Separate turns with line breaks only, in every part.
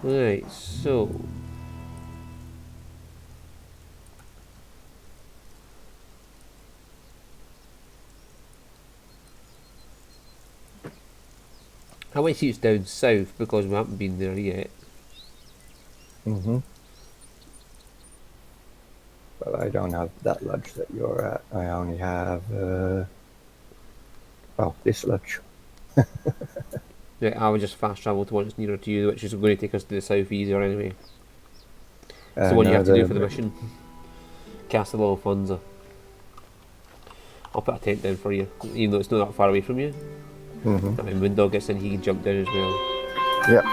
Right, so how many seats down south because we haven't been there yet?
Well, I don't have that lodge that you're at. I only have, this lodge.
Right, I would just fast travel to one that's nearer to you, which is going to take us to the south easier anyway. So what do you
No,
have to do for the mission? Cast a little funza. I'll put a tent down for you, even though it's not that far away from you. I mean, MrMoonDog gets in, he can jump down as well.
Yep.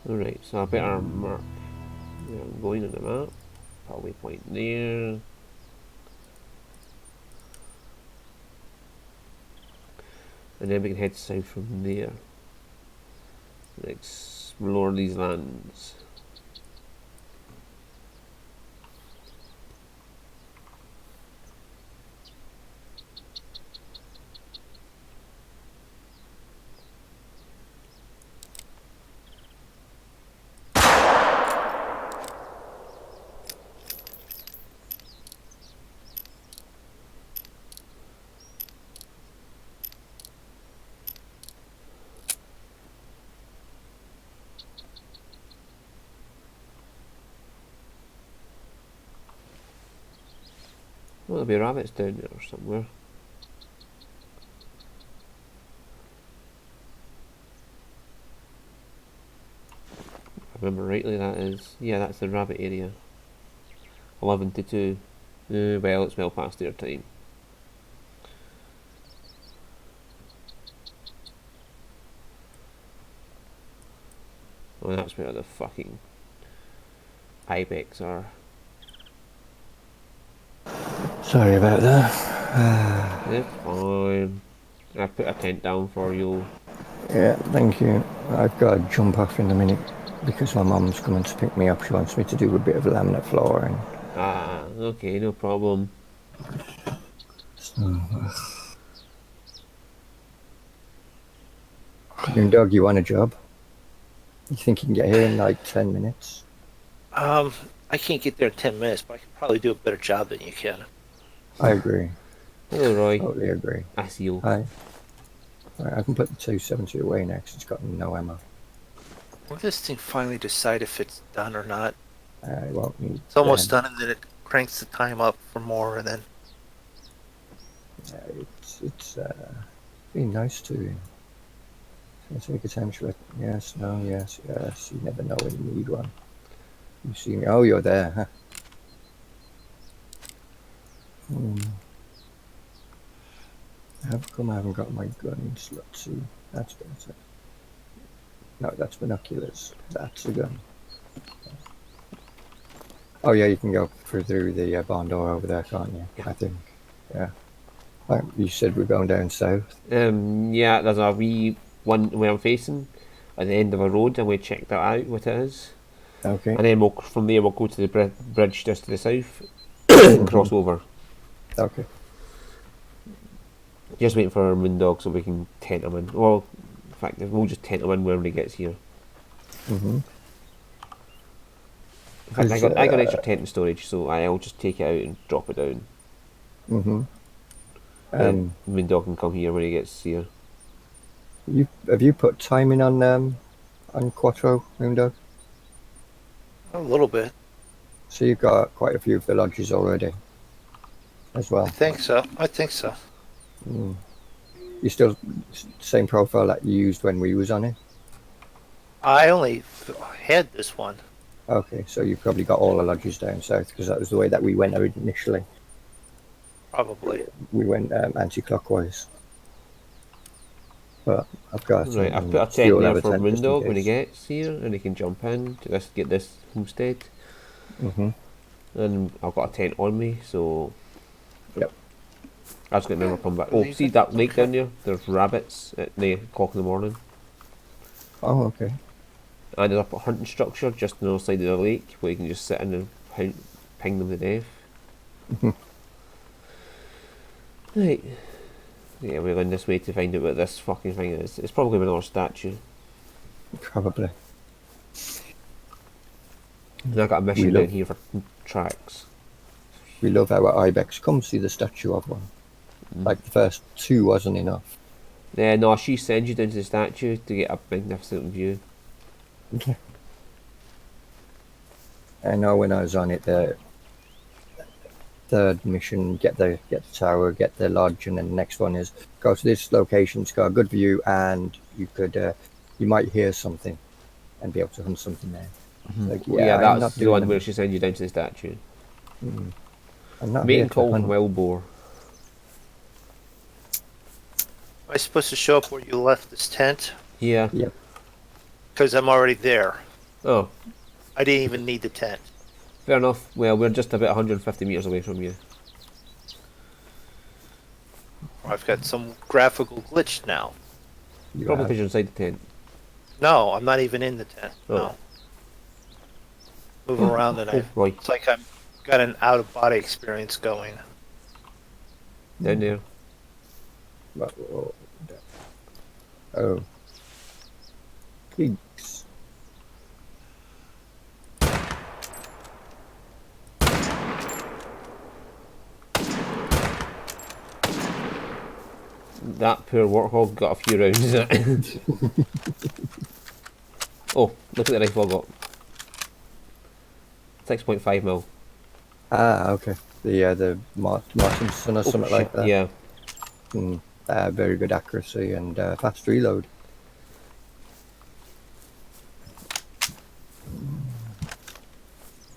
Alright, so I better mark where I'm going on the map. Probably point there. And then we can head south from there. And explore these lands. Well, there'll be rabbits down there somewhere. If I remember rightly, that is. Yeah, that's the rabbit area. 11 to 2. Well, it's well past their time. Oh, that's where the fucking ibex are.
Sorry about that.
It's fine. I put a tent down for you.
Yeah, thank you. I've got to jump off in a minute because my mum's coming to pick me up. She wants me to do a bit of laminate flooring.
Ah, okay, no problem.
So, MrMoonDog, you want a job? You think you can get here in like 10 minutes?
I can't get there in 10 minutes, but I can probably do a better job than you can.
I agree.
Hello, Roy.
Totally agree.
I see you.
Hi. Right, I can put the 270 away next. It's got no ammo.
Will this thing finally decide if it's done or not?
I won't need.
It's almost done, and then it cranks the time up for more, and then.
It's being nice to you. Can I take a temperature? Yes, no, yes, yes. You never know when you need one. You see me? Oh, you're there, huh? How come I haven't got my guns? Let's see. That's better. No, that's binoculars. That's a gun. Oh yeah, you can go through the barn door over there, can't you?
Yeah.
I think. Yeah. You said we're going down south.
Yeah, there's a wee one where I'm facing at the end of a road, and we check that out what it is.
Okay.
And then from there we'll go to the bridge just to the south and cross over.
Okay.
Just waiting for MrMoonDog so we can tent him in. Well, in fact, we'll just tent him in whenever he gets here.
Mm-hmm.
In fact, I got extra tent in storage, so I'll just take it out and drop it down.
Mm-hmm.
And MrMoonDog can come here when he gets here.
Have you put timing on Quattro, MrMoonDog?
A little bit.
So you've got quite a few of the lodges already, as well.
I think so. I think so.
Mm. You still same profile that you used when we was on it?
I only had this one.
Okay, so you've probably got all the lodges down south because that was the way that we went initially.
Probably.
We went anti-clockwise. But I've got
Right, I've put a
still
tent there
have a
for
tent just in
MrMoonDog when he
case.
gets here, and he can jump in to get this homestead.
Mm-hmm.
And I've got a tent on me, so
Yep.
I was going to never come back. Oh, see that lake down there? There's rabbits at 9 o'clock in the morning.
Oh, okay.
I ended up a hunting structure just on the other side of the lake where you can just sit in and ping them to death.
Mm-hmm.
Right. Yeah, we're going this way to find out what this fucking thing is. It's probably another statue.
Probably.
And I got a mission down here for tracks.
We love our ibex. Come see the statue of one. Like the first 2 wasn't enough.
Yeah, no, she sends you down to the statue to get a magnificent view.
I know when I was on it, the third mission, get the tower, get the lodge, and then the next one is go to this location. It's got a good view, and you could you might hear something and be able to hunt something there. Like,
Yeah,
I'm not
that's the
doing
one
them.
where she sends you down to the statue.
I'm not here
Mating
to
call
hunt.
from wild boar.
Am I supposed to show up where you left this tent?
Yeah.
Yep.
Because I'm already there.
Oh,
I didn't even need the tent.
fair enough. Well, we're just about 150 metres away from you.
I've got some graphical glitch now.
You
Probably
have.
because you're inside the tent.
No, I'm not even in the tent.
Oh.
No. Moving around and
Right,
it's like I've got an out of body experience going.
down there.
Oh. Pigs.
That poor warthog got a few rounds in it. Oh, look at the rifle I got. 6.5 mil.
Ah, okay. The Martin's son or something like that.
Yeah.
Very good accuracy and fast reload.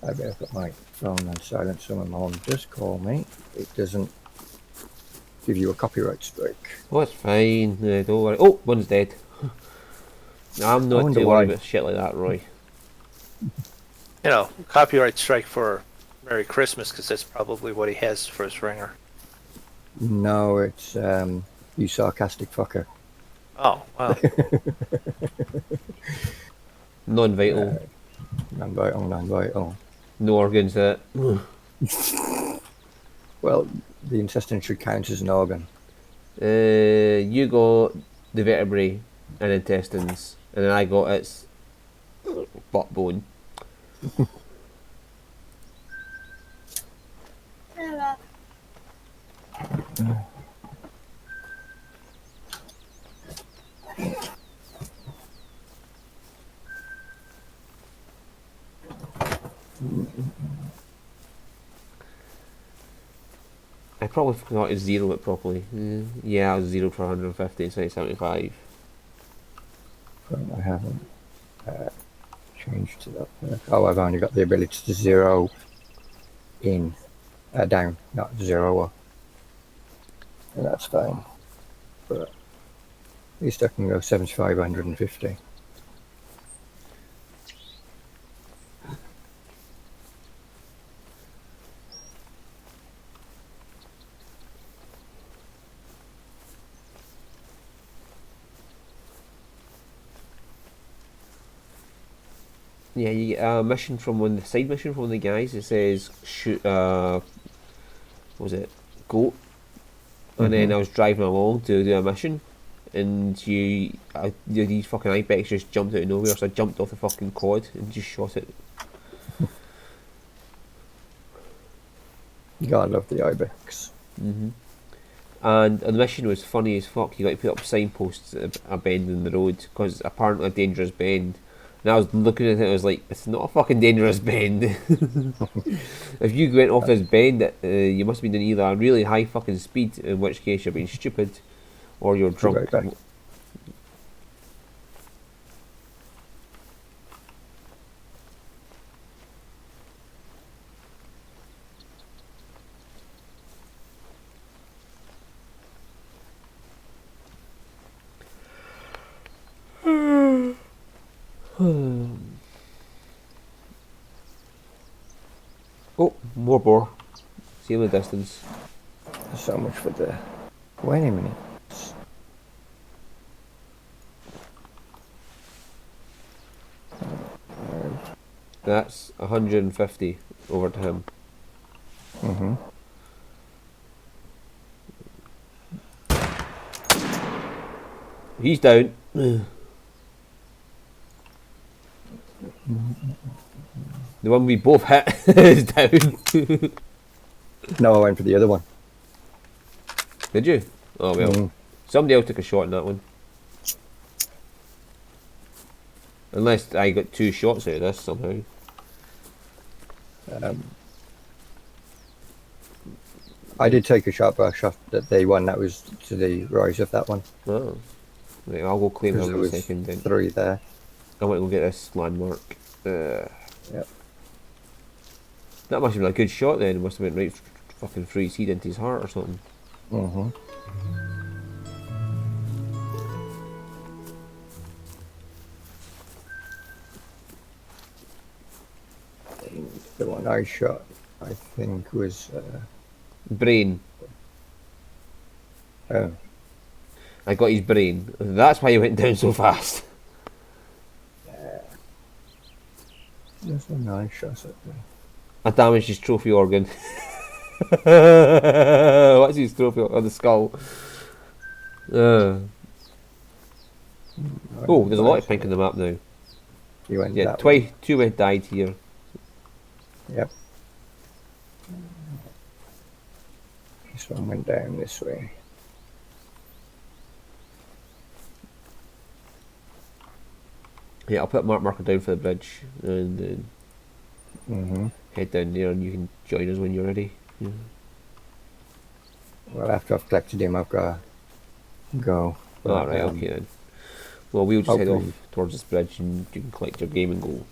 I better put my phone on silent so my mom does call me. It doesn't give you a copyright strike.
Oh, it's fine. Don't worry. Oh, one's dead. I'm not
wonder
too
why.
worried about shit like that, Roy.
You know, copyright strike for Merry Christmas because that's probably what he has for his ringer.
No, it's you sarcastic fucker.
Oh, wow.
Non-vital.
Non-vital.
No organs that.
Well, the intestine should count as an organ.
You got the vertebrae and intestines, and then I got its butt bone. I probably forgot to zero it properly. Yeah, I was zeroed for 150 instead of 75.
But I haven't changed to that. Oh, I've only got the ability to zero in, down, not zero up. And that's fine. But at least I can go 75, 150.
Yeah, you get a mission from the side mission from one of the guys. It says shoot. What was it? Goat. And then I was driving along to do a mission, and these fucking ibex just jumped out of nowhere. So I jumped off the fucking quad and just shot it.
You gotta love the ibex.
And the mission was funny as fuck. You got to put up signposts at a bend in the road because apparently a dangerous bend. And And I was looking at it, I was like, it's not a fucking dangerous bend. If you went off this bend, you must have been doing either a really high fucking speed, in which case you're being stupid, or you're drunk.
Right back.
Oh, more boar. See in the distance.
So much for the. Wait a minute.
That's 150 over to him.
Mm-hmm.
He's down. The one we both hit is down.
No, I went for the other one.
Did you? Oh well.
Mm.
Somebody else took a shot in that one. Unless I got 2 shots out of this somehow.
I did take a shot, but I shot at the one that was to the rise of that one.
Oh. Right, I'll go claim
Because
him
there
in a
was
second then.
3 there.
I want to go get this landmark.
Yep.
That must have been a good shot then. It must have went right fucking through his head into his heart or something.
Mm-hmm. The one I shot, I think, was.
Brain.
Oh,
I got his brain. That's why he went down so fast.
there's a nice shot at there.
I damaged his trophy organ. What's his trophy organ? Oh, the skull. Oh, there's a lot of pink on the map now.
You went
Yeah,
that way.
2 men died here.
Yep. This one went down this way.
Yeah, I'll put marker down for the bridge and then
Mm-hmm.
head down there and you can join us when you're ready. Yeah.
Well, after I've collected him, I've got to go.
Alright, okay then. Well, we'll just head off
hopefully-
towards this bridge and you can collect your game and go.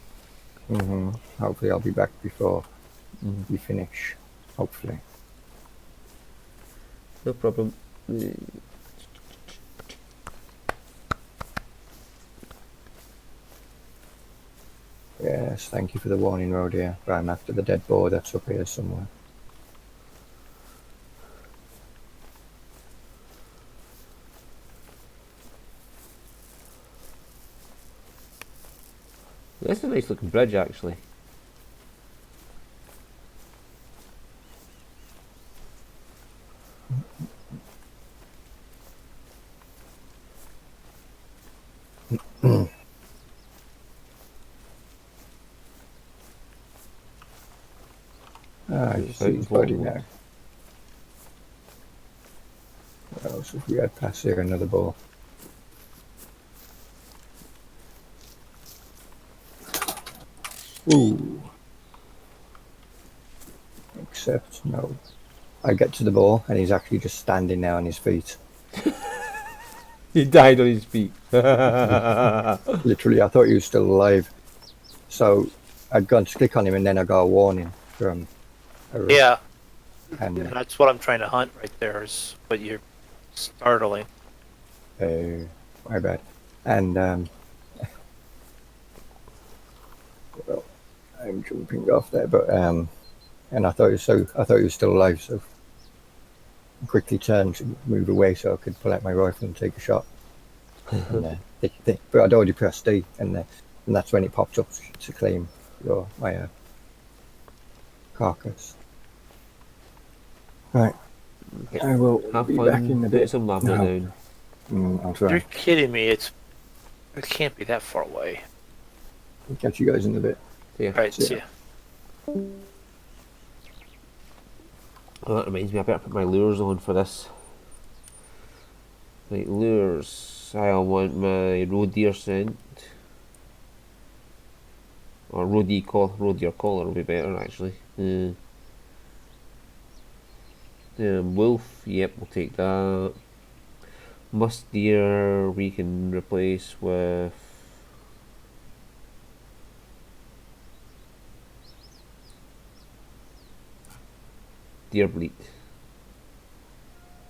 Mm-hmm. Hopefully, I'll be back before
Mhm.
you finish. Hopefully.
No problem.
Yes, thank you for the warning, road here. But I'm after the dead boar that's up here somewhere.
This is a nice looking bridge actually.
Ah, I
It's
see his
out
body
forward.
now. What else have we had past here? Another boar. Ooh. Except, no. I get to the boar and he's actually just standing there on his feet.
He died on his feet.
Literally, I thought he was still alive. So I'd gone to click on him and then I got a warning from a roof.
Yeah,
And
that's what I'm trying to hunt right there. Is what you're startling.
my bad. And well, I'm jumping off there, but and I thought he was still alive, so I quickly turned to move away so I could pull out my rifle and take a shot. And, but I'd already pressed D, and that's when it popped up to claim my carcass. Right, I will
Have
be
fun.
back in a
Put
bit.
some lavender
No.
down.
I'll
You're
try.
kidding me. It can't be that far away.
I'll catch you guys in a bit.
Yeah.
Right,
See ya.
see ya.
Oh, that reminds me, I better put my lures on for this. Right, lures. I want my roe deer scent. Or road deer collar will be better actually. Wolf, yep, we'll take that. Musk deer we can replace with deer bleat,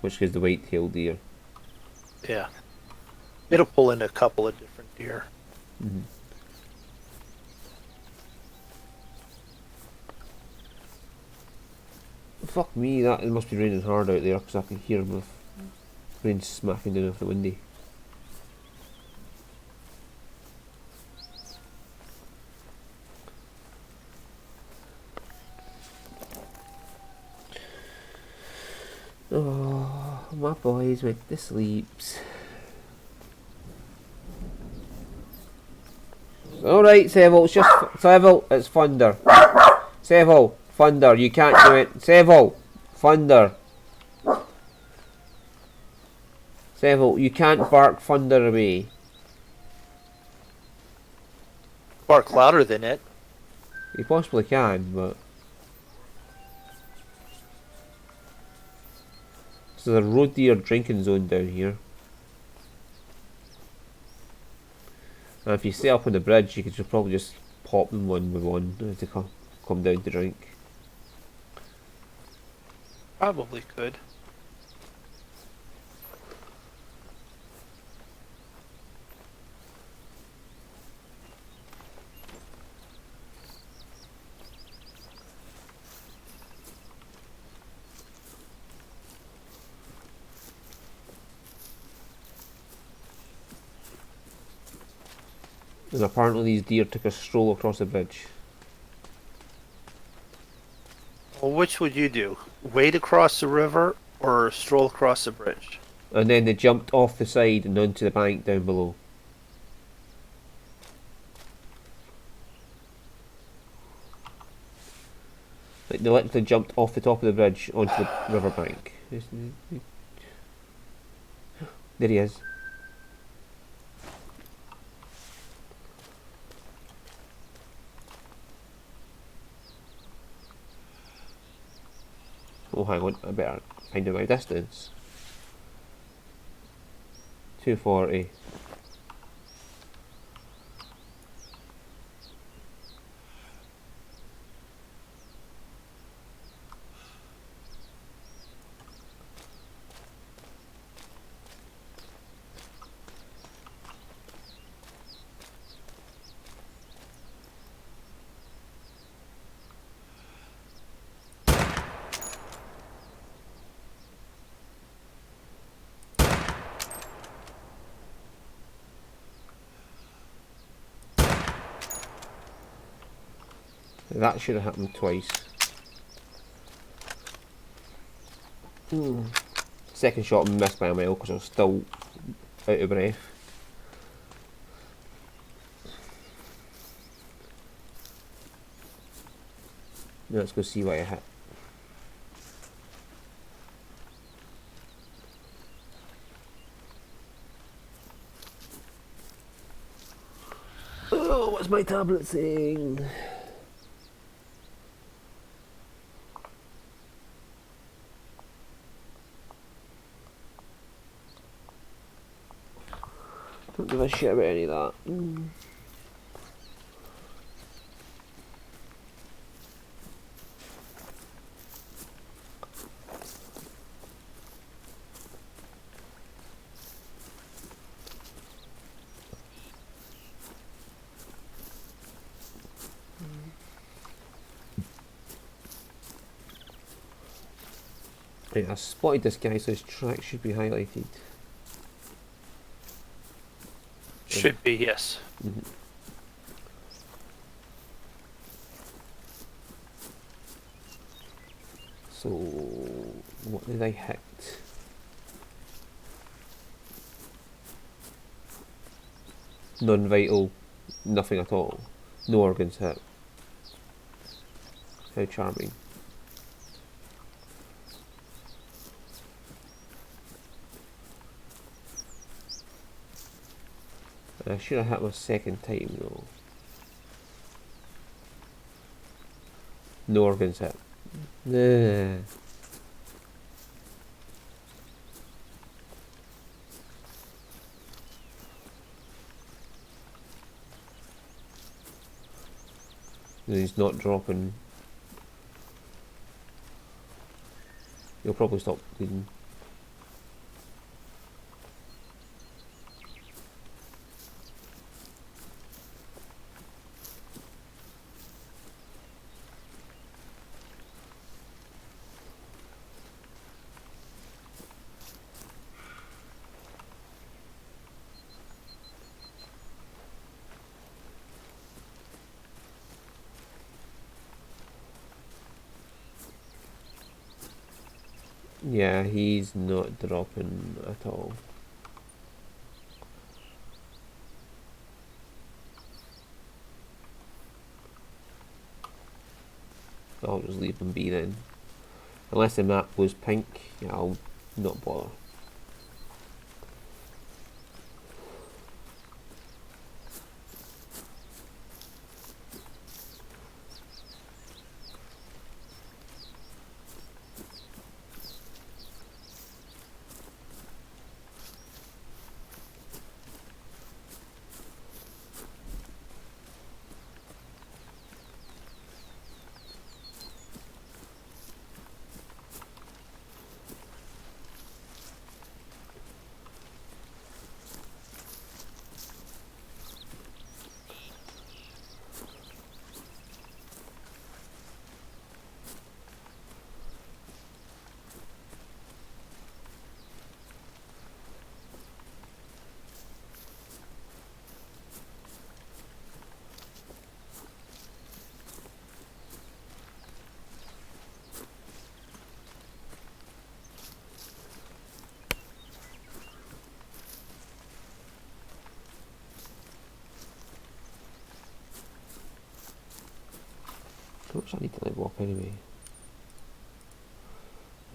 which is the white-tailed deer.
Yeah. It'll pull in a couple of different deer.
Mm-hmm. Fuck me, that it must be raining hard out there because I can hear the rain smacking down off the window. Oh, my boys went to sleeps. Alright, Seville, it's just Seville, it's thunder. Seville, thunder, you can't do it. Seville, thunder. Seville, you can't bark thunder away.
Bark louder than it.
You possibly can, but there's a road deer drinking zone down here. And if you stay up on the bridge, you could just probably just pop them one with one as they come down to drink.
Probably could.
And apparently these deer took a stroll across the bridge.
Well, which would you do? Wade across the river or stroll across the bridge?
And then they jumped off the side and onto the bank down below. Like they literally jumped off the top of the bridge onto the riverbank. There he is. Oh, hang on, I better find out my distance. 240. That should have happened twice. Second shot missed by a mile because I was still out of breath. Now let's go see what I hit. Oh, what's my tablet saying? Don't give a shit about any of that. Right, I spotted this guy, so his track should be highlighted.
Should be, yes.
So, what did I hit? Non-vital, nothing at all. No organs hit. How charming. I should have hit my second time though. No organs hit. Nah. He's not dropping. He'll probably stop bleeding. Yeah, he's not dropping at all. I'll just leave him be then. Unless the map was pink, yeah, I'll not bother. How much I need to level up anyway?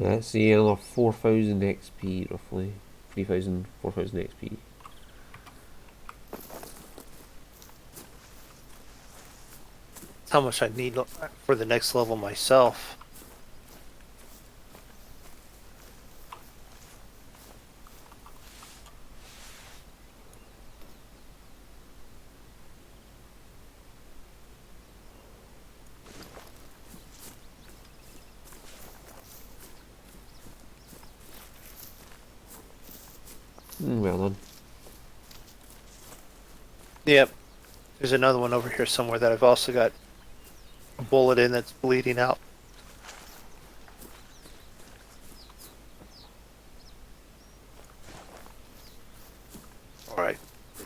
Yeah, let's see, another 4,000 XP roughly. 3,000, 4,000 XP.
That's how much I need for the next level myself.
Well done.
Yep. There's another one over here somewhere that I've also got a bullet in that's bleeding out. Alright.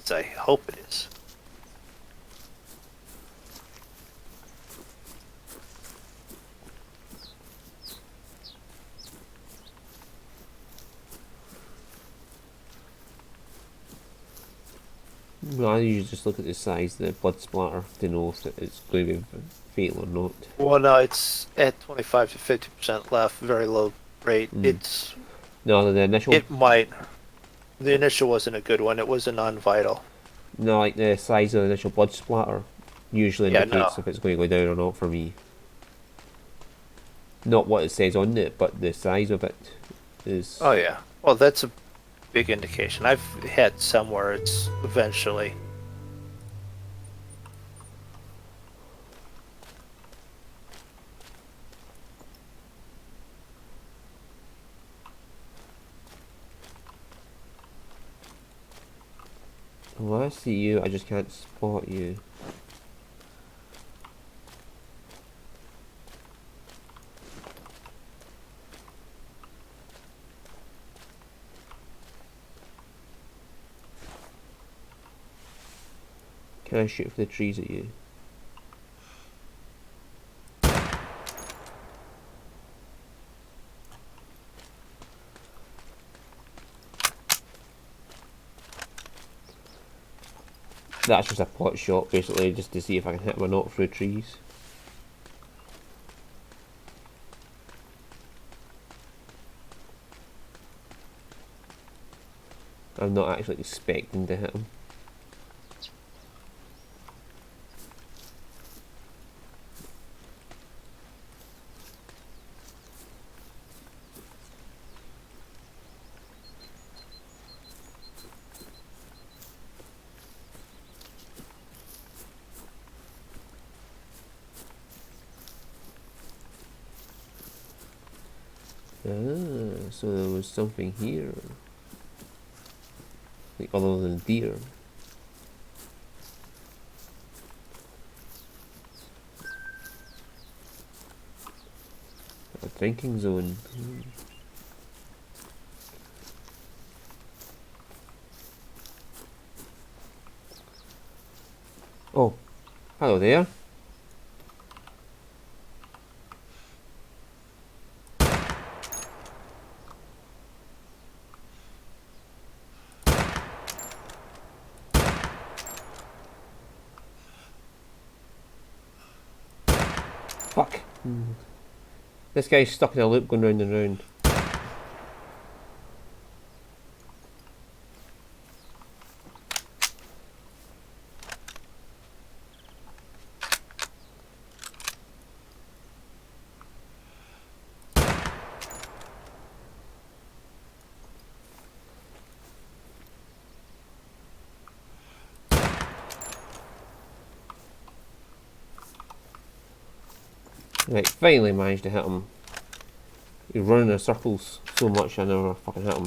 As I hope it is.
Well, I usually just look at the size of the blood splatter to know if it's going to be fatal or not.
Well, no, it's at 25 to 50% left, very low rate. It's
No, the initial.
It might. The initial wasn't a good one. It was a non-vital.
No, like the size of the initial blood splatter usually
Yeah,
indicates
no.
if it's going to go down or not for me. Not what it says on it, but the size of it is.
Oh yeah. Well, that's a big indication. I've had some where it's eventually.
Well, I see you, I just can't spot you. Can I shoot for the trees at you? That's just a pot shot, basically, just to see if I can hit him or not through trees. I'm not actually expecting to hit him. Ah, so there was something here. Like other than deer. A drinking zone. Oh, hello there. Fuck. This guy's stuck in a loop going round and round. Right, finally managed to hit him. He's running in circles so much I never fucking hit him.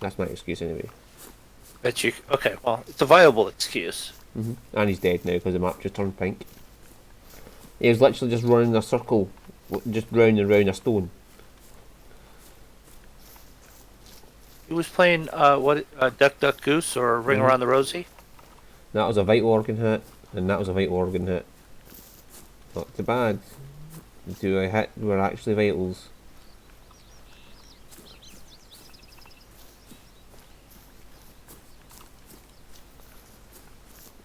That's my excuse anyway.
Bet you. Okay, well, it's a viable excuse.
And he's dead now because the map just turned pink. He was literally just running in a circle, just round and round a stone.
He was playing Duck Duck Goose or Ring Around the Rosie.
That was a vital organ hit, and that was a vital organ hit. Not too bad. The two I hit were actually vitals.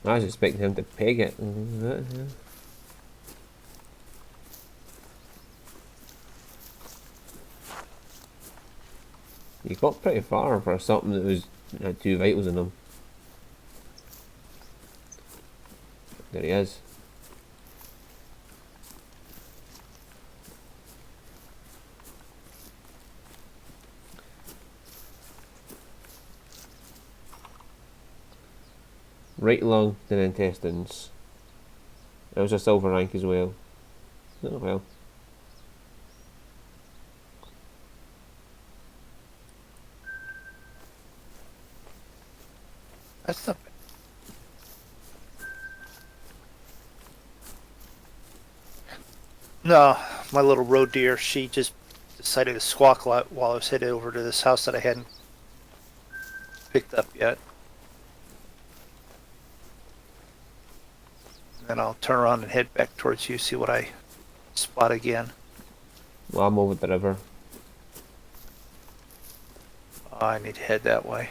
I was expecting him to peg it. Yeah. He got pretty far for something that was had two vitals in him. There he is. Right along the intestines. It was a silver rank as well. Oh well.
That's not bad. No, my little road deer, she just decided to squawk a lot while I was headed over to this house that I hadn't picked up yet. And then I'll turn around and head back towards you, see what I spot again.
Well, I'm over the river.
Oh, I need to head that way.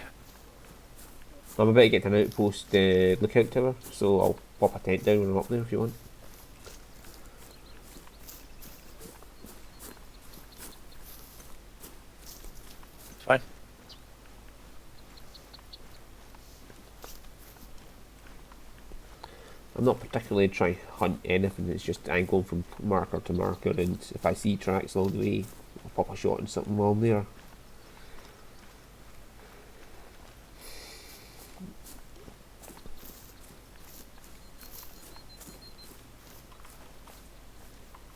I'm about to get to an outpost lookout tower, so I'll pop a tent down when I'm up there if you want.
Fine.
I'm not particularly trying to hunt anything, it's just I'm going from marker to marker, and if I see tracks along the way, I'll pop a shot on something while I'm there.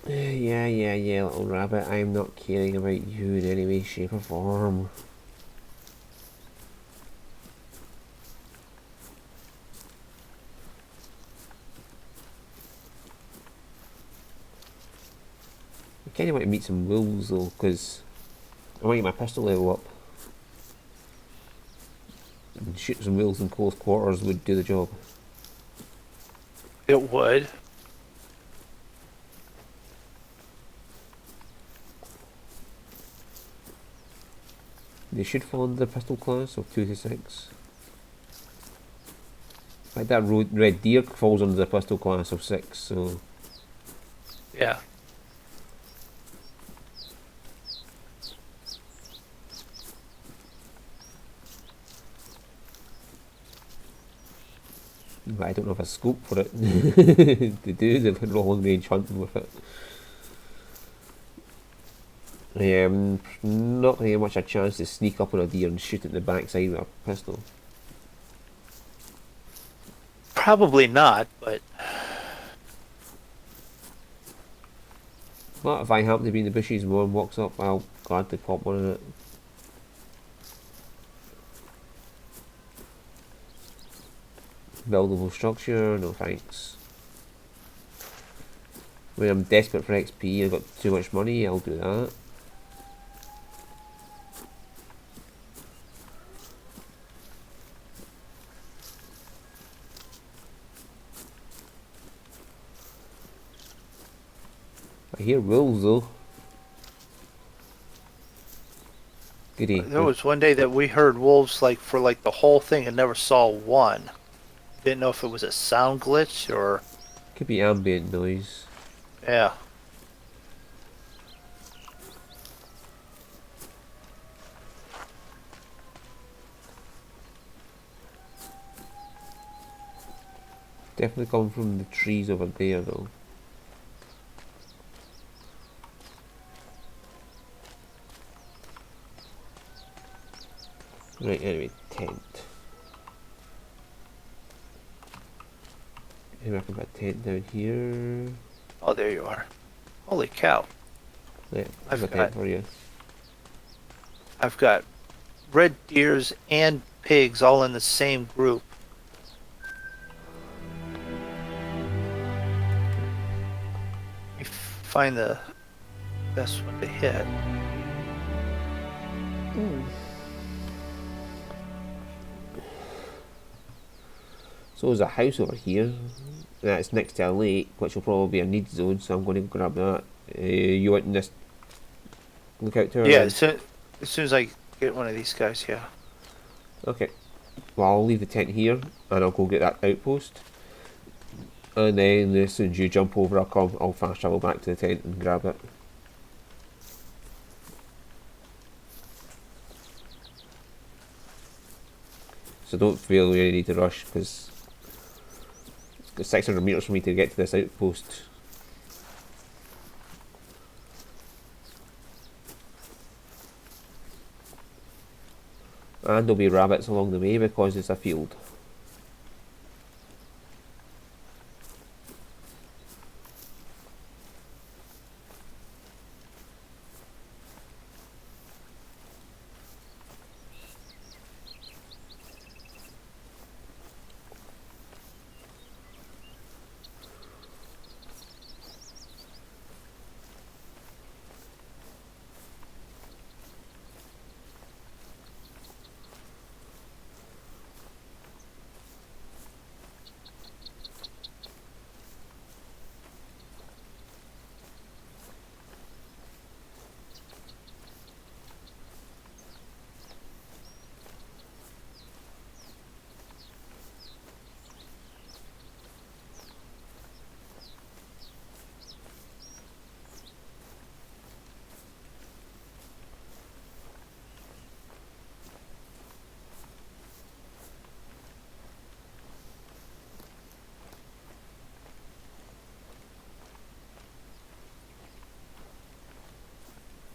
Yeah, little rabbit, I'm not caring about you in any way, shape or form. I kinda want to meet some wolves though, because I want to get my pistol level up. And shoot some wolves in close quarters would do the job.
It would.
They should fall under the pistol class of 2 to 6. Like that red deer falls under the pistol class of 6, so...
Yeah.
But I don't have a scope for it to do the long range hunting with it. Not going to get much a chance to sneak up on a deer and shoot it in the backside with a pistol.
Probably not, but
Well, if I happen to be in the bushes and one walks up, I'll gladly pop one in it. Buildable structure, no thanks. When I'm desperate for XP, I've got too much money, I'll do that. I hear wolves though. Goody.
There was one day that we heard wolves like for like the whole thing and never saw one. Didn't know if it was a sound glitch or...
Could be ambient noise.
Yeah.
Definitely coming from the trees over there though. Right, anyway, tent. Maybe I can put a tent down here.
Oh, there you are. Holy cow.
Yeah,
I've
I've a
got-
tent for you.
I've got red deers and pigs all in the same group. Let me find the best one to hit.
So there's a house over here. That's next to a lake, which will probably be a need zone, so I'm going to grab that. You want this lookout tower?
Yeah,
then?
as soon as I get one of these guys, yeah.
Okay. Well, I'll leave the tent here, and I'll go get that outpost. And then as soon as you jump over, I'll fast travel back to the tent and grab it. So don't feel you need to rush, because it's got 600 meters for me to get to this outpost. And there'll be rabbits along the way because it's a field.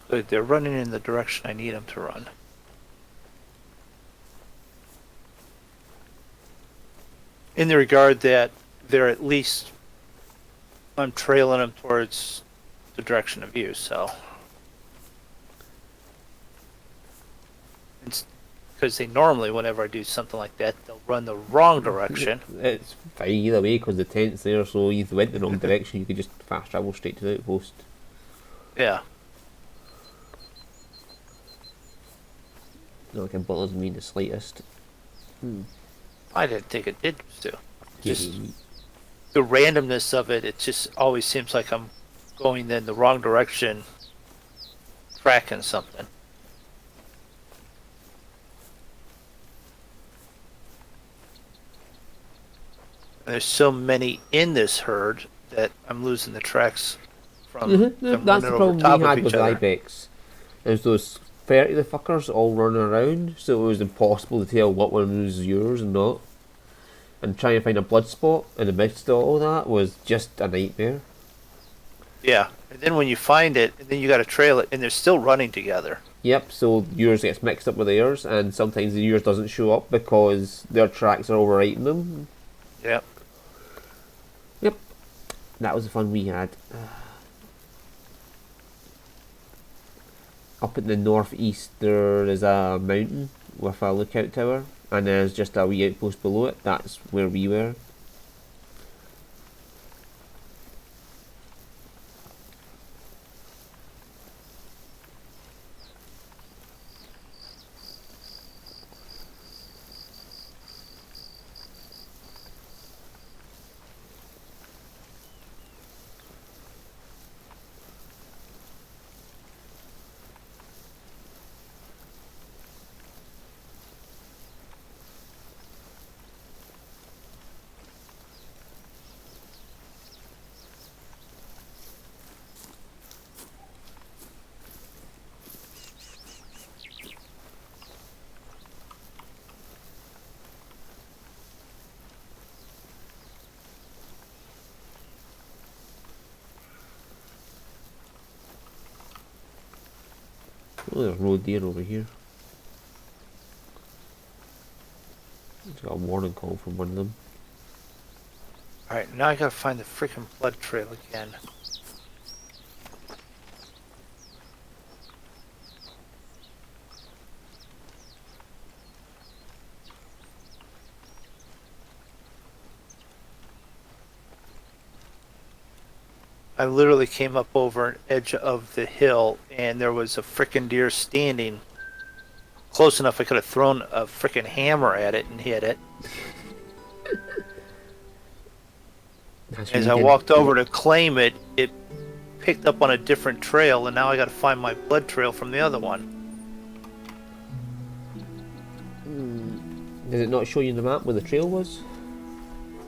Good, they're running in the direction I need them to run. In the regard that they're at least, I'm trailing them towards the direction of you, so. Because they normally, whenever I do something like that, they'll run the wrong direction.
It's fine either way because the tent's there, so if you went the wrong direction, you could just fast travel straight to the outpost.
Yeah.
Not like it bothers me the slightest.
I didn't think it did, too. Just the randomness of it, it just always seems like I'm going in the wrong direction, tracking something. And there's so many in this herd that I'm losing the tracks from them
That's
running
the
over
problem
top
we
of
had
each
with
other.
Ibex. There's those 30 of the fuckers all running around, so it was impossible to tell what one was yours and not. And trying to find a blood spot in the midst of all that was just a nightmare.
Yeah, and then when you find it, and then you got to trail it, and they're still running together.
Yep, so yours gets mixed up with theirs, and sometimes the yours doesn't show up because their tracks are overwriting them.
Yep.
Yep, that was the fun we had. up in the northeast there is a mountain with a lookout tower, and there's just a wee outpost below it. That's where we were. Oh, there's road deer over here. It's got a warning call from one of them.
Alright, now I gotta find the freaking blood trail again. I literally came up over an edge of the hill and there was a frickin' deer standing close enough I could have thrown a frickin' hammer at it and hit it. As I walked over to claim it, it picked up on a different trail and now I gotta find my blood trail from the other one.
Does it not show you in the map where the trail was?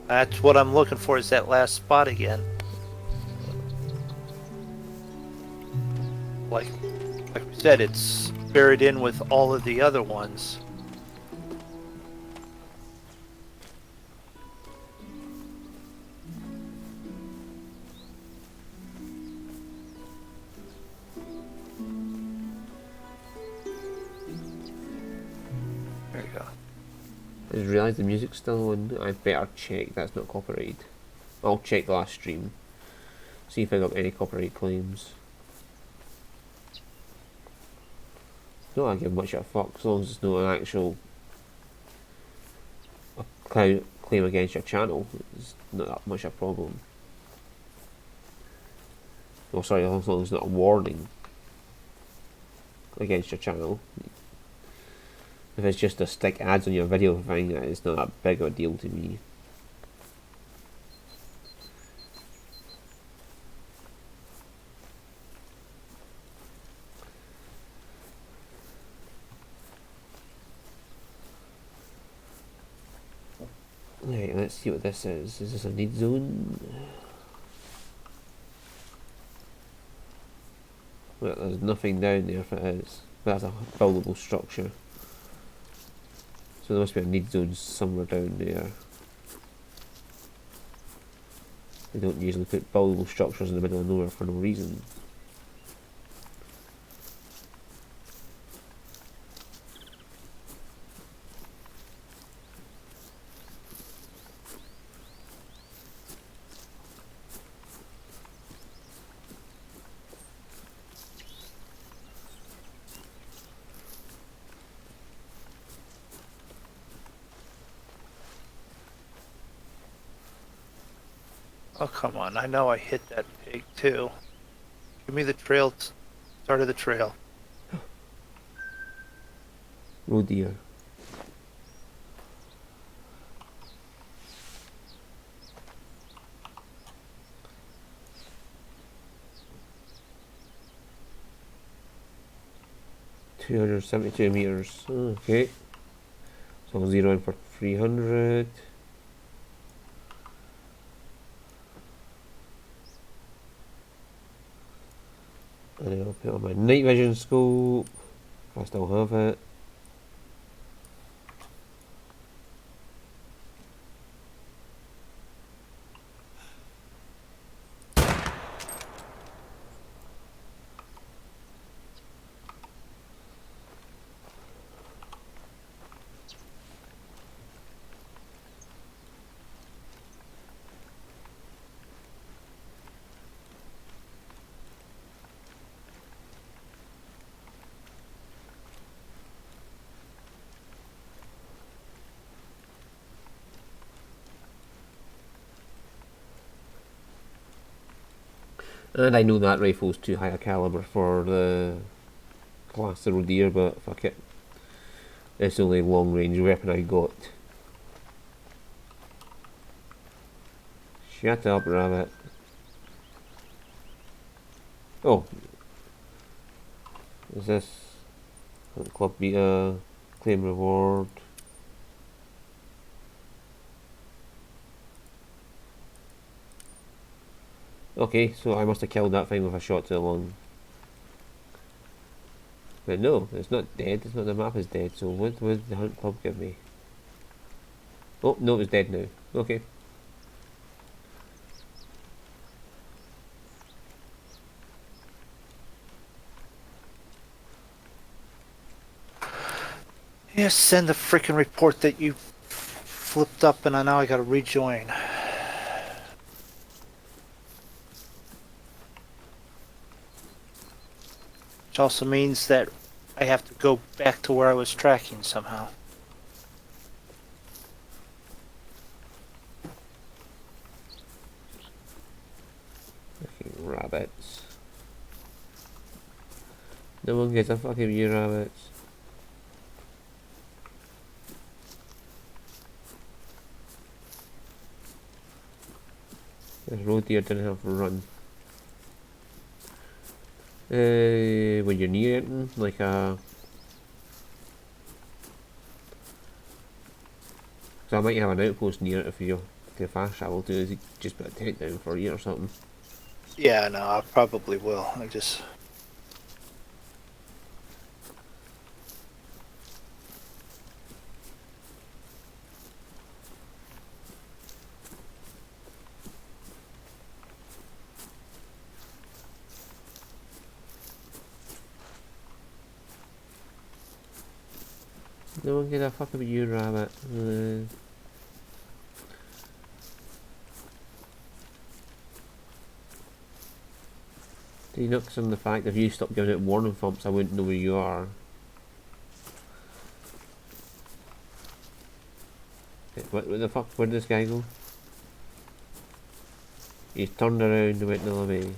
That's what I'm looking for, is that last spot again. Like we said, it's buried in with all of the other ones. There you go.
I just realised the music's still on. I better check that's not copyrighted. I'll check the last stream. See if I got any copyright claims. Not I give much of a fuck as long as it's not an actual claim against your channel. It's not that much of a problem. Oh sorry, as long as it's not a warning against your channel. If it's just to stick ads on your video thing, it's not that big of a deal to me. Right, let's see what this is. Is this a need zone? Well, there's nothing down there if it is. But that's a buildable structure. So there must be a need zone somewhere down there. They don't usually put buildable structures in the middle of nowhere for no reason.
Oh, come on. I know I hit that pig, too. Give me the trail, start of the trail.
Oh dear. $272 meters. Okay. So I'll zero in for 300. And then I'll put on my night vision scope. If I still have it. And I know that rifle's too high a caliber for the class of deer, but fuck it. It's the only long range weapon I got. Shut up, rabbit. Oh. Is this club beta? Claim reward. Okay, so I must have killed that thing with a shot too long. But no, it's not dead. It's not, the map is dead. So what would the hunt club give me? Oh no, it's dead now. Okay.
Yeah, send the freaking report that you flipped up, and now I gotta rejoin. Which also means that I have to go back to where I was tracking somehow.
Fucking rabbits. No one gets a fucking you rabbits. This road deer didn't have a run. When you're near it, like a... So I might have an outpost near it if you fast travel to, is it just put a tent down for you or something?
Yeah, no, I probably will. I just...
No one get a fuck about you, rabbit. Do you notice on the fact if you stop giving it warning thumps, I wouldn't know where you are. What the fuck? Where did this guy go? He's turned around and went the other way.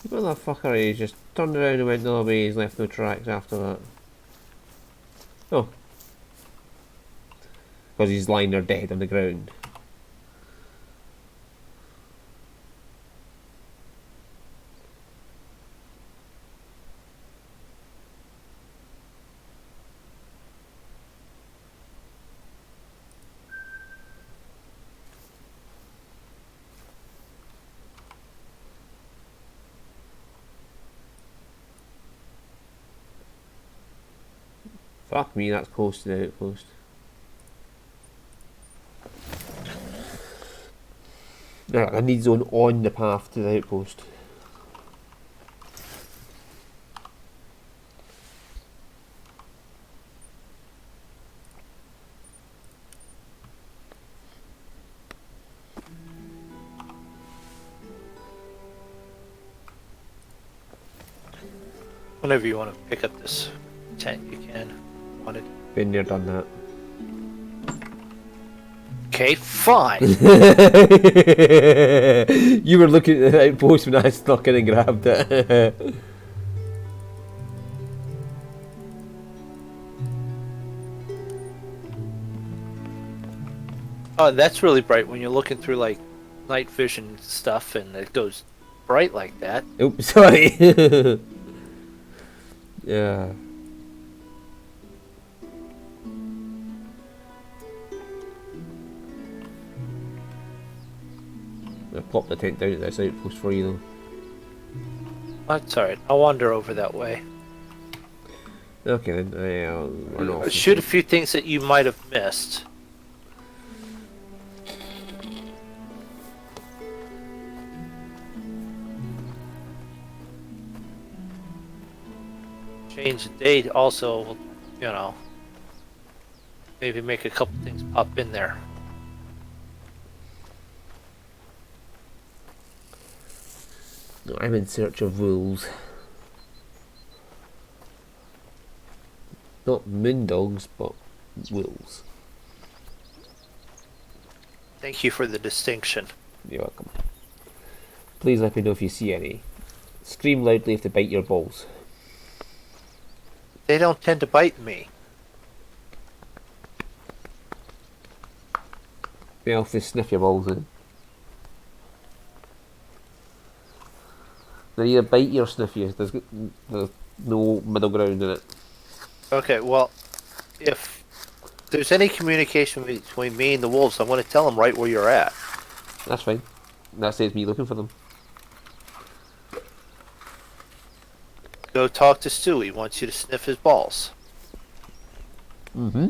Motherfucker, he just turned around and went the other way, he's left no tracks after that. Oh. Because he's lying there dead on the ground. Fuck me, that's close to the outpost. No, I need zone on the path to the outpost.
Whenever you want to pick up this tent, you can. Wanted.
Been there, done that.
Okay, fine.
You were looking at the outpost when I snuck in and grabbed it.
Oh, that's really bright when you're looking through like night vision stuff, and it goes bright like that.
Oops, sorry. Yeah. I popped the tent down at this outpost for you though.
That's alright, I'll wander over that way.
Okay then, I'll run off.
Shoot a few things that you might have missed. Change the date also will you know, maybe make a couple things pop in there.
No, I'm in search of wolves. Not moondogs, but wolves.
Thank you for the distinction.
You're welcome. Please let me know if you see any. Scream loudly if they bite your balls.
They don't tend to bite me.
Well, if they sniff your balls in. They either bite you or sniff you. There's no middle ground in it.
Okay, well, if there's any communication between me and the wolves, I'm going to tell them right where you're at.
That's fine. That saves me looking for them.
Go talk to Stu. He wants you to sniff his balls.
Mm-hmm.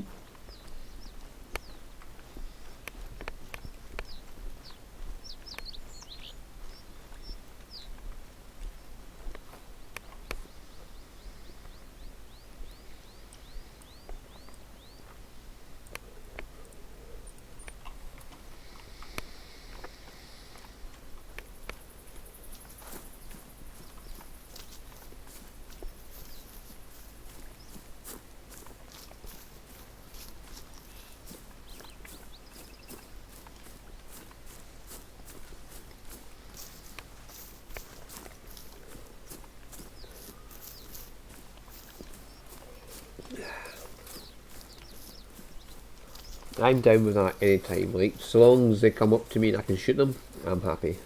I'm down with that anytime. Like, so long as they come up to me and I can shoot them, I'm happy.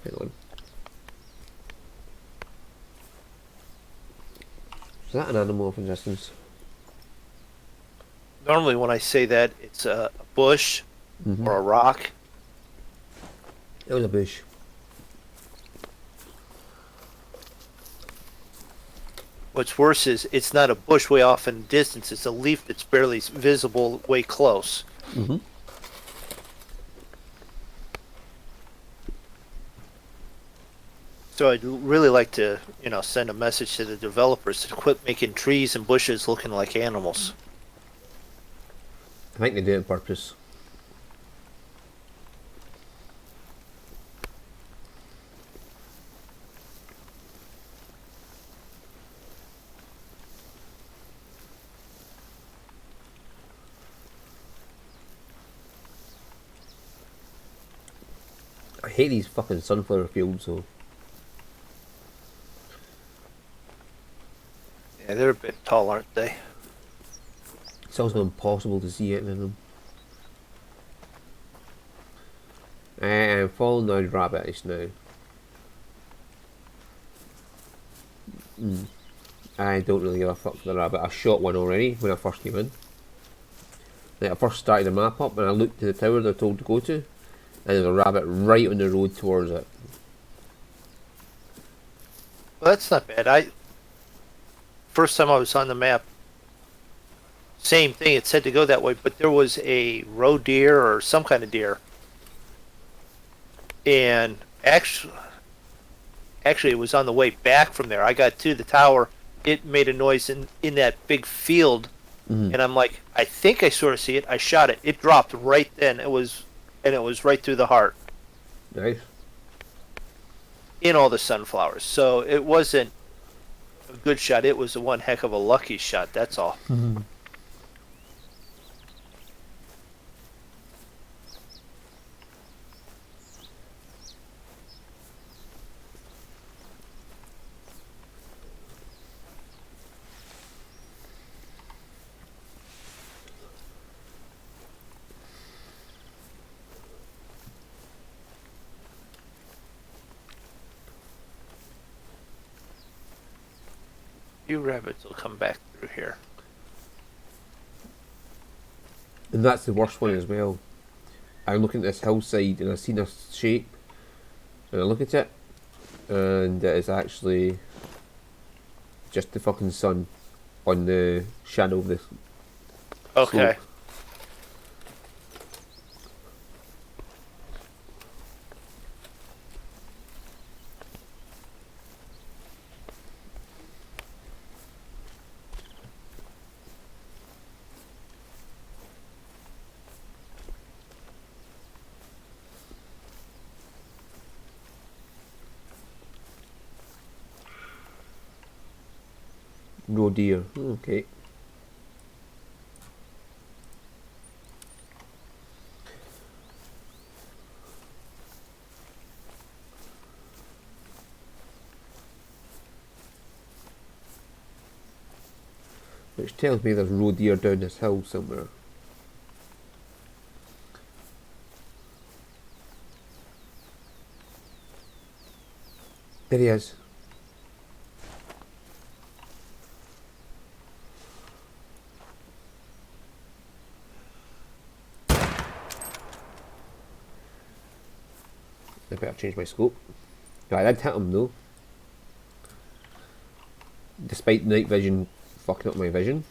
Hang on. Is that an animal of resistance?
Normally, when I say that, it's a bush or a rock.
It was a bush.
What's worse is it's not a bush way off in the distance. It's a leaf that's barely visible way close.
Mm-hmm.
So I'd really like to, you know, send a message to the developers to quit making trees and bushes looking like animals.
I think they do it on purpose. I hate these fucking sunflower fields though.
Yeah, they're a bit tall, aren't they?
It's also impossible to see it in them. I'm following the rabbit just now. I don't really give a fuck for the rabbit. I shot one already when I first came in. Like, I first started the map up and I looked to the tower they're told to go to, and there's a rabbit right on the road towards it.
Well, that's not bad. First time I was on the map, same thing. It said to go that way, but there was a roe deer or some kind of deer, and actually, it was on the way back from there. I got to the tower. It made a noise in that big field, and I'm like, I think I sort of see it. I shot it. It dropped right then. It was right through the heart.
Nice.
In all the sunflowers. So it wasn't a good shot. It was one heck of a lucky shot. That's all. Few rabbits will come back through here.
And that's the worst one as well. I'm looking at this hillside and I've seen a shape, and I look at it, and it is actually just the fucking sun on the shadow of the
Okay.
slope. No deer. Okay. Which tells me there's roe deer down this hill somewhere. There he is. I better change my scope. Right, I did hit him though. Despite night vision fucking up my vision.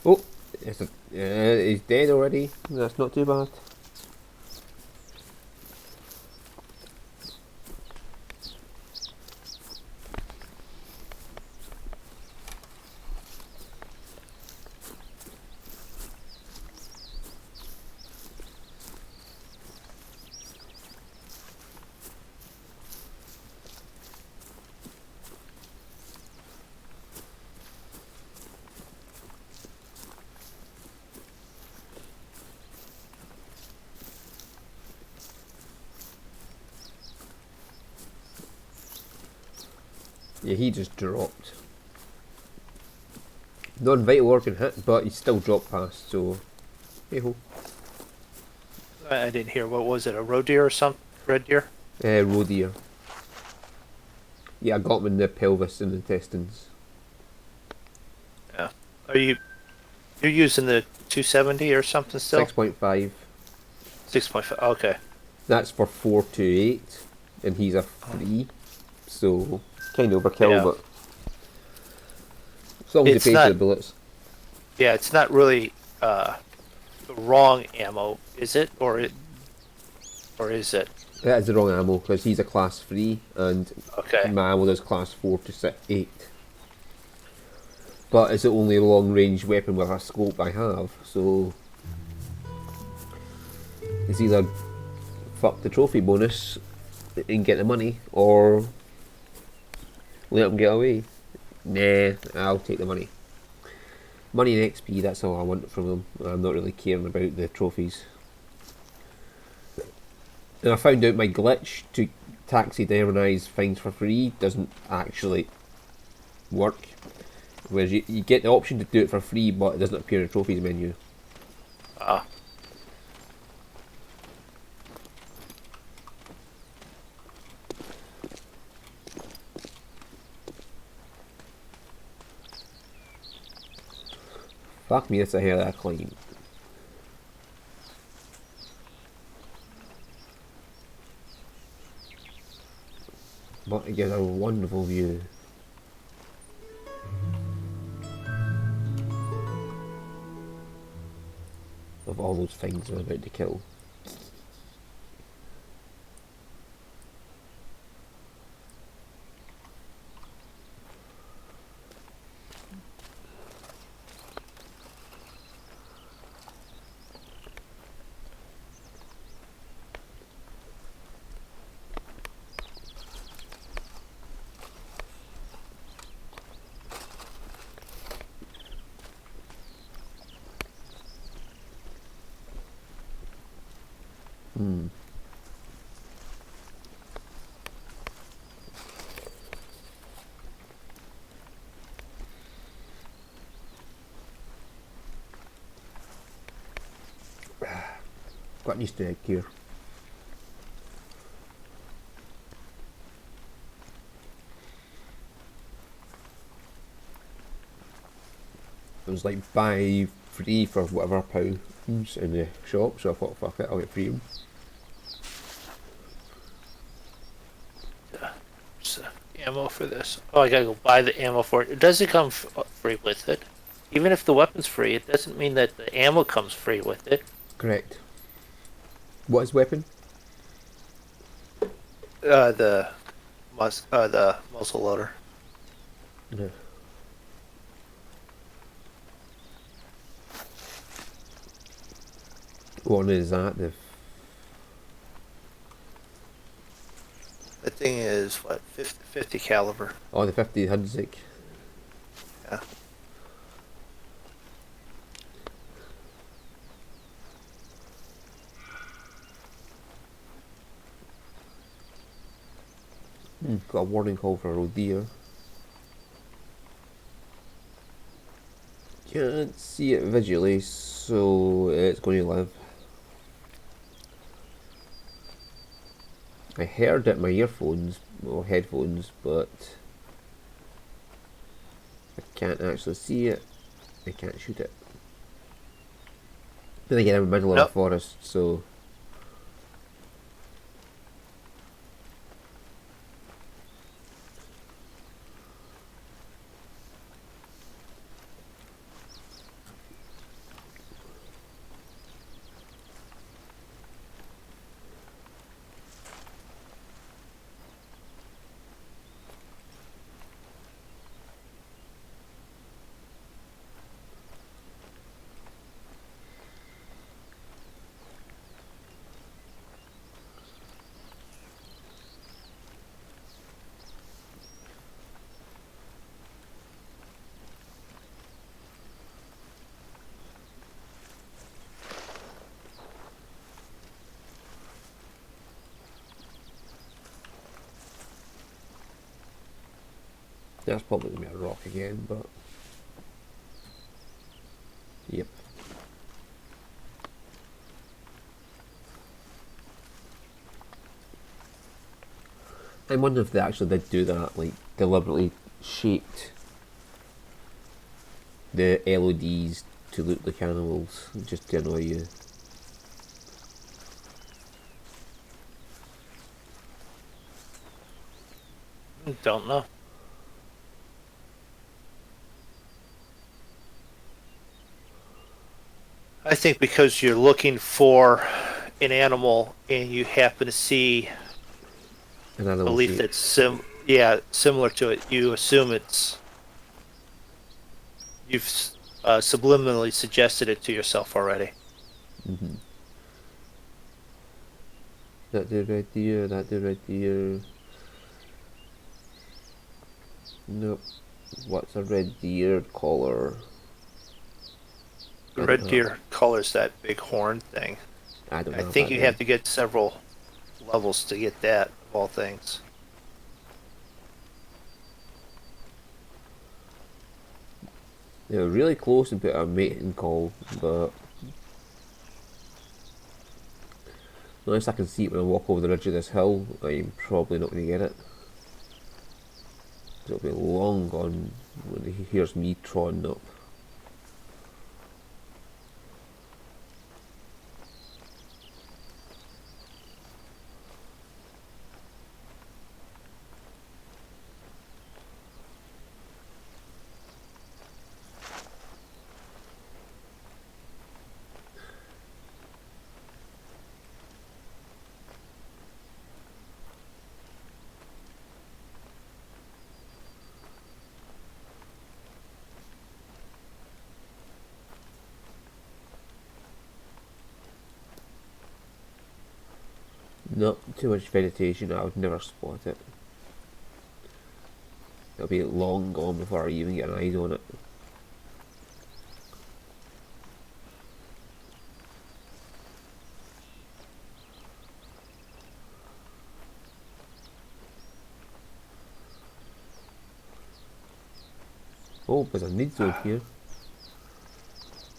Oh, he's dead already. That's not too bad. Yeah, he just dropped. Non-vital organ hit, but he still dropped past, so hey ho.
I didn't hear. What was it? A roe deer or something? Red deer?
Roe deer. Yeah, I got him in the pelvis and intestines.
Yeah. You're using the 270 or something still?
6.5.
6.5. Okay.
That's for 4 to 8, and he's a 3, so kind of overkill,
Yeah.
but as long as
It's
you pay for
not-
the bullets.
Yeah, it's not really the wrong ammo, is it? Or is it?
That is the wrong ammo, because he's a class 3, and
Okay.
my ammo is class 4 to 8. But it's the only long range weapon with a scope I have, so it's either fuck the trophy bonus and get the money, or let him get away. Nah, I'll take the money. Money and XP, that's all I want from them. I'm not really caring about the trophies. And I found out my glitch to taxidermize things for free doesn't actually work. Whereas you get the option to do it for free, but it doesn't appear in the trophies menu.
Ah.
Fuck me, that's a hell of a climb. But it gives a wonderful view. Of all those things I'm about to kill. Got an Easter egg here. It was like buy free for whatever pounds in the shop, so I thought fuck it, I'll get free.
So, ammo for this. Oh, I gotta go buy the ammo for it. It doesn't come free with it. Even if the weapon's free, it doesn't mean that the ammo comes free with it.
Correct. What is weapon?
The muzzle loader.
Yeah. What is that?
That thing is what 50 caliber.
Oh, the 50 Hudzig.
Yeah.
Got a warning call for a roe deer. Can't see it visually, so it's going to live. I heard it in my earphones or headphones, but I can't actually see it. I can't shoot it. Then again, I'm in the middle of a
Nope.
forest, so that's probably going to be a rock again, but yep. I wonder if they actually did do that, like deliberately shaped the LODs to look like animals, just to annoy you.
Don't know. I think because you're looking for an animal and you happen to see
An
a
animal
leaf
shape.
that's similar to it, you assume you've subliminally suggested it to yourself already.
Mm-hmm. That the red deer, that the red deer. Nope. What's a red deer collar?
The
I don't
red
know.
deer colors that big horn thing.
I don't
I
know
think
that
you
then.
have to get several levels to get that, of all things.
They were really close and put a mating call, but unless I can see it when I walk over the ridge of this hill, I'm probably not going to get it. It'll be long gone when he hears me trotting up. Not too much vegetation, I would never spot it. It'll be long gone before I even get an eyes on it. Oh, there's a need zone here.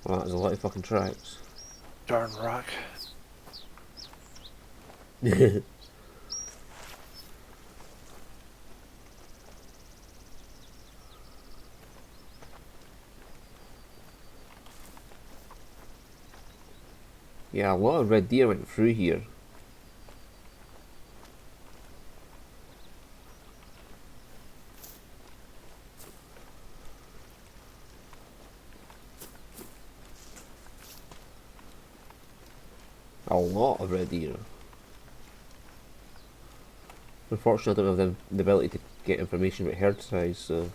Well, there's a lot of fucking tracks.
Darn rock.
Yeah, a lot of red deer went through here. A lot of red deer. Unfortunately, I don't have the ability to get information about herd size, so...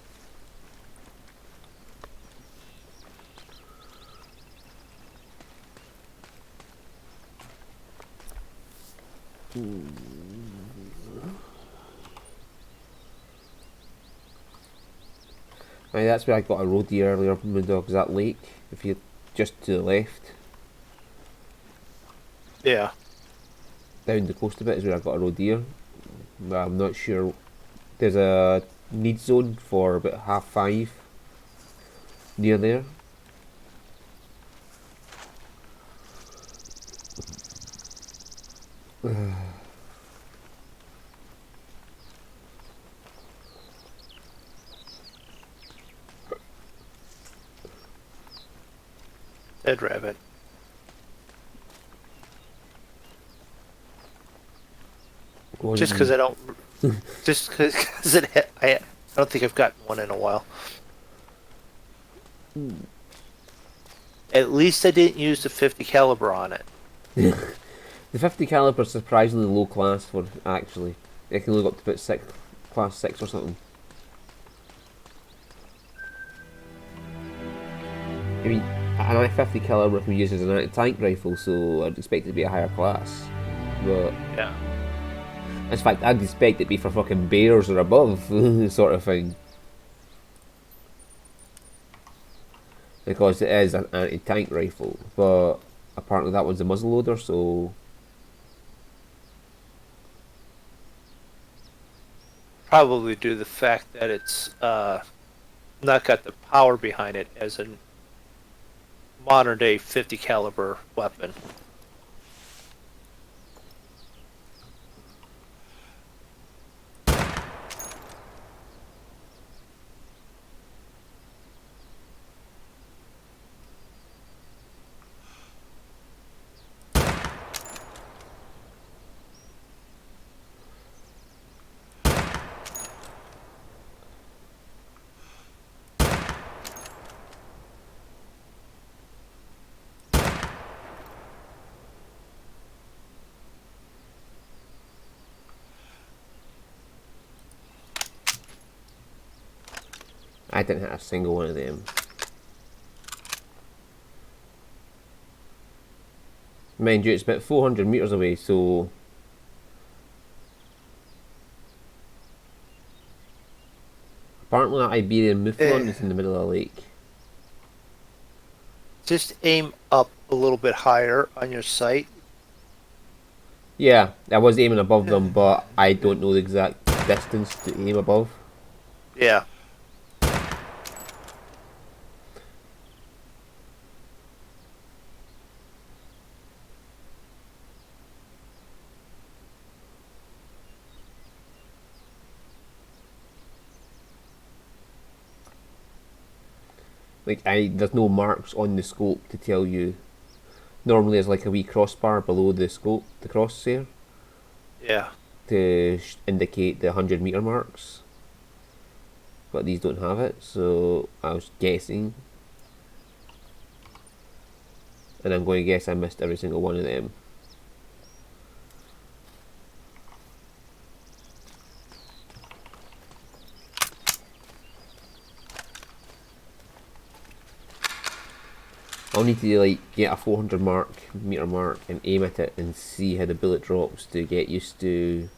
Aye, that's where I got a roadie earlier, Moondog, is that lake. If you're just to the left,
Yeah.
down the coast a bit is where I got a roadie. But I'm not sure. There's a need zone for about 5:30 near there.
Dead rabbit. Just because I don't. Just because I don't think I've gotten one in a while. At least I didn't use the 50 caliber on it.
The 50 caliber is surprisingly low class for actually. It can look up to about class 6 or something. I mean, an I-50 caliber can be used as an anti-tank rifle, so I'd expect it to be a higher class. But
Yeah.
in fact, I'd expect it to be for fucking bears or above, sort of thing. Because it is an anti-tank rifle, but apparently that one's a muzzleloader, so...
Probably due to the fact that it's not got the power behind it as a modern day 50 caliber weapon.
I didn't hit a single one of them. Mind you, it's about 400 metres away, so... Apparently that Iberian Mouflon is in the middle of the lake.
Just aim up a little bit higher on your sight.
Yeah, I was aiming above them, but I don't know the exact distance to aim above.
Yeah.
Like, there's no marks on the scope to tell you. Normally there's like a wee crossbar below the scope, the crosshair,
Yeah.
to indicate the 100 metre marks. But these don't have it, so I was guessing. And I'm going to guess I missed every single one of them. I'll need to like get a 400 metre mark and aim at it and see how the bullet drops to get used to.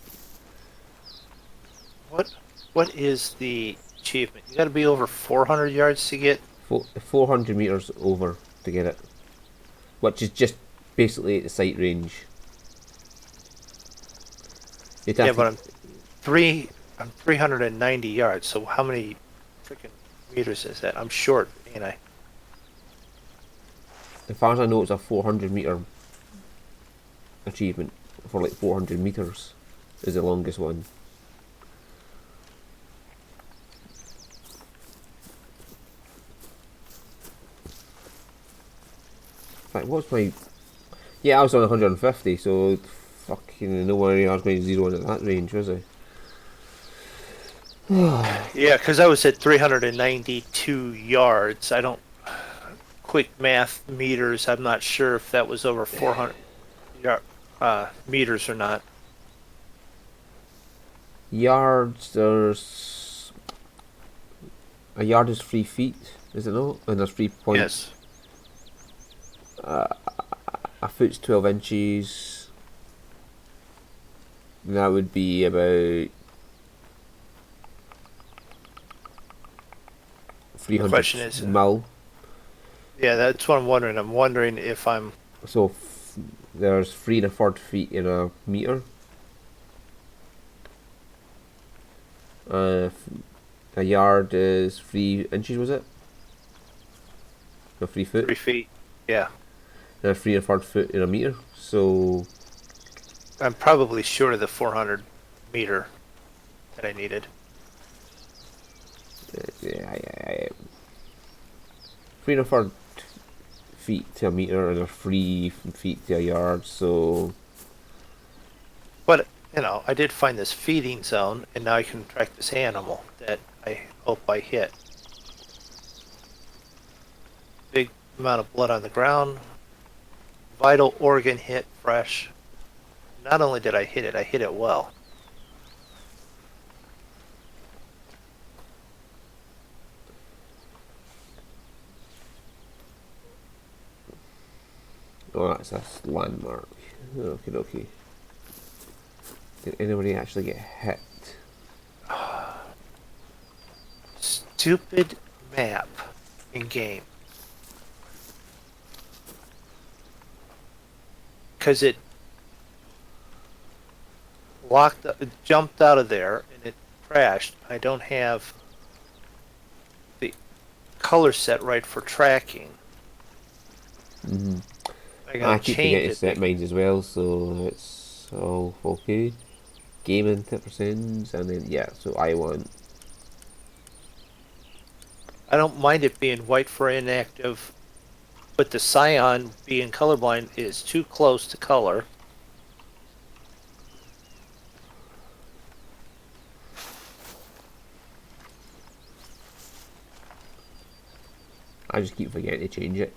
What is the achievement? You got to be over 400 yards to get.
400 metres over to get it, which is just basically at the sight range.
Yeah, but I'm 390 yards. So how many freaking meters is that? I'm short, ain't I?
As far as I know, it's a 400 metre achievement for like 400 metres is the longest one. In fact, what's my... Yeah, I was on 150, so fucking no worry, I was going to zero in at that range, was I?
Yeah, because I was at 392 yards. I don't... Quick math meters, I'm not sure if that was over 400 meters or not.
Yards, there's... A yard is 3 feet, is it not? And there's 3 points.
Yes.
A foot's 12 inches. That would be about 300
question is,
mil.
yeah, that's what I'm wondering. I'm wondering if I'm.
So there's 3 1/4 feet in a meter. A yard is 3 inches, was it? No, 3 foot.
3 feet. Yeah.
And 3 1/4 foot in a meter. So
I'm probably short of the 400 meter that I needed.
yeah, 3 1/4 feet to a meter, and there's 3 feet to a yard. So
But, I did find this feeding zone, and now I can track this animal that I hope I hit. Big amount of blood on the ground. Vital organ hit fresh. Not only did I hit it well.
oh, that's a landmark. Okay, okay. Did anybody actually get hit?
Stupid map in game. Because it jumped out of there and it crashed. I don't have the color set right for tracking.
I keep forgetting to set mines as well, so it's all okay. Gaming 10%, and then yeah, so I want.
I don't mind it being white for inactive, but the Scion being colorblind is too close to color.
I just keep forgetting to change it.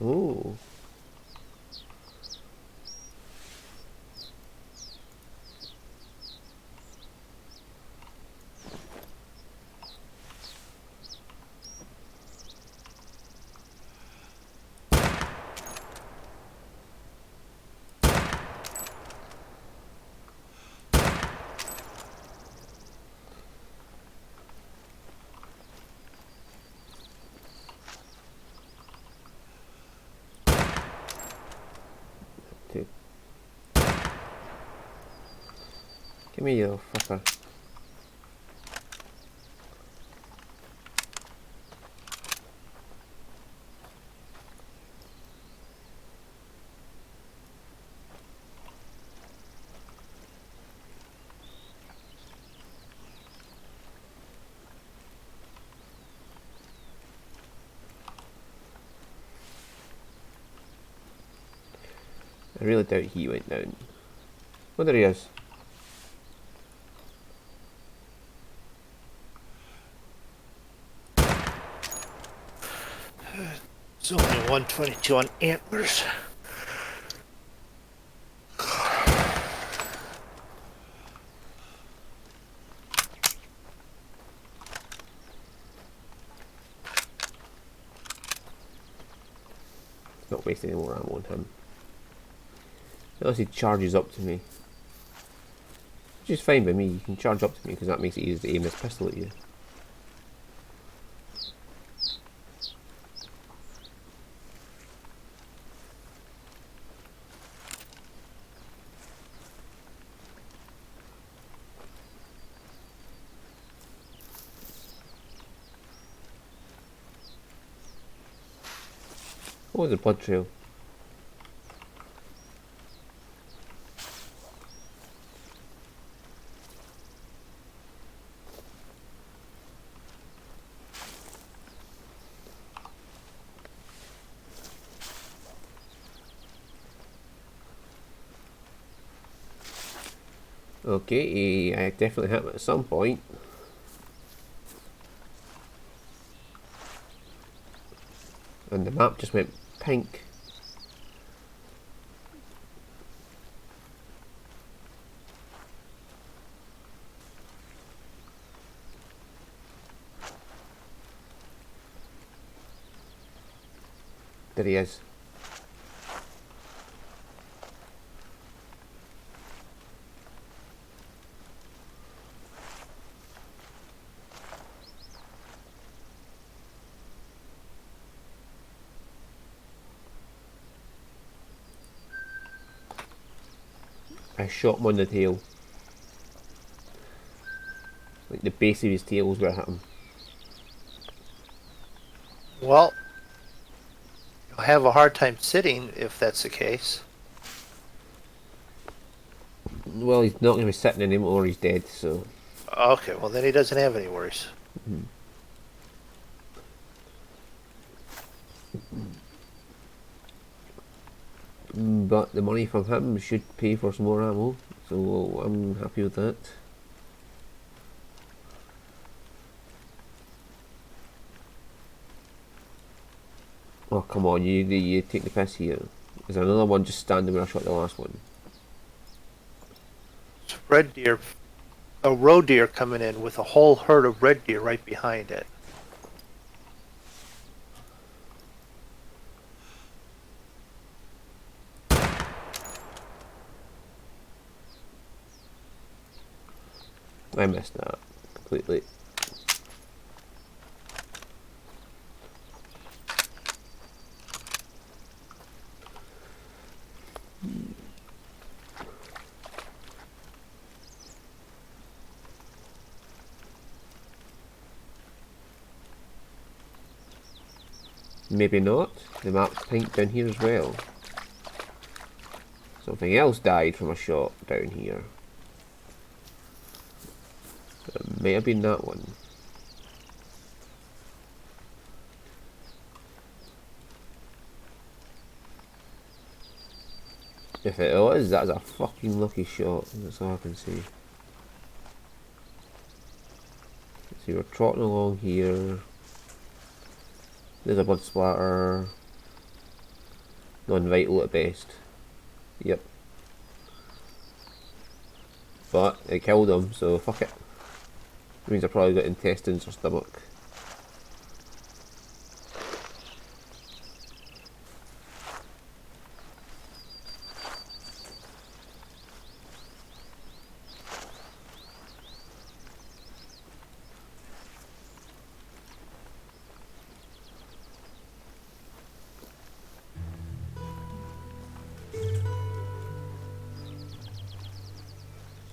Oh. Give me your fucker. I really doubt he went down. Oh, there he is.
It's only 122 on antlers.
Not wasting any more ammo on him. Unless he charges up to me. Which is fine by me, you can charge up to me because that makes it easy to aim this pistol at you. Oh, the blood trail. Okay, I definitely hit him at some point. And the map just went pink. There he is. I shot him on the tail. Like the base of his tail is where I hit him.
Well, you'll have a hard time sitting if that's the case.
Well, he's not going to be sitting anymore, he's dead, so...
Okay, well then he doesn't have any worries.
But the money from him should pay for some more ammo, so I'm happy with that. Oh, come on, you take the piss here. There's another one just standing where I shot the last one.
It's red deer, a roe deer coming in with a whole herd of red deer right behind it.
I missed that completely. Maybe not. The map's pink down here as well. Something else died from a shot down here. So it may have been that one. If it was, that's a fucking lucky shot. That's all I can say. See, we're trotting along here. There's a blood splatter. Non-vital at best. Yep. But it killed him, so fuck it. It means I probably got intestines or stomach.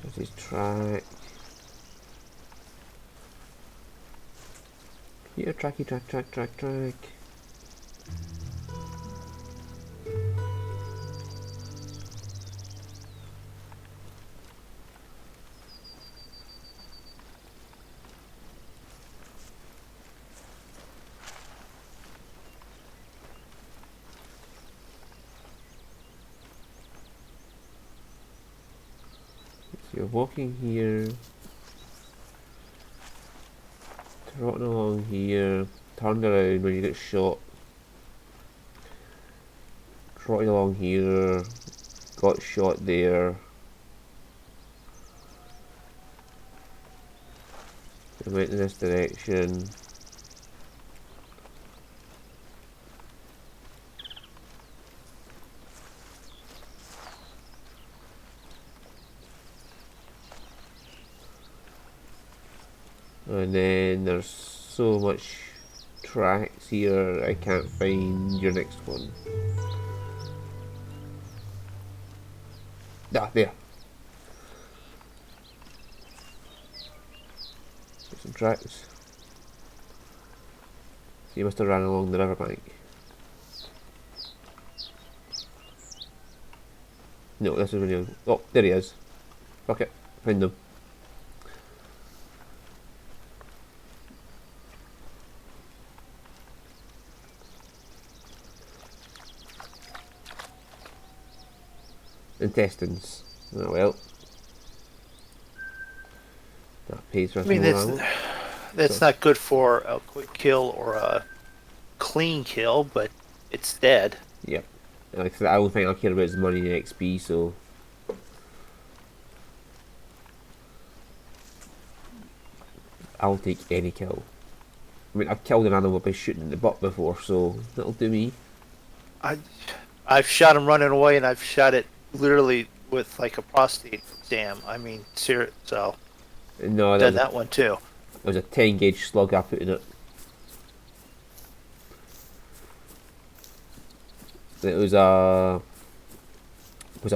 There's his track. Here, tracky, track. So you're walking here, trotting along here, turned around when you get shot, trotting along here, got shot there, and went in this direction. And then there's so much tracks here, I can't find your next one. Ah, there. There's some tracks. So you must have ran along the riverbank. No, this is when you. Oh, there he is. Fuck it. Find him. Intestines. Oh well. That pays for
I mean,
some more ammo.
that's
So-
not good for a quick kill or a clean kill, but it's dead.
Yep. Like I said, the only thing I care about is money and XP, so I'll take any kill. I mean, I've killed an animal by shooting in the butt before, so that'll do me.
I've shot him running away, and I've shot it literally with like a prostate exam. I mean, so
No,
done that one too.
it was a 10 gauge slug I put in it. It was a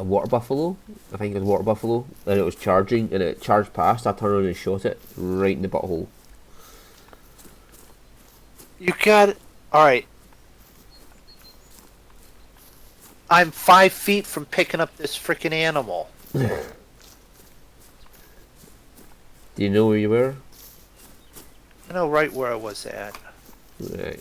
water buffalo. I think it was a water buffalo, and it was charging, and it charged past. I turned around and shot it right in the butthole.
You got all right. I'm 5 feet from picking up this freaking animal.
Do you know where you were?
I know right where I was at.
Right.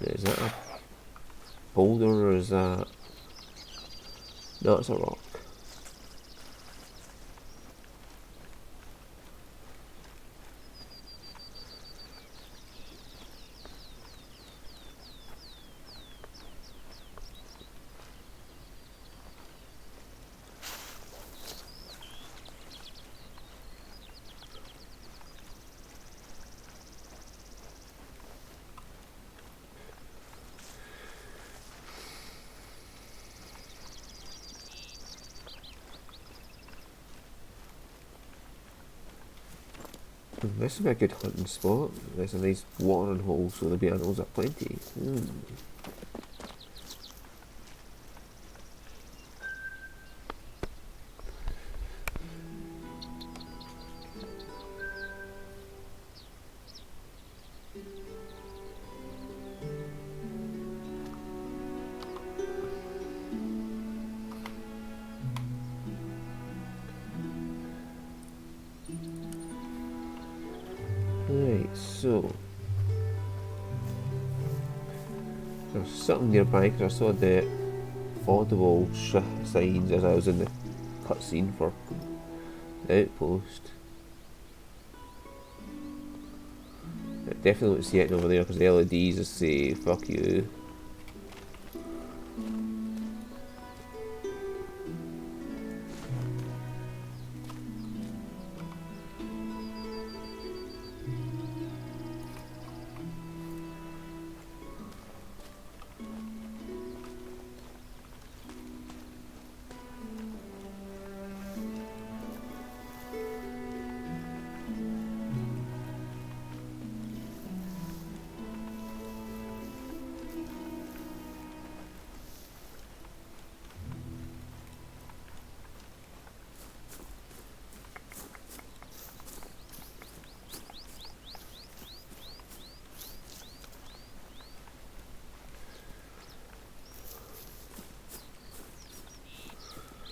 Is that a boulder or is that... No, it's a rock. This would be a good hunting spot. There's a nice watering hole, so there'll be animals at plenty. Right, so there's something nearby because I saw the audible signs as I was in the cutscene for the outpost. I definitely don't see it over there because the LEDs just say fuck you.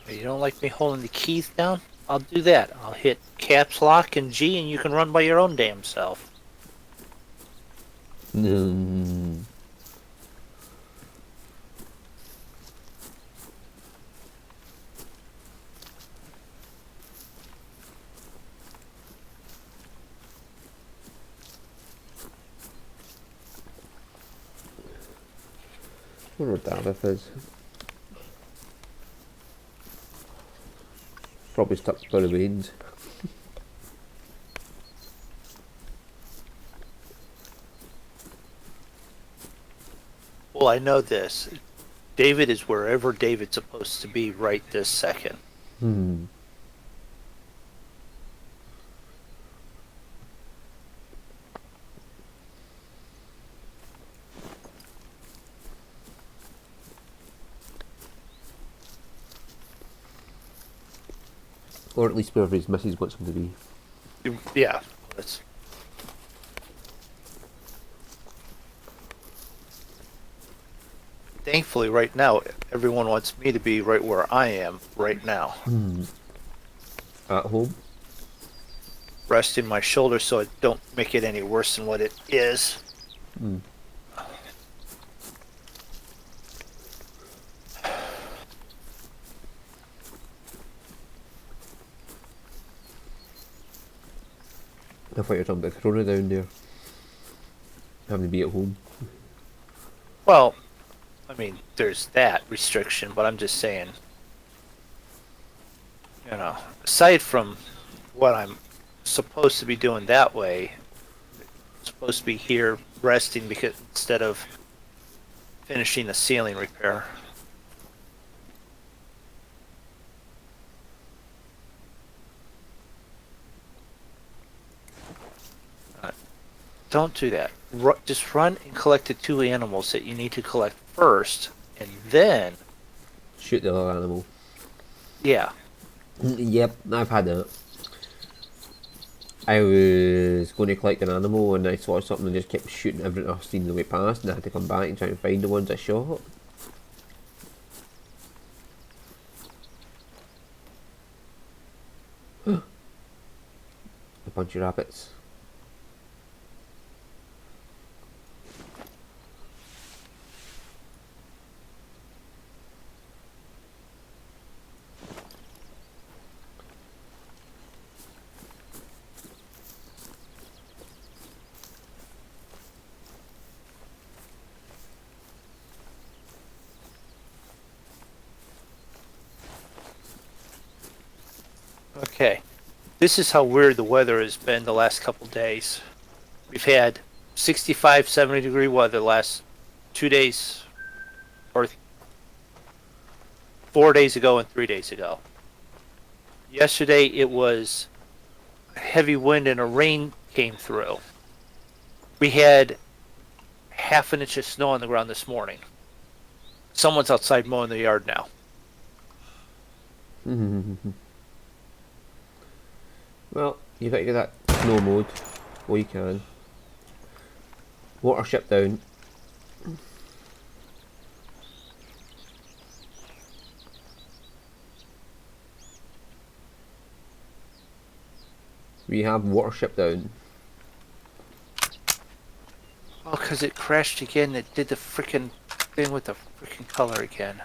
You don't like me holding the keys down? I'll do that. I'll hit caps lock and G, and you can run by your own damn self.
I wonder what Dafydd is. Probably stuck by the veins.
Well, I know this. David is wherever David's supposed to be right this second.
Or at least wherever his missus wants him to be.
Yeah, that's. Thankfully, right now, everyone wants me to be right where I am right now,
At home.
resting my shoulder so I don't make it any worse than what it is.
I thought you were talking about Corona down there. Having to be at home.
Well, I mean, there's that restriction, but I'm just saying, aside from what I'm supposed to be doing that way, I'm supposed to be here resting because instead of finishing the ceiling repair. Don't do that. Just run and collect the 2 animals that you need to collect first, and then,
Shoot the other animal.
yeah.
Yep, I've had that. I was going to collect an animal and I saw something and just kept shooting everything I've seen the way past, and I had to come back and try and find the ones I shot. A bunch of rabbits.
Okay. This is how weird the weather has been the last couple days. We've had 65, 70 degree weather the last 2 days, or 4 days ago and 3 days ago. Yesterday it was heavy wind and a rain came through. We had half an inch of snow on the ground this morning. Someone's outside mowing the yard now.
Well, you got to get that snow mode. Well, you can. Water ship down. We have water ship down.
Oh, because it crashed again. It did the freaking thing with the freaking color again.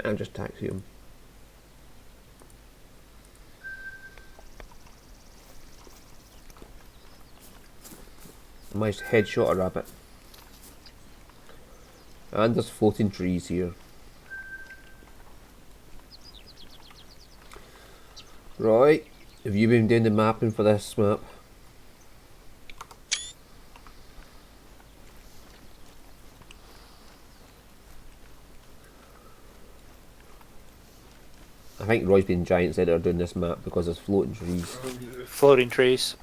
And just taxi him. Nice headshot a rabbit. And there's floating trees here. Roy, have you been doing the mapping for this map? I think Roy's been giant said they're doing this map because there's floating trees.
Floating trees.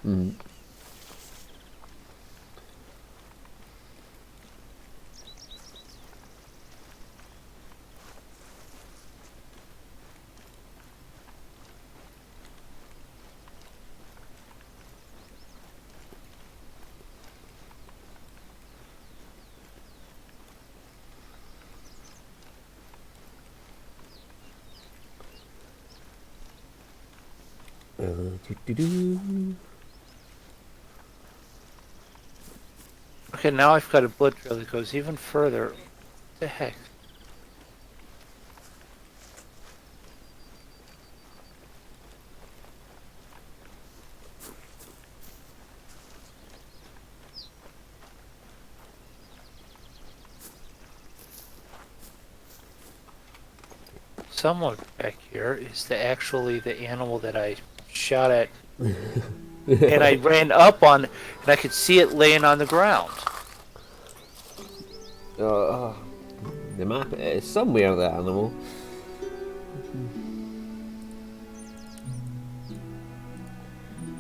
Okay, now I've got a blood trail that goes even further. What the heck? someone back here is actually the animal that I shot at. And I ran up on, and I could see it laying on the ground.
The map is somewhere, the animal.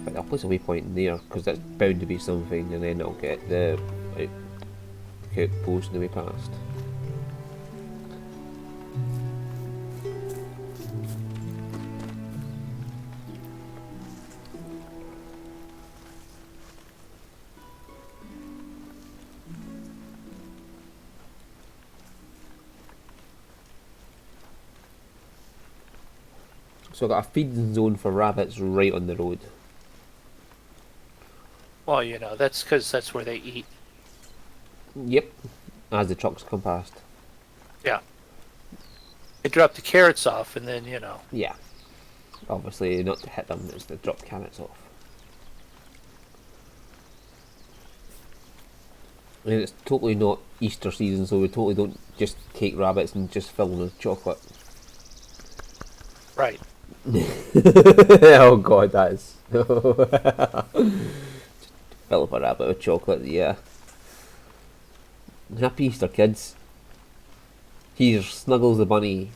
But I'll place a waypoint in there because that's bound to be something, and then I'll get the outpost on the way past. So I've got a feeding zone for rabbits right on the road.
Well, that's because that's where they eat.
Yep, as the trucks come past.
Yeah. They drop the carrots off, and then,
Yeah, obviously not to hit them, it's to drop the carrots off. And it's totally not Easter season, so we totally don't just take rabbits and just fill them with chocolate.
Right.
Oh god, that is... Fill up a rabbit with chocolate, yeah. Happy Easter, kids. Here's Snuggles the bunny.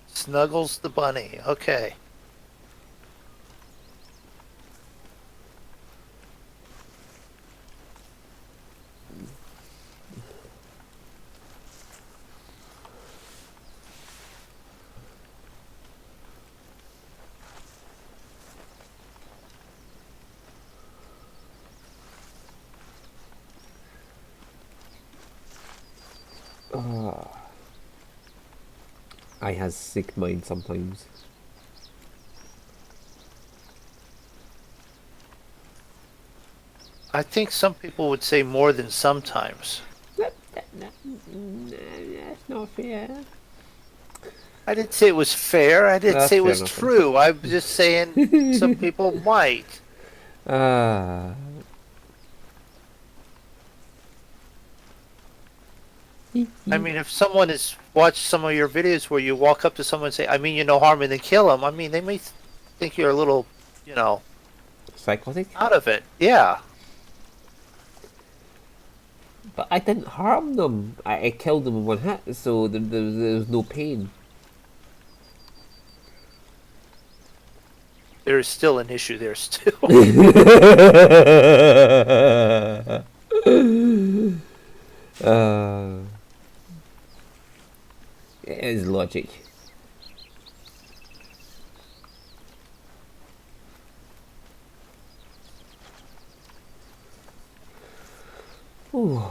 Snuggles the bunny. Okay.
I has sick mind sometimes.
I think some people would say more than sometimes.
That's not fair.
I didn't say it was fair. I didn't
That's
say it
fair
was
enough.
true. I'm just saying some people might. I mean, if someone has watched some of your videos where you walk up to someone and say, I mean you no harm and then kill them, I mean, they may think you're a little,
Psychotic?
out of it. Yeah.
But I didn't harm them. I killed them in one hit, so there was no pain.
There is still an issue there still.
It is logic. Ooh,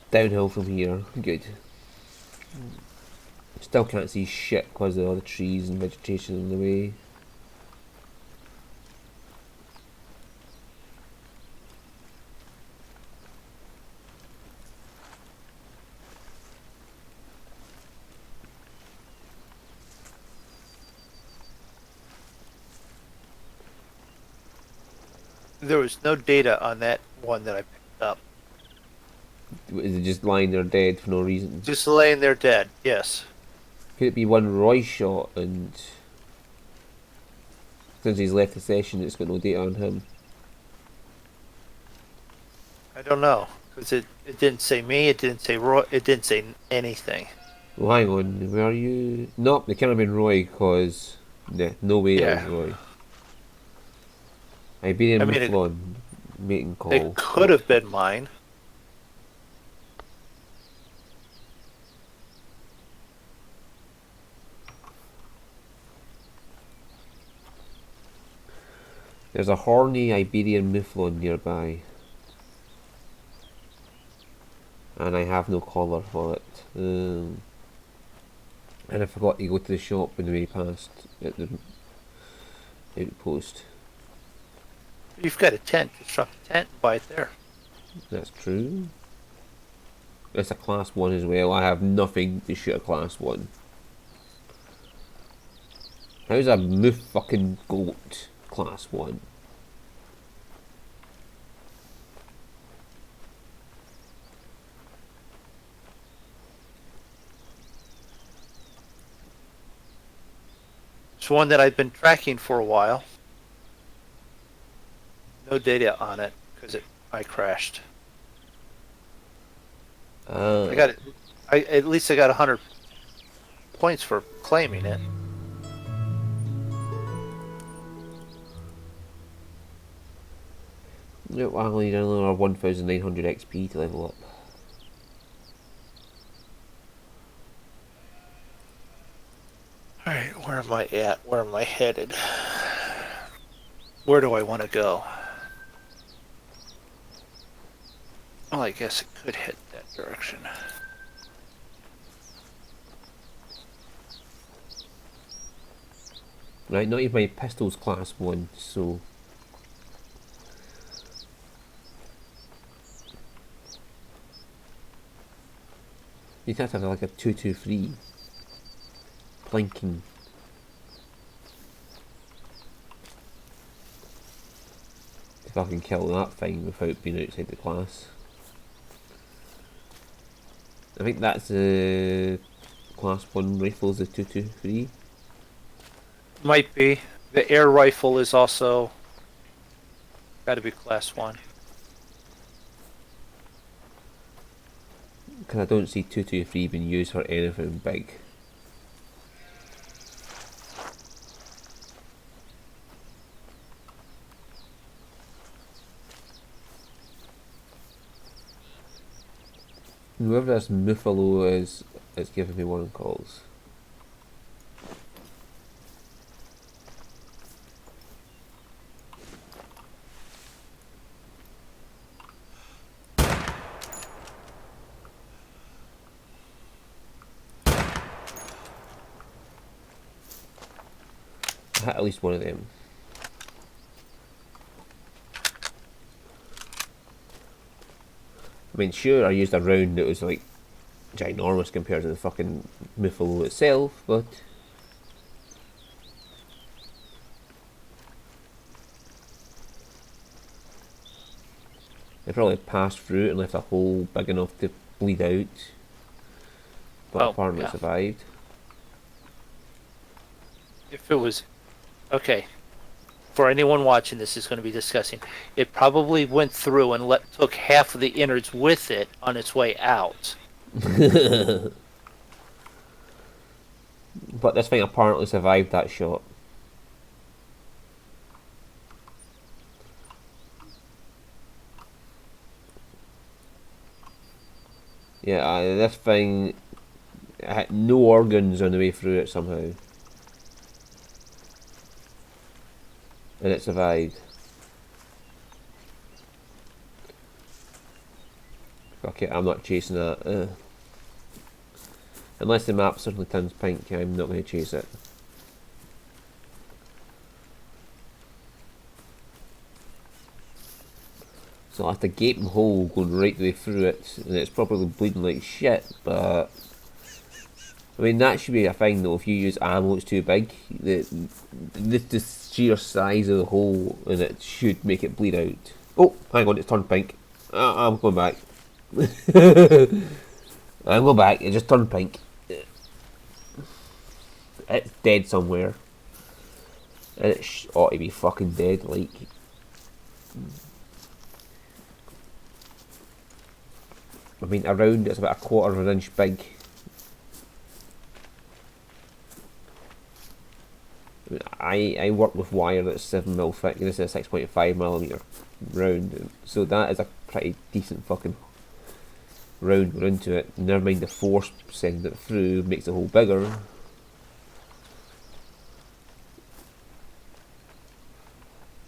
downhill from here. Good. Still can't see shit because of all the trees and vegetation in the way.
There was no data on that one that I picked up.
Is it just lying there dead for no reason?
Just laying there dead, yes.
Could it be one Roy shot and since he's left the session it's got no data on him?
I don't know. Because it didn't say me, it didn't say Roy, it didn't say anything.
Well, hang on, where are you? Nope, it can't have been Roy because no way it was Roy. Iberian Mouflon, mating call.
It could have been mine.
There's a horny Iberian Mouflon nearby. And I have no collar for it. And I forgot to go to the shop when we passed at the outpost.
You've got a tent. Just drop a tent and buy it there.
That's true. It's a class 1 as well. I have nothing to shoot a class 1. How's a moof fucking goat class 1?
It's one that I've been tracking for a while. No data on it because I crashed. I got it. At least I got 100 points for claiming it.
Yep, I only need another 1,900 XP to level up.
Alright, where am I at? Where am I headed? Where do I want to go? Well, I guess it could head that direction.
Right, not even my pistol's class 1, so... You'd have to have like a 2-2-3 planking. If I can kill that thing without being outside the class. I think that's the class 1 rifle is the 2-2-3.
Might be. The air rifle is also got to be class 1.
Because I don't see 2-2-3 being used for anything big. Whoever this Muffalo is giving me warning calls. I hit at least one of them. I mean, sure, I used a round that was like ginormous compared to the fucking Muffalo itself, but they probably passed through it and left a hole big enough to bleed out, but apparently it survived.
If it was... Okay. For anyone watching this is going to be discussing. It probably went through and took half of the innards with it on its way out.
But this thing apparently survived that shot. Yeah, this thing had no organs on the way through it somehow. And it survived. Fuck it, I'm not chasing that. Unless the map suddenly turns pink, I'm not going to chase it. So I have a gaping hole going right the way through it, and it's probably bleeding like shit, but... I mean, that should be a thing though, if you use ammo it's too big. The sheer size of the hole in it should make it bleed out. Oh, hang on, it's turned pink. I'm going back. I'm going back, it just turned pink. It's dead somewhere. And it ought to be fucking dead, like... I mean, around it's about 1/4 of an inch big. I work with wire that's 7mm thick, and this is a 6.5mm round, so that is a pretty decent fucking round going into it. Never mind the force sending it through makes the hole bigger.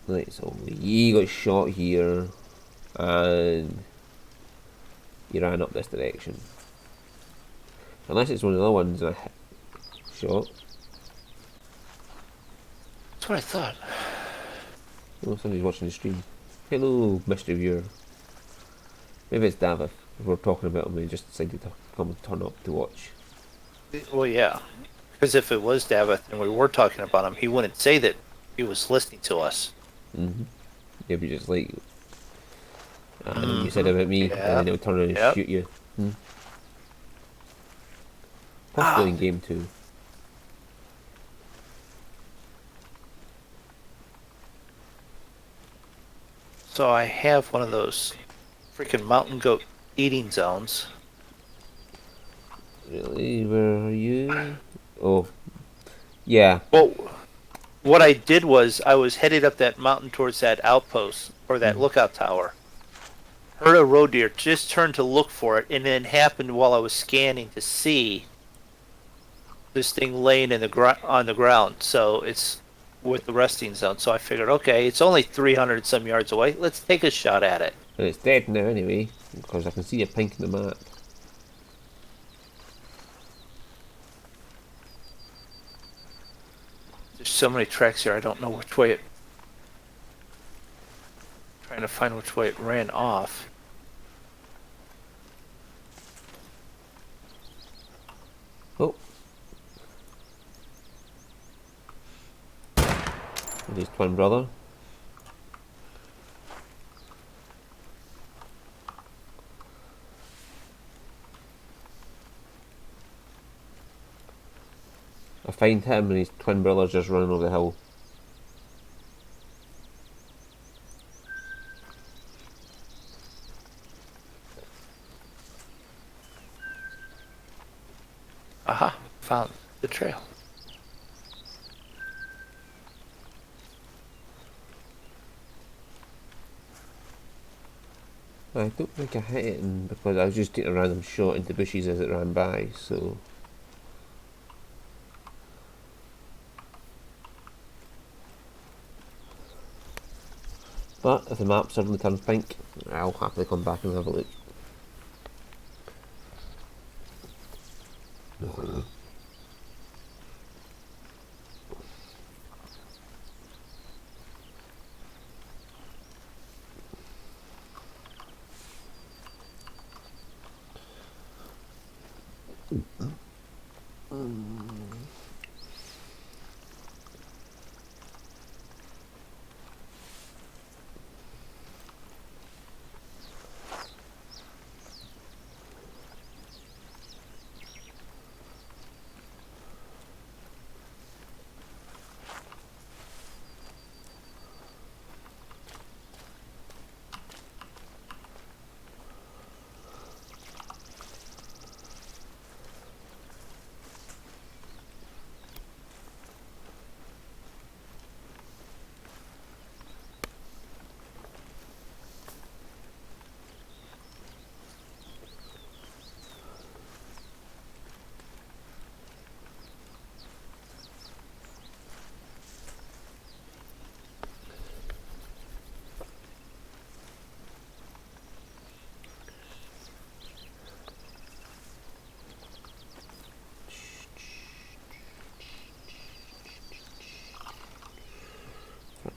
Right, so you got shot here, and you ran up this direction. Unless it's one of the other ones I hit shot.
That's what I thought.
Oh, somebody's watching the stream. Hello, mystery viewer. Maybe it's Dafydd. We're talking about him and he just decided to come and turn up to watch.
Well, yeah. Because if it was Dafydd and we were talking about him, he wouldn't say that he was listening to us.
Mm-hmm. He'll be just like, you said about me, and then he'll turn around and shoot you. Possibly in game 2.
So I have one of those freaking mountain goat eating zones.
Really? Where are you? Oh, yeah.
Well, what I did was I was headed up that mountain towards that outpost or that lookout tower. Heard a roe deer, just turned to look for it, and then happened while I was scanning to see this thing laying in the on the ground. So it's with the resting zone. So I figured, okay, it's only 300 some yards away. Let's take a shot at it.
And it's dead now anyway, because I can see a pink in the map.
There's so many tracks here. I don't know which way it. Trying to find which way it ran off.
Oh. And his twin brother. I find him and his twin brother's just running over the hill.
Aha, found the trail.
I don't think I hit it because I was just taking a random shot into bushes as it ran by, so... But if the map suddenly turns pink, I'll happily come back and have a look.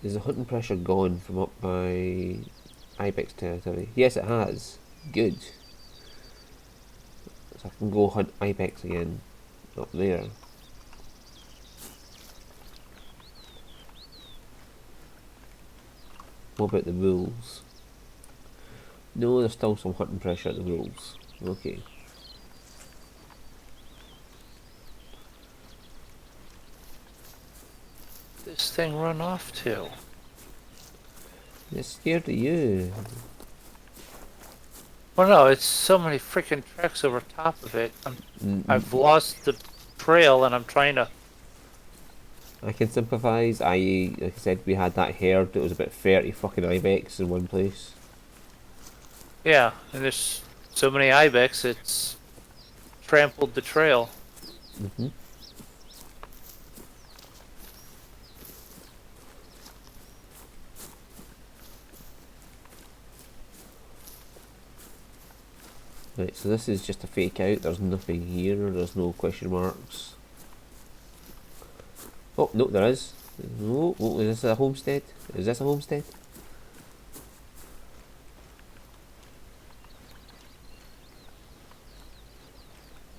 Is the hunting pressure gone from up by Ibex territory? Yes, it has. Good. So I can go hunt Ibex again up there. What about the wolves? No, there's still some hunting pressure at the wolves. Okay.
This thing run off to?
It's scared of you.
Well, no, it's so many freaking tracks over top of it. I've lost the trail, and I'm trying to.
I can sympathise. Like I said, we had that herd that was about 30 fucking ibex in one place.
Yeah, and there's so many ibex, it's trampled the trail.
Mm-hmm. Right, so this is just a fake out. There's nothing here. There's no question marks. Oh, no, there is. Oh, is this a homestead? Is this a homestead?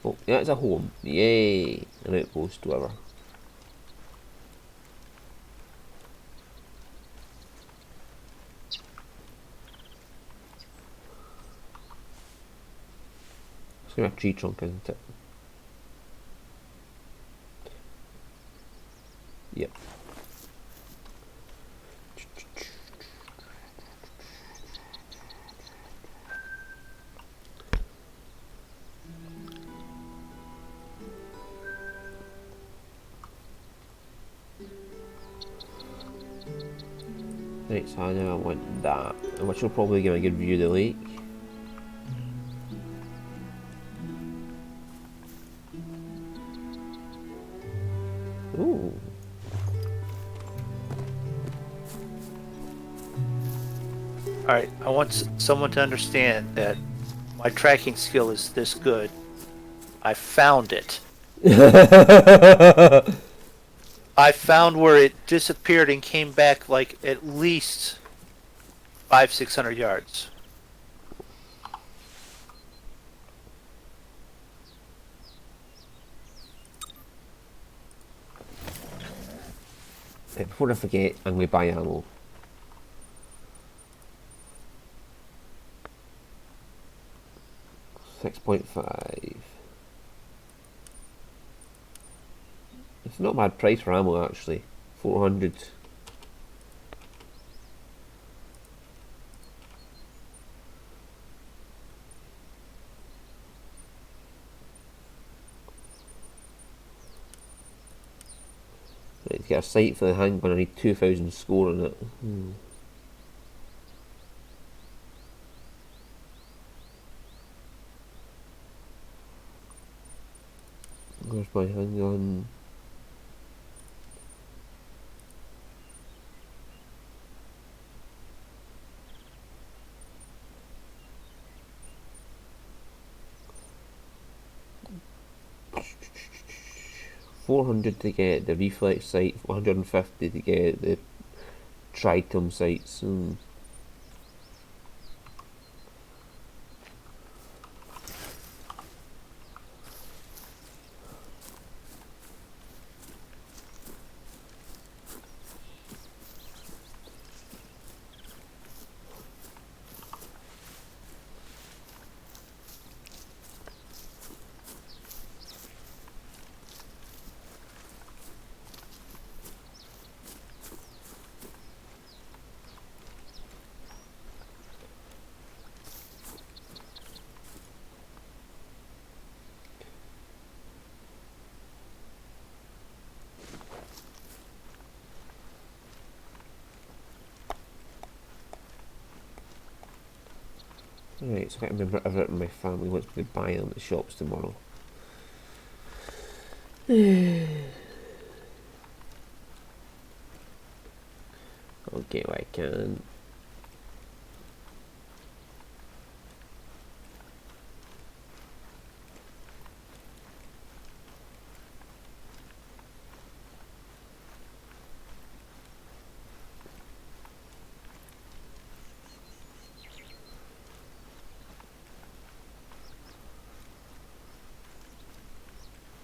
Oh, yeah, it's a home. Yay! An outpost, whatever. It's gonna be a tree trunk, isn't it? Yep. Right, so I know I want that, which will probably give a good view of the lake. Ooh.
Alright, I want someone to understand that my tracking skill is this good. I found it. I found where it disappeared and came back like at least 500-600 yards.
Before I forget, I'm going to buy ammo. $6.5. It's not a bad price for ammo actually. 400. Right, to get a sight for the handgun I need 2,000 score on it. Where's my handgun? $400 to get the reflex sight, $150 to get the triton sights. Right, so I can't remember everything my family wants me to buy them at the shops tomorrow. I'll get what I can.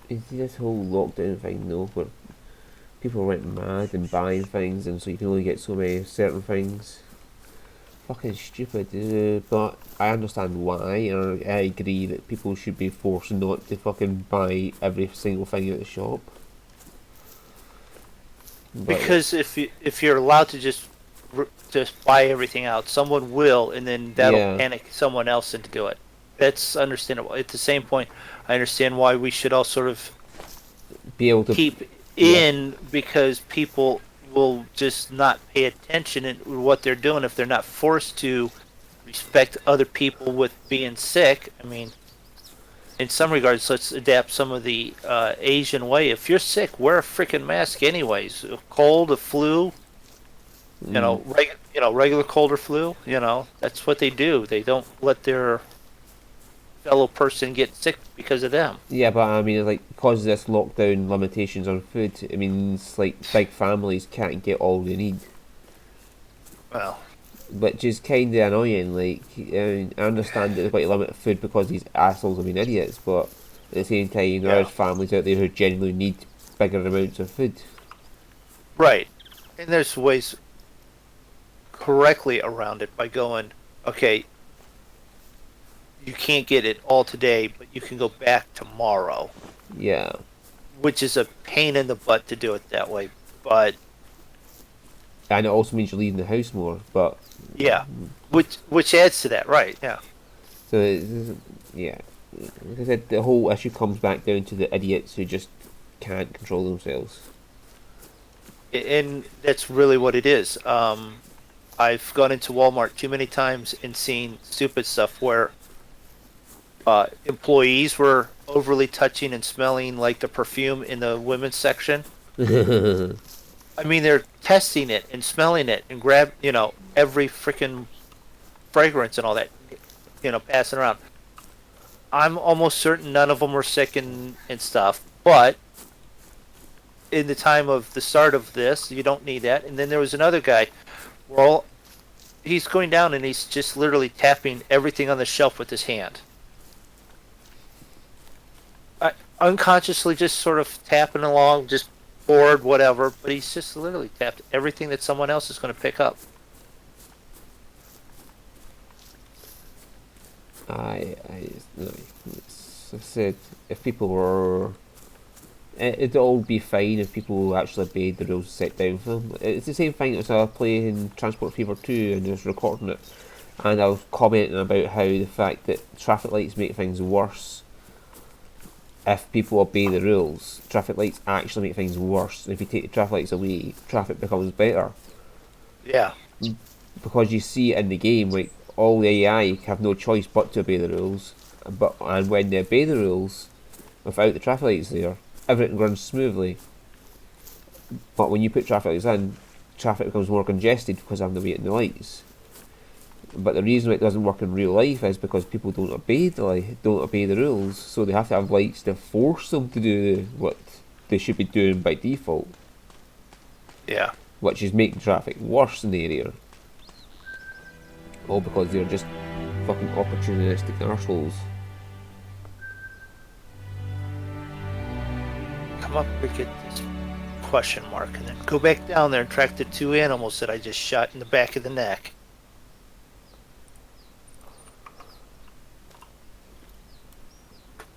You see this whole lockdown thing though, where people went mad and buying things, and so you can only get so many certain things. Fucking stupid, but I understand why, and I agree that people should be forced not to fucking buy every single thing at the shop. But
Because if you're allowed to just buy everything out, someone will, and then that'll
Yeah.
panic someone else into do it. That's understandable. At the same point, I understand why we should all sort of
be able to
keep in, because people will just not pay attention in what they're doing if they're not forced to respect other people with being sick. I mean, in some regards, let's adapt some of the Asian way. If you're sick, wear a freaking mask anyways. A cold, a flu, regular cold or flu, that's what they do. They don't let their fellow person get sick because of them.
Yeah, but I mean, like, because of this lockdown limitations on food, it means like big families can't get all they need,
Well,
which is kind of annoying. Like, I understand that they've got to limit food because these assholes have been idiots, but at the same time, there's families out there who genuinely need bigger amounts of food.
right. And there's ways correctly around it by going, okay, you can't get it all today, but you can go back tomorrow.
Yeah.
Which is a pain in the butt to do it that way, but
And it also means you're leaving the house more, but
yeah, which adds to that, right? Yeah.
so yeah, like I said, the whole issue comes back down to the idiots who just can't control themselves.
And that's really what it is. I've gone into Walmart too many times and seen stupid stuff where employees were overly touching and smelling like the perfume in the women's section. I mean, they're testing it and smelling it and grab, every freaking fragrance and all that, passing around. I'm almost certain none of them were sick and stuff, but in the time of the start of this, you don't need that. And then there was another guy. Well, he's going down and he's just literally tapping everything on the shelf with his hand. Unconsciously just sort of tapping along, just bored, whatever, but he's just literally tapped everything that someone else is going to pick up.
I said if people were, it'd all be fine if people actually obeyed the rules set down for them. It's the same thing as I was playing Transport Fever 2 and I was recording it, and I was commenting about how the fact that traffic lights make things worse. If people obey the rules, traffic lights actually make things worse. And if you take the traffic lights away, traffic becomes better.
Yeah.
Because you see in the game, like, all the AI have no choice but to obey the rules. And when they obey the rules, without the traffic lights there, everything runs smoothly. But when you put traffic lights in, traffic becomes more congested because of the wait in the lights. But the reason it doesn't work in real life is because people don't obey the rules, so they have to have lights to force them to do what they should be doing by default.
Yeah.
Which is making traffic worse in the area. All because they're just fucking opportunistic arseholes.
Come up here, get this question mark, and then go back down there and track the two animals that I just shot in the back of the neck.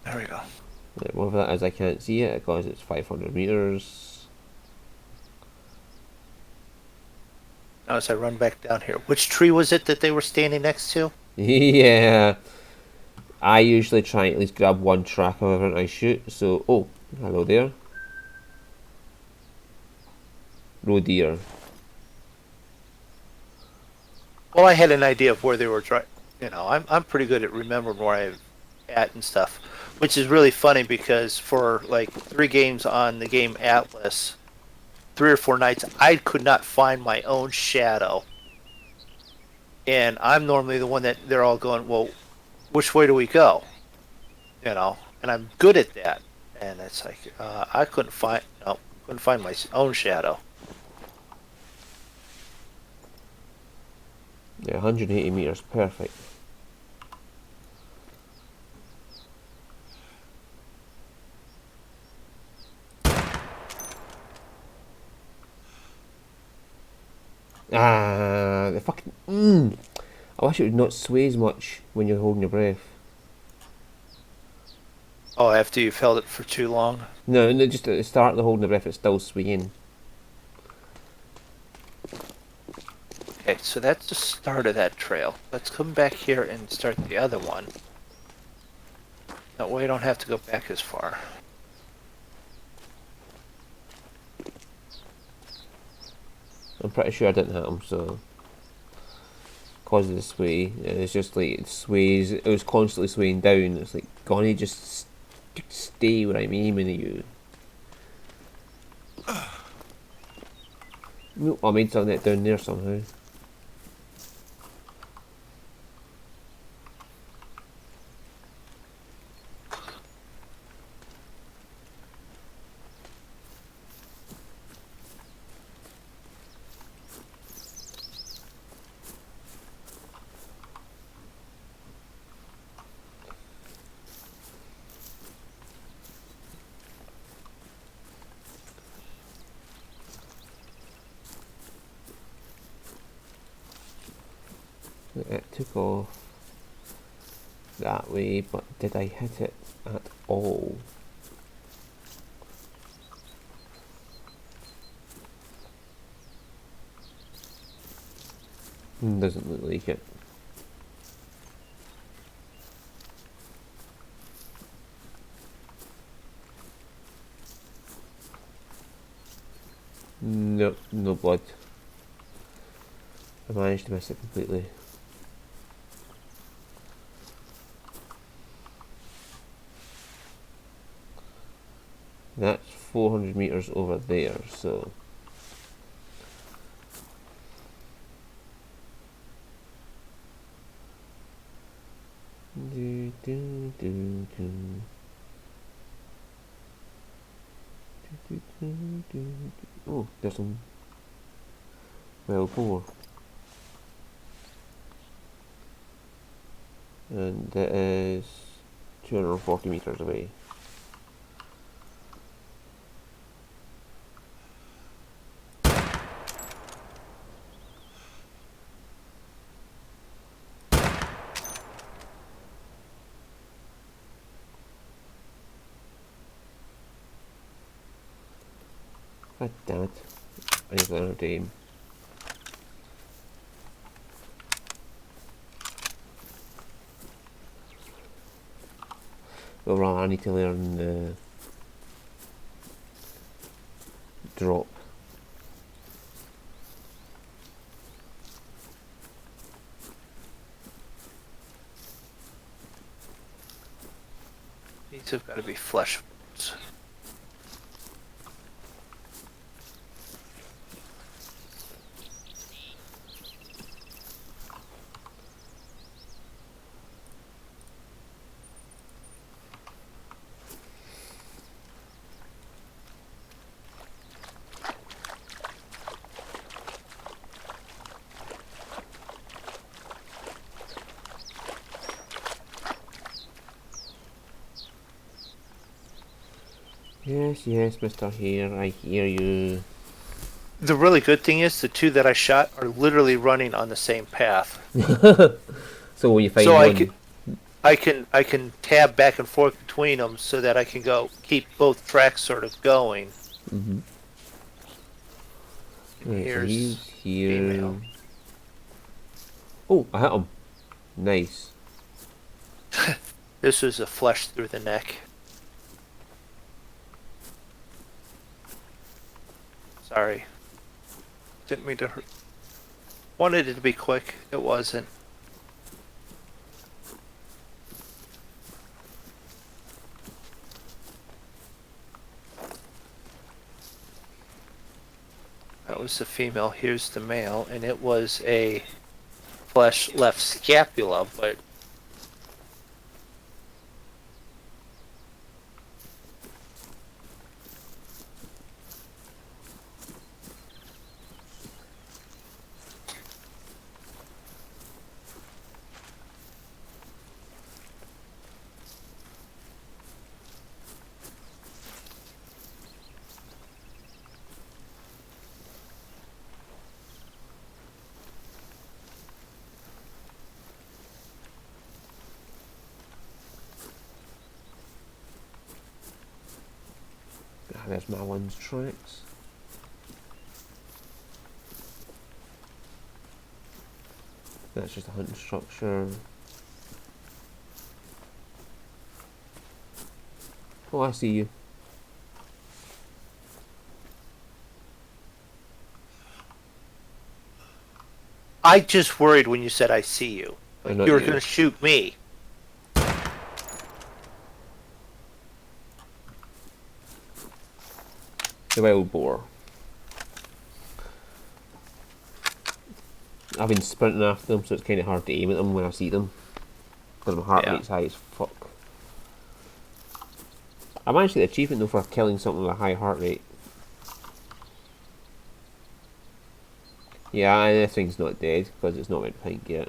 There we go.
Yeah, one of that is I can't see it because it's 500 meters.
Now as I run back down here, which tree was it that they were standing next to?
Yeah. I usually try and at least grab one track of everything I shoot, so... Oh, hello there. Roe deer.
Well, I had an idea of where they were trying. I'm pretty good at remembering where I'm at and stuff, which is really funny because for like 3 games on the game Atlas, 3 or 4 nights, I could not find my own shadow. And I'm normally the one that they're all going, well, which way do we go? And I'm good at that. And it's like, I couldn't find my own shadow.
Yeah, 180 meters, perfect. The fucking... I wish it would not sway as much when you're holding your breath.
Oh, after you've held it for too long?
No, just at the start of the holding the breath, it's still swaying.
Okay, so that's the start of that trail. Let's come back here and start the other one. That way I don't have to go back as far.
I'm pretty sure I didn't hit him, so... Because of the sway, it's just like, it sways, it was constantly swaying down. It's like, Gonnie, just stay where I'm aiming at you. Nope, I made something down there somehow. It took off that way, but did I hit it at all? Doesn't look like it. Nope, no blood. I managed to miss it completely. That's 400 meters over there, so do, do, do, do. Do, do, do, do. Oh, there's some wild boar. And that is 240 meters away. God damn it. I need to learn how to aim. Well, rather, I need to learn the drop.
These have got to be flesh wounds.
Yes, yes, Mr. Hare, I hear you.
The really good thing is the two that I shot are literally running on the same path.
So when you find
So
one,
I can tab back and forth between them so that I can keep both tracks sort of going.
mm-hmm.
And
Right, so
here's
he's here.
female.
Oh, I hit him. Nice.
This was a flesh through the neck. Sorry. Didn't mean to hurt. Wanted it to be quick. It wasn't. That was the female. Here's the male. And it was a flesh left scapula, but
Ah, there's my one's tracks. That's just a hunting structure. Oh, I see you.
I just worried when you said I see you.
I'm
Like
not
you were
you.
going to shoot me.
The wild boar. I've been sprinting after them, so it's kind of hard to aim at them when I see them. Because my heart
Yeah.
rate's high as fuck. I managed to get the achievement though for killing something with a high heart rate. Yeah, and this thing's not dead because it's not went pink yet.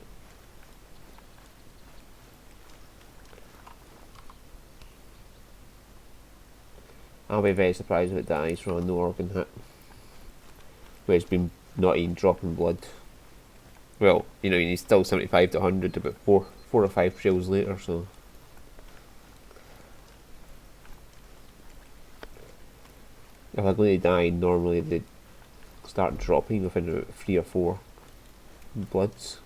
I'll be very surprised if it dies from a no organ hit. Where it's been not even dropping blood. Well, you know, he's still 75 to 100 about 4 or 5 shells later, so. If they're going to die, normally they start dropping within about 3 or 4 bloods.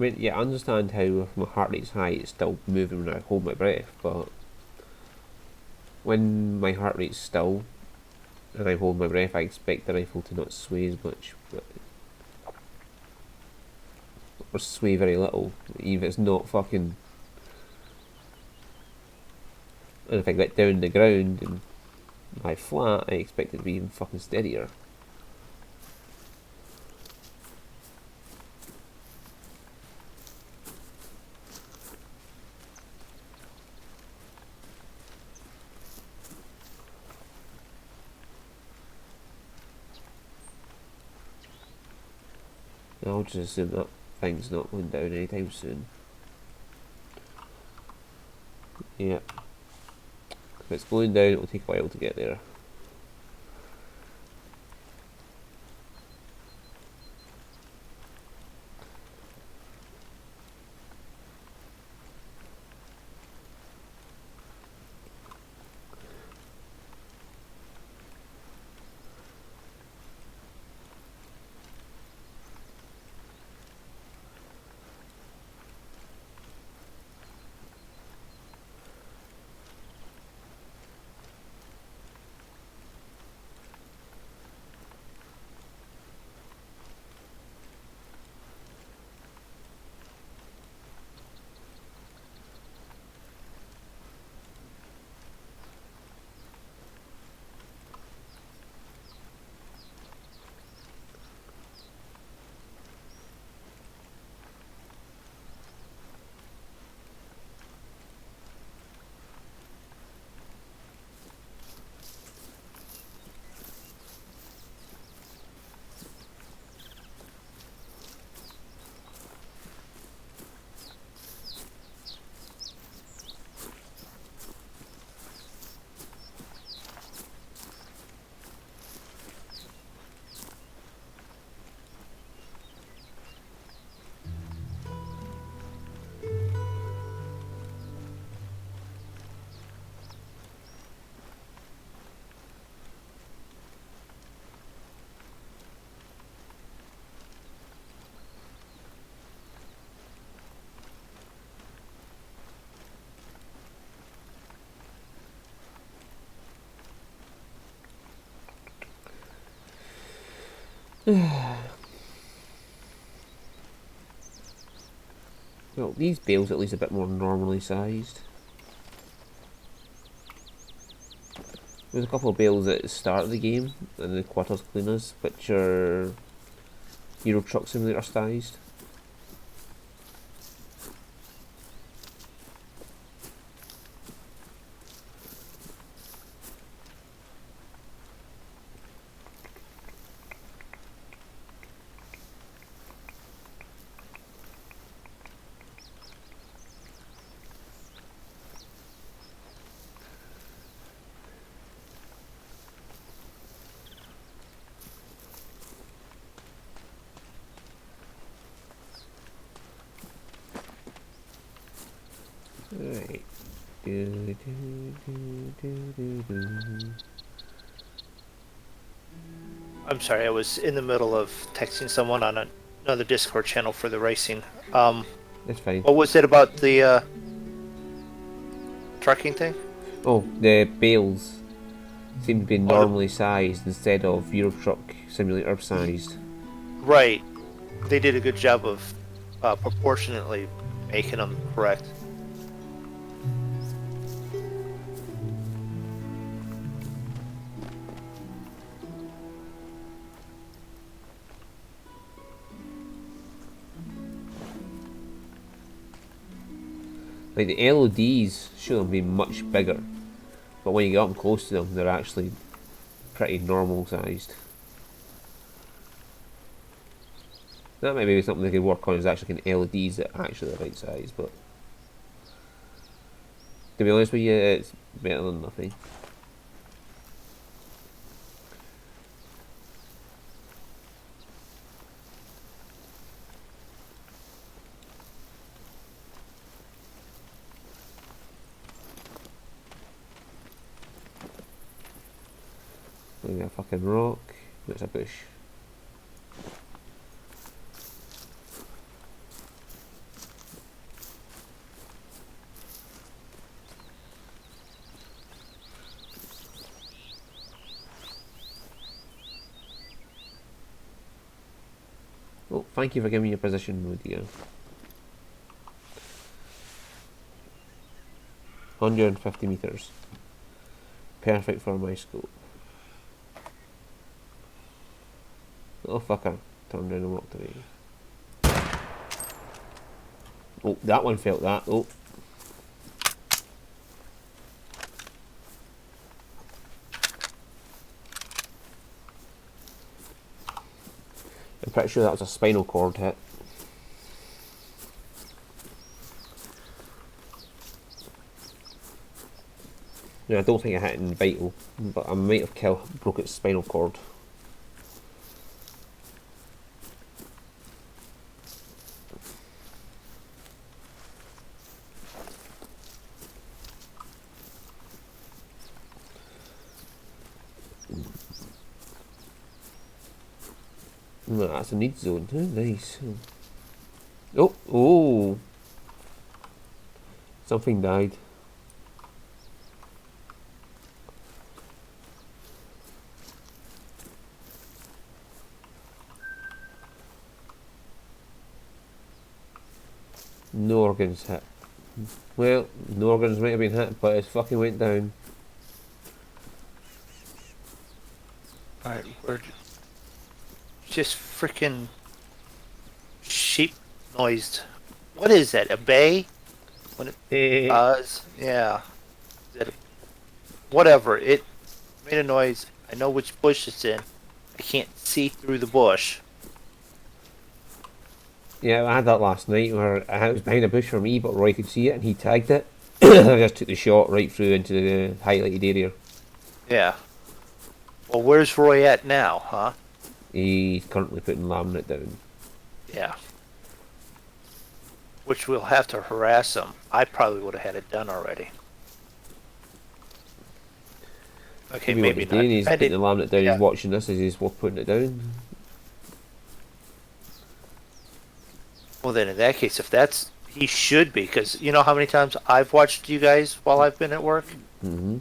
I understand how if my heart rate's high, it's still moving when I hold my breath, but when my heart rate's still and I hold my breath, I expect the rifle to not sway as much, or sway very little, even if it's not fucking. And if I get down the ground and lie flat, I expect it to be even fucking steadier. I'll just assume that thing's not going down anytime soon. Yep. If it's going down, it'll take a while to get there. Well, these bales are at least a bit more normally sized. There's a couple of bales at the start of the game, and the quarters cleaners, which are Euro Truck Simulator sized. Right.
I'm sorry, I was in the middle of texting someone on another Discord channel for the racing.
That's fine.
What was it about the trucking thing?
Oh, the bales seem to be normally sized instead of Euro Truck Simulator sized.
Right. They did a good job of proportionately making them correct.
Like the LODs should have been much bigger, but when you get up close to them, they're actually pretty normal sized. That might be something they could work on, is actually getting LEDs that are actually the right size, but to be honest with you, it's better than nothing. Look at a fucking rock. There's a bush. Thank you for giving me your position, Woody. 150 meters. Perfect for my scope. Oh fucker. Turned around and walked away. Oh, that one felt that. Oh. I'm pretty sure that was a spinal cord hit. No, I don't think I hit it in vital, but I might have broke its spinal cord. No, that's a need zone. Oh, nice. Oh, oh! Something died. No organs hit. Well, no organs might have been hit, but it fucking went down.
Alright, we're just freaking sheep noised. What is that? A bay? When it buzz? Yeah. Is that whatever. It made a noise. I know which bush it's in. I can't see through the bush.
Yeah, I had that last night where it was behind a bush for me, but Roy could see it and he tagged it. I just took the shot right through into the highlighted area.
Yeah. Well, where's Roy at now, huh?
He's currently putting laminate down.
Yeah. Which we'll have to harass him. I probably would have had it done already. Okay, maybe not.
He's putting the laminate down.
Yeah.
He's watching this as he's putting it down.
Well, then in that case, if that's... He should be, because you know how many times I've watched you guys while I've been at work?
Mm-hmm.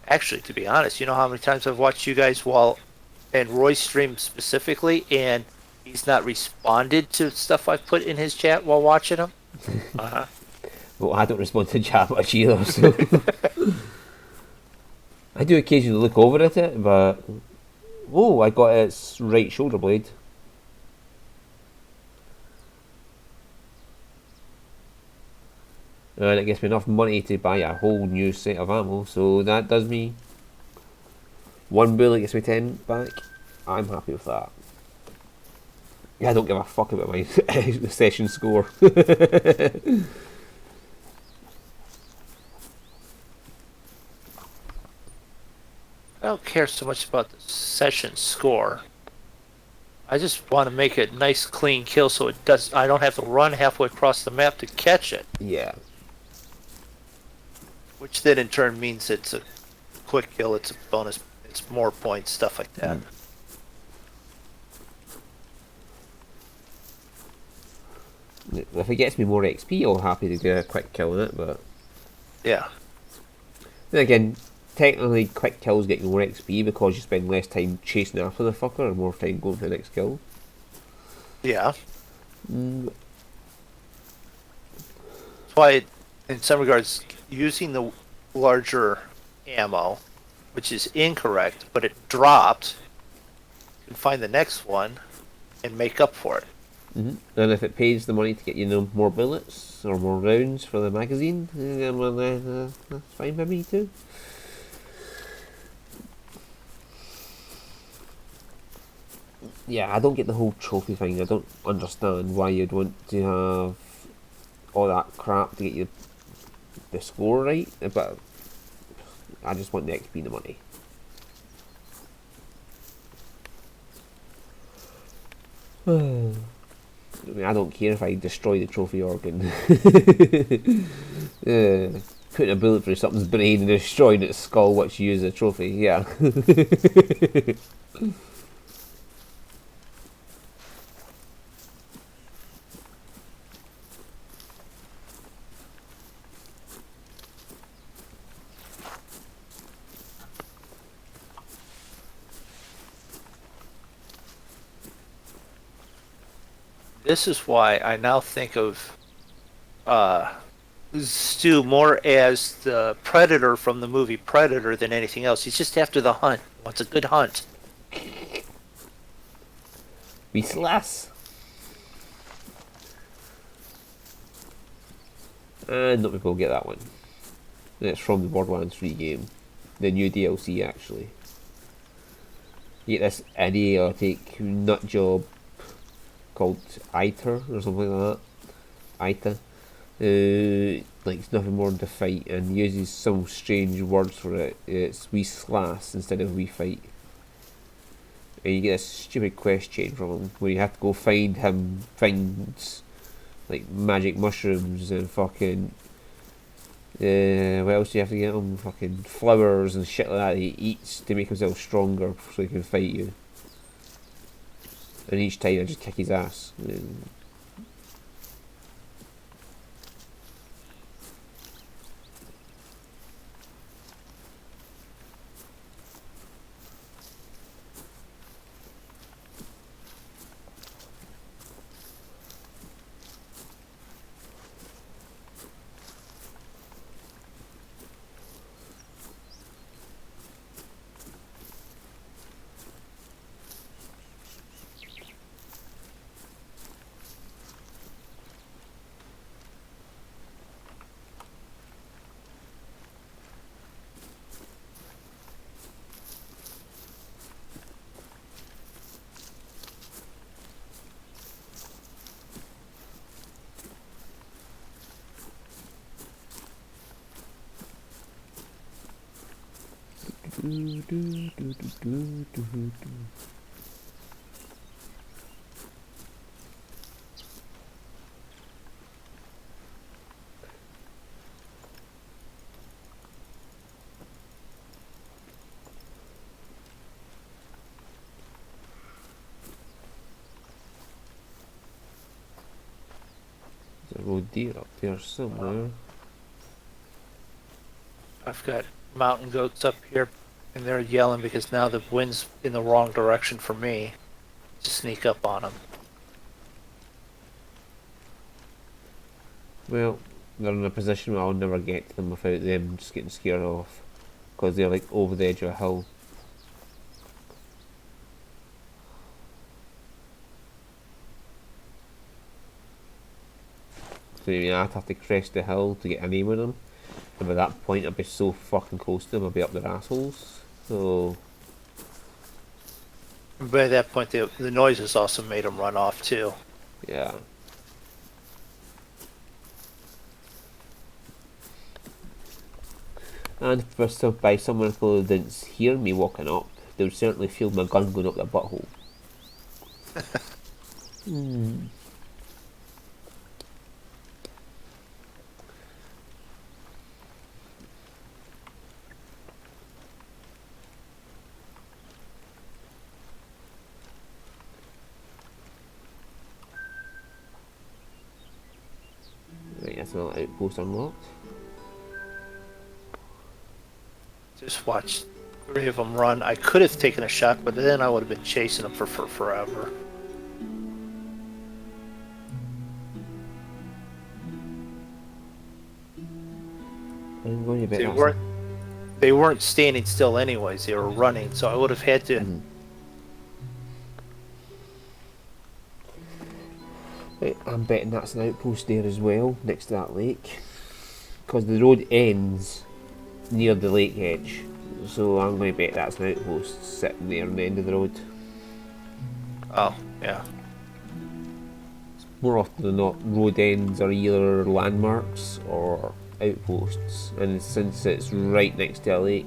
Actually, to be honest, you know how many times I've watched you guys while... And Roy stream specifically, and he's not responded to stuff I've put in his chat while watching him? Uh-huh.
Well, I don't respond to chat much either, so... I do occasionally look over at it, but... Oh, I got its right shoulder blade. And it gets me enough money to buy a whole new set of ammo, so that does me... One bullet gets me 10 back. I'm happy with that. Yeah, I don't give a fuck about my session score.
I don't care so much about the session score. I just want to make a nice clean kill so it does. I don't have to run halfway across the map to catch it.
Yeah.
Which then in turn means it's a quick kill, it's a bonus, it's more points, stuff like that.
If it gets me more XP, I'll happy to get a quick kill in it, but...
Yeah.
Then again, technically quick kills get you more XP because you spend less time chasing after the fucker and more time going for the next kill.
Yeah. That's why, in some regards, using the larger ammo, which is incorrect, but it dropped, you can find the next one and make up for it.
And if it pays the money to get you more bullets or more rounds for the magazine, that's fine by me too. Yeah, I don't get the whole trophy thing. I don't understand why you'd want to have all that crap to get you the score right, but I just want the XP and the money. I mean, I don't care if I destroy the trophy organ. Putting a bullet through something's brain and destroying its skull, which you use as a trophy, yeah.
this is why I now think of Stu more as the predator from the movie Predator than anything else. He's just after the hunt. He wants a good hunt.
We slash. And not many people get that one. And it's from the Borderlands 3 game. The new DLC, actually. You get this idiotic nut job called Iter or something like that. Ita. Like it's nothing more than to fight and uses some strange words for it. It's we slash instead of we fight. And you get a stupid quest chain from him where you have to go find him things like magic mushrooms and fucking what else do you have to get him? Fucking flowers and shit like that he eats to make himself stronger so he can fight you. And each time I just kick his ass. There's a road deer up there somewhere.
I've got mountain goats up here, and they're yelling because now the wind's in the wrong direction for me to sneak up on them.
Well, they're in a position where I'll never get to them without them just getting scared off. Because they're like over the edge of a hill. So I mean, I'd have to crest the hill to get an aim on them. And by that point I'd be so fucking close to them, I'd be up their assholes. So...
And by that point, the noises also made them run off too.
yeah. And if by someone who didn't hear me walking up, they would certainly feel my gun going up their butthole. Right, that's another outpost unlocked.
Just watch 3 of them run. I could have taken a shot, but then I would have been chasing them for forever.
I'm going to bet
They weren't standing still anyways. They were running, so I would have had to.
Right, I'm betting that's an outpost there as well, next to that lake. Because the road ends near the lake edge. So I'm going to bet that's an outpost sitting there on the end of the road.
Oh, yeah.
More often than not, road ends are either landmarks or outposts. And since it's right next to a lake,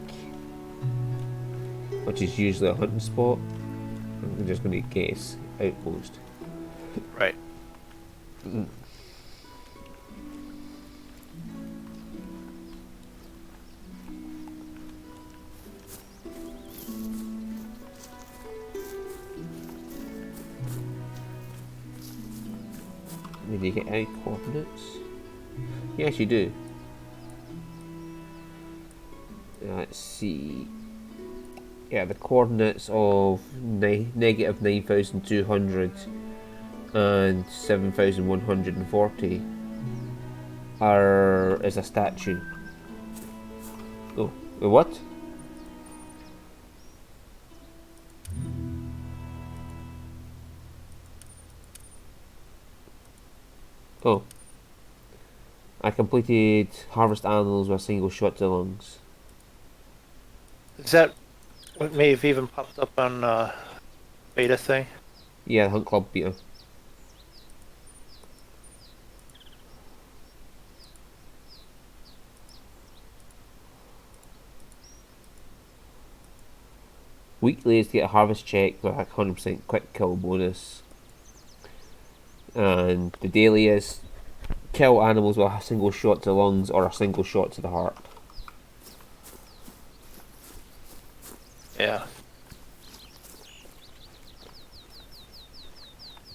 which is usually a hunting spot, I'm just going to guess outpost.
Right.
Did you get any coordinates? Yes, you do. Let's see. Yeah, the coordinates of negative 9,200 and 7,140 is a statue. Oh, what? Oh. I completed harvest animals with a single shot to the lungs.
Is that what may have even popped up on beta thing?
Yeah, the Hunt Club beta. Weekly is to get a harvest check with a 100% quick kill bonus. And the daily is kill animals with a single shot to the lungs or a single shot to the heart.
Yeah.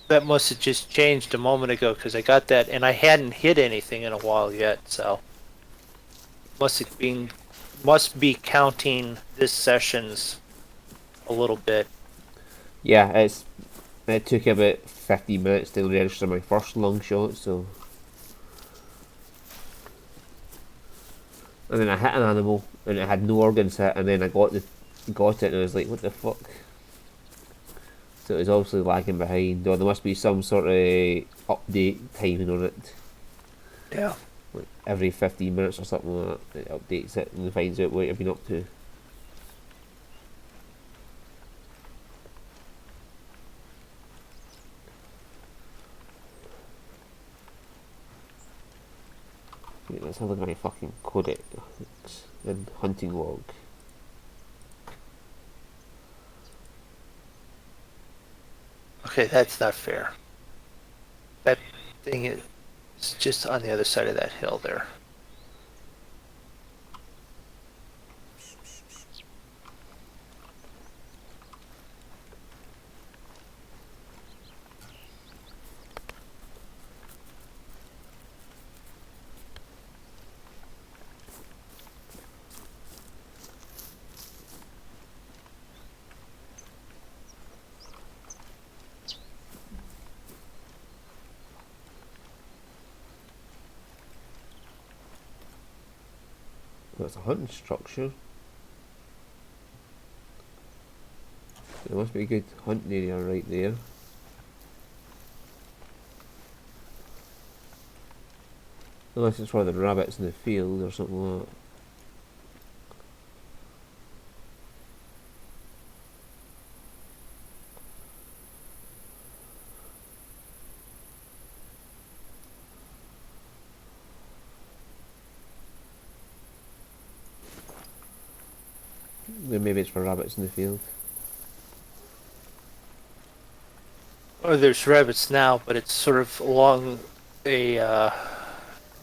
That must have just changed a moment ago because I got that and I hadn't hit anything in a while yet, so must be counting this session's a little bit.
Yeah, it took about 15 minutes to register my first long shot, so. And then I hit an animal and it had no organs hit, and then I got it and I was like, what the fuck? So it was obviously lagging behind, or there must be some sort of update timing on it.
Yeah.
Like every 15 minutes or something like that, it updates it and finds out what you've been up to. Yeah, let's have a look at my fucking codex and hunting log.
Okay, that's not fair. That thing is just on the other side of that hill there.
That's a hunting structure. There must be a good hunting area right there. Unless it's for the rabbits in the field or something like that. Then maybe it's for rabbits in the field.
Or there's rabbits now, but it's sort of along a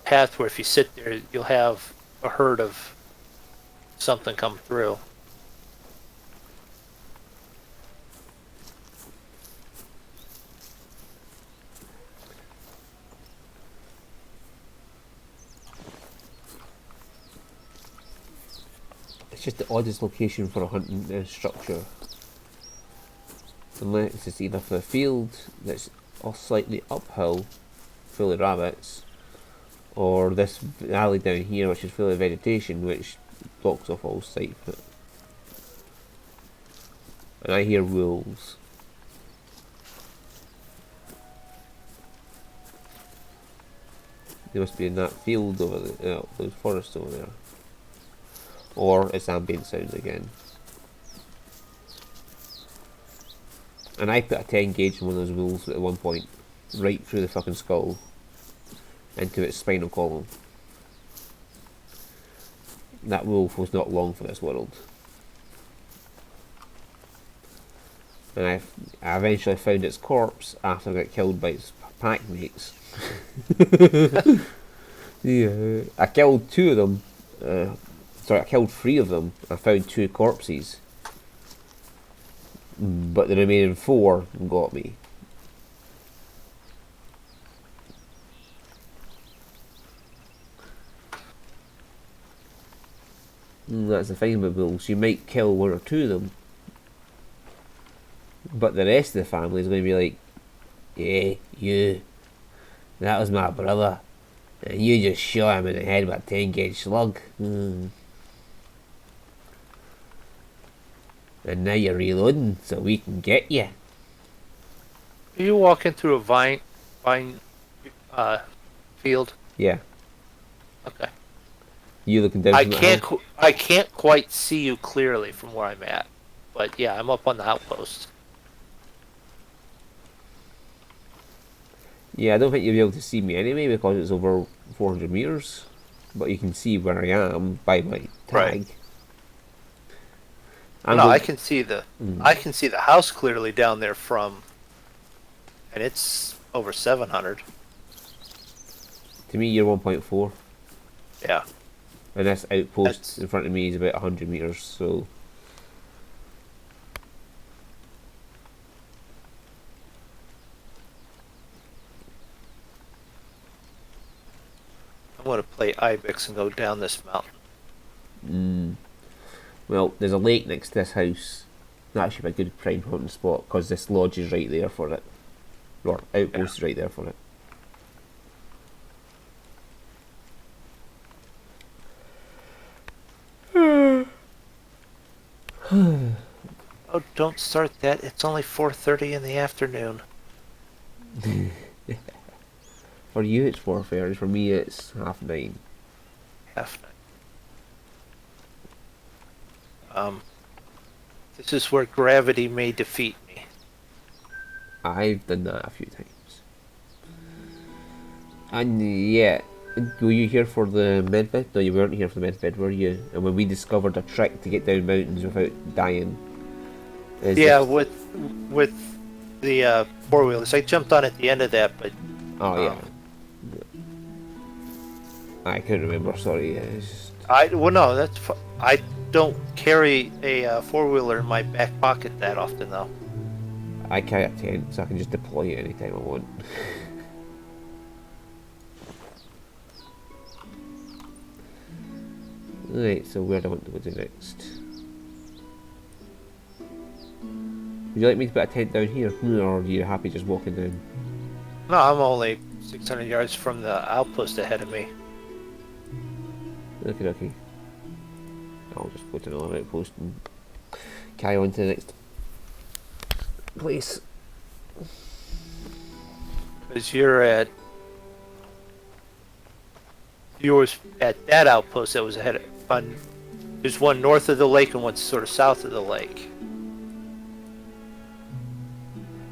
path where if you sit there, you'll have a herd of something come through.
It's just the oddest location for a hunting structure. Unless it's either for a field that's slightly uphill, full of rabbits, or this alley down here which is full of vegetation which blocks off all sight of it. And I hear wolves. They must be in that field over there, those forests over there. Or it's ambient sounds again. And I put a 10 gauge in one of those wolves at one point, right through the fucking skull, into its spinal column. That wolf was not long for this world. And I eventually found its corpse after I got killed by its pack mates. Yeah, I killed two of them. I killed three of them. I found two corpses. But the remaining four got me. That's the thing about wolves. You might kill one or two of them, but the rest of the family is going to be like, Yeah, you. That was my brother. And you just shot him in the head with a 10 gauge slug. And now you're reloading so we can get you.
Are you walking through a vine field?
Yeah.
Okay.
You looking down from the hill?
I can't quite see you clearly from where I'm at, but yeah, I'm up on the outpost.
Yeah, I don't think you'll be able to see me anyway because it's over 400 meters. But you can see where I am by my tag.
Right. No, I can see the house clearly down there from, and it's over 700.
To me, you're 1.4.
Yeah.
And this outpost in front of me is about 100 meters, so.
I'm going to play Ibex and go down this mountain.
Well, there's a lake next to this house. That should be a good prime hunting spot because this lodge is right there for it. Or outpost is right there for it.
Oh, don't start that. It's only 4:30 in the afternoon.
For you it's 4:30, for me it's 9:30.
Half night. This is where gravity may defeat me.
I've done that a few times. And yeah, were you here for the medbed? No, you weren't here for the medbed, were you? And when we discovered a trick to get down mountains without dying.
Yeah, with the four wheelers, I jumped on at the end of that, but.
Oh yeah. I can't remember. Sorry.
No, that's. I don't carry a four wheeler in my back pocket that often though.
I carry a tent, so I can just deploy it anytime I want. Right, so where do I want to go to next? Would you like me to put a tent down here, or are you happy just walking down?
No, I'm only 600 yards from the outpost ahead of me.
Okay. I'll just go to another outpost and carry on to the next place.
Because you're at that outpost that was ahead of. There's one north of the lake and one sort of south of the lake.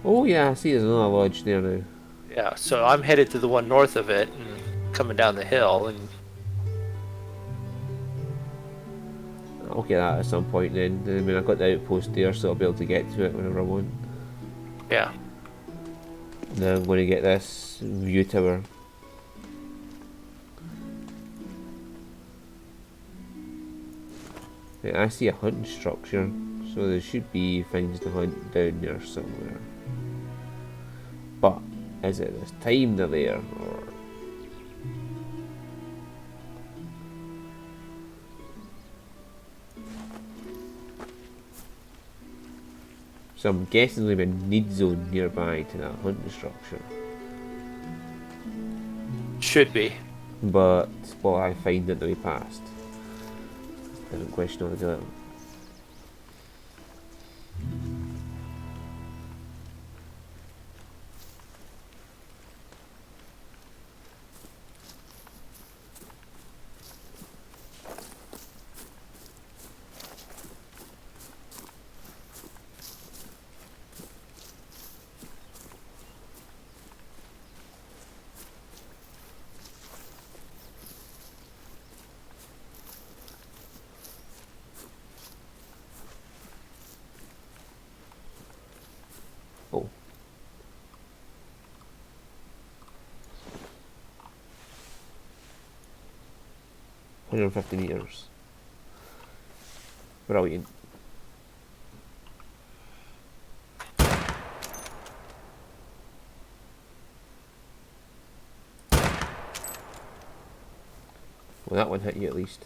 Oh yeah, I see there's another lodge there now.
Yeah, so I'm headed to the one north of it and coming down the hill, and
I'll get that at some point then. I mean, I've got the outpost there, so I'll be able to get to it whenever I want.
yeah.
Now I'm going to get this view tower. Right, I see a hunting structure, so there should be things to hunt down there somewhere. But is it this time they're there, or? So I'm guessing there'll be a need zone nearby to that hunting structure.
Should be.
But will I find it the way past? Different question altogether. Oh. $150 meters. Brilliant. Well, that one hit you at least.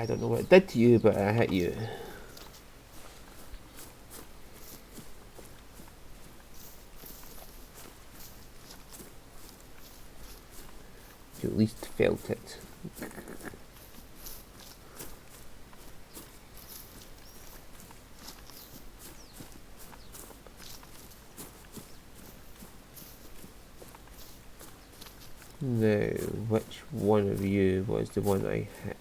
I don't know what it did to you, but I hit you. You at least felt it. Now, which one of you was the one I hit?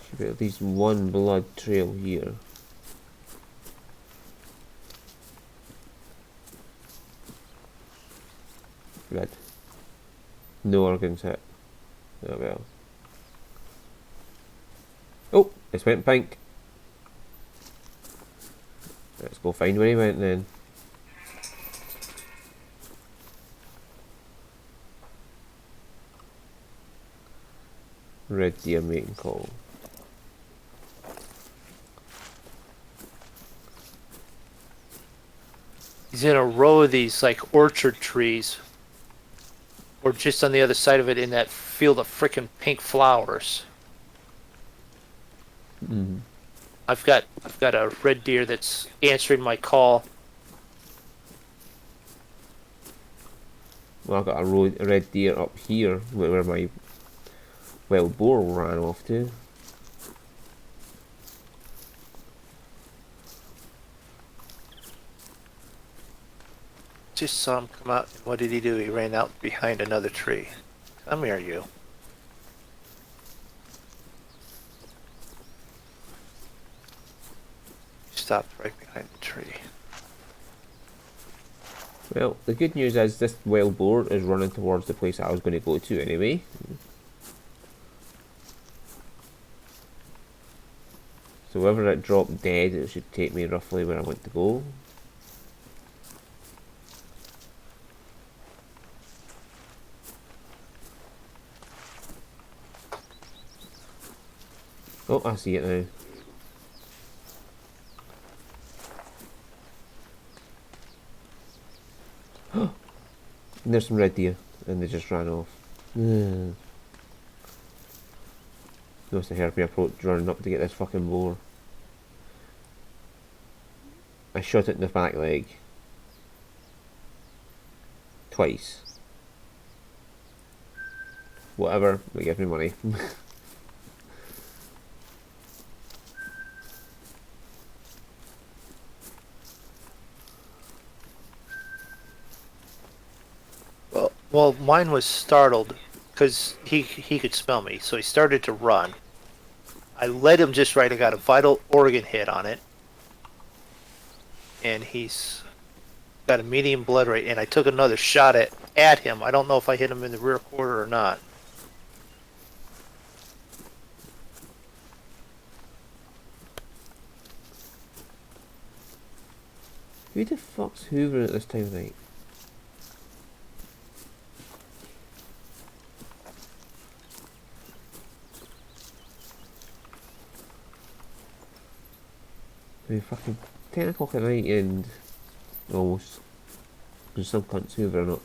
Should be at least one blood trail here. Red. No organs hit. Oh well. Oh, it's went pink. Let's go find where he went then. Red deer mating call.
He's in a row of these like orchard trees. Or just on the other side of it in that field of frickin' pink flowers.
Mm.
I've got a red deer that's answering my call.
Well, I've got a red deer up here where my wild boar ran off to.
Just saw him come out. And what did he do? He ran out behind another tree. Come here, you. Stopped right behind the tree.
Well, the good news is this wild boar is running towards the place I was going to go to anyway. So wherever it dropped dead, it should take me roughly where I want to go. Oh, I see it now. And there's some red deer, and they just ran off. Notice the herpy approach running up to get this fucking boar. I shot it in the back leg. Twice. Whatever, they give me money.
Well, mine was startled because he could smell me, so he started to run. I led him just right. I got a vital organ hit on it, and he's got a medium blood rate. And I took another shot at him. I don't know if I hit him in the rear quarter or not.
Who the fuck's hoovering at this time of night? I mean, fucking 10 o'clock at night and almost. There's some cunts hoovering up.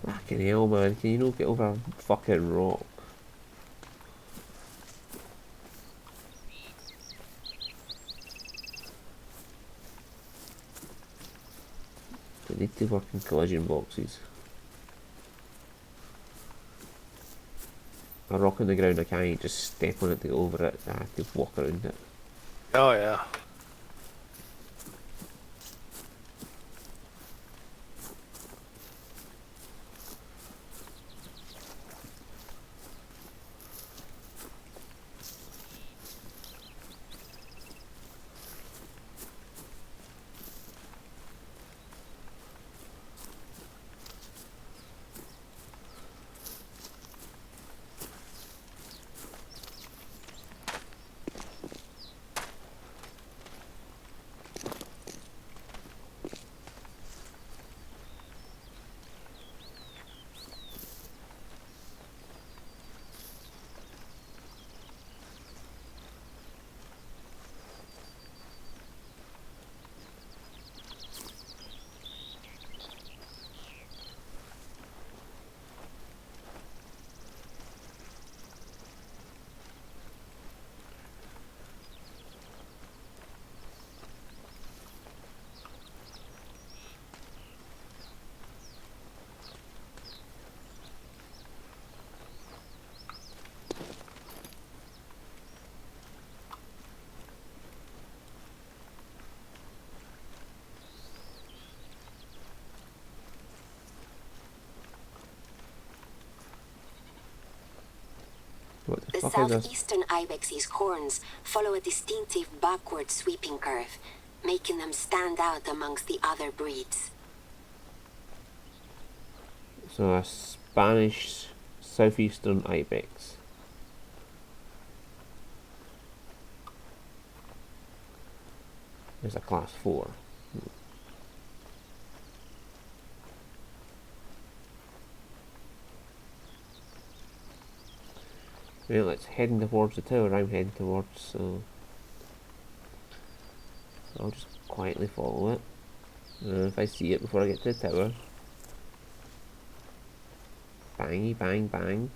Fucking hell, man, can you not get over a fucking rock? They need to work in collision boxes. A rock on the ground, I can't just step on it to go over it, I have to walk around it.
Oh yeah.
What the
The
fuck is this?
southeastern ibex's horns follow a distinctive backward sweeping curve, making them stand out amongst the other breeds.
So a Spanish southeastern ibex. It's a class 4. Well, it's heading towards the tower I'm heading towards, so I'll just quietly follow it. If I see it before I get to the tower. Bangy bang bang.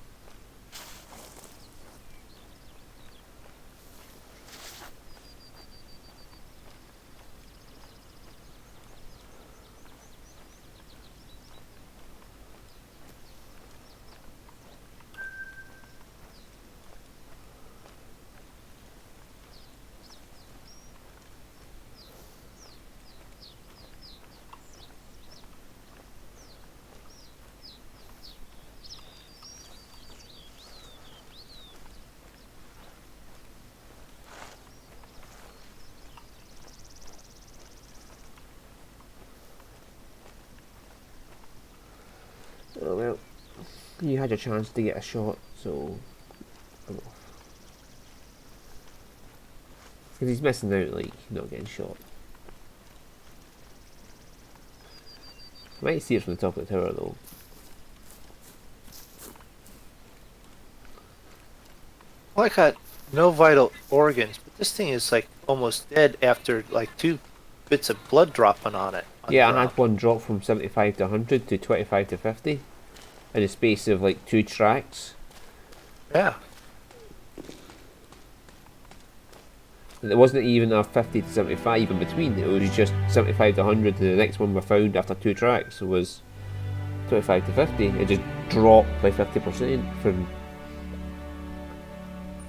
Oh well, you had your chance to get a shot, so I'm off. Because he's missing out, like, not getting shot. I might see it from the top of the tower though.
Well, I got no vital organs, but this thing is like almost dead after like 2 bits of blood dropping on it.
Yeah, I had one drop from 75 to 100 to 25 to 50 in the space of like 2 tracks.
Yeah.
There wasn't even a 50 to 75 in between, it was just 75 to 100 to the next one we found after 2 tracks. It was 25 to 50, it just dropped by 50% from...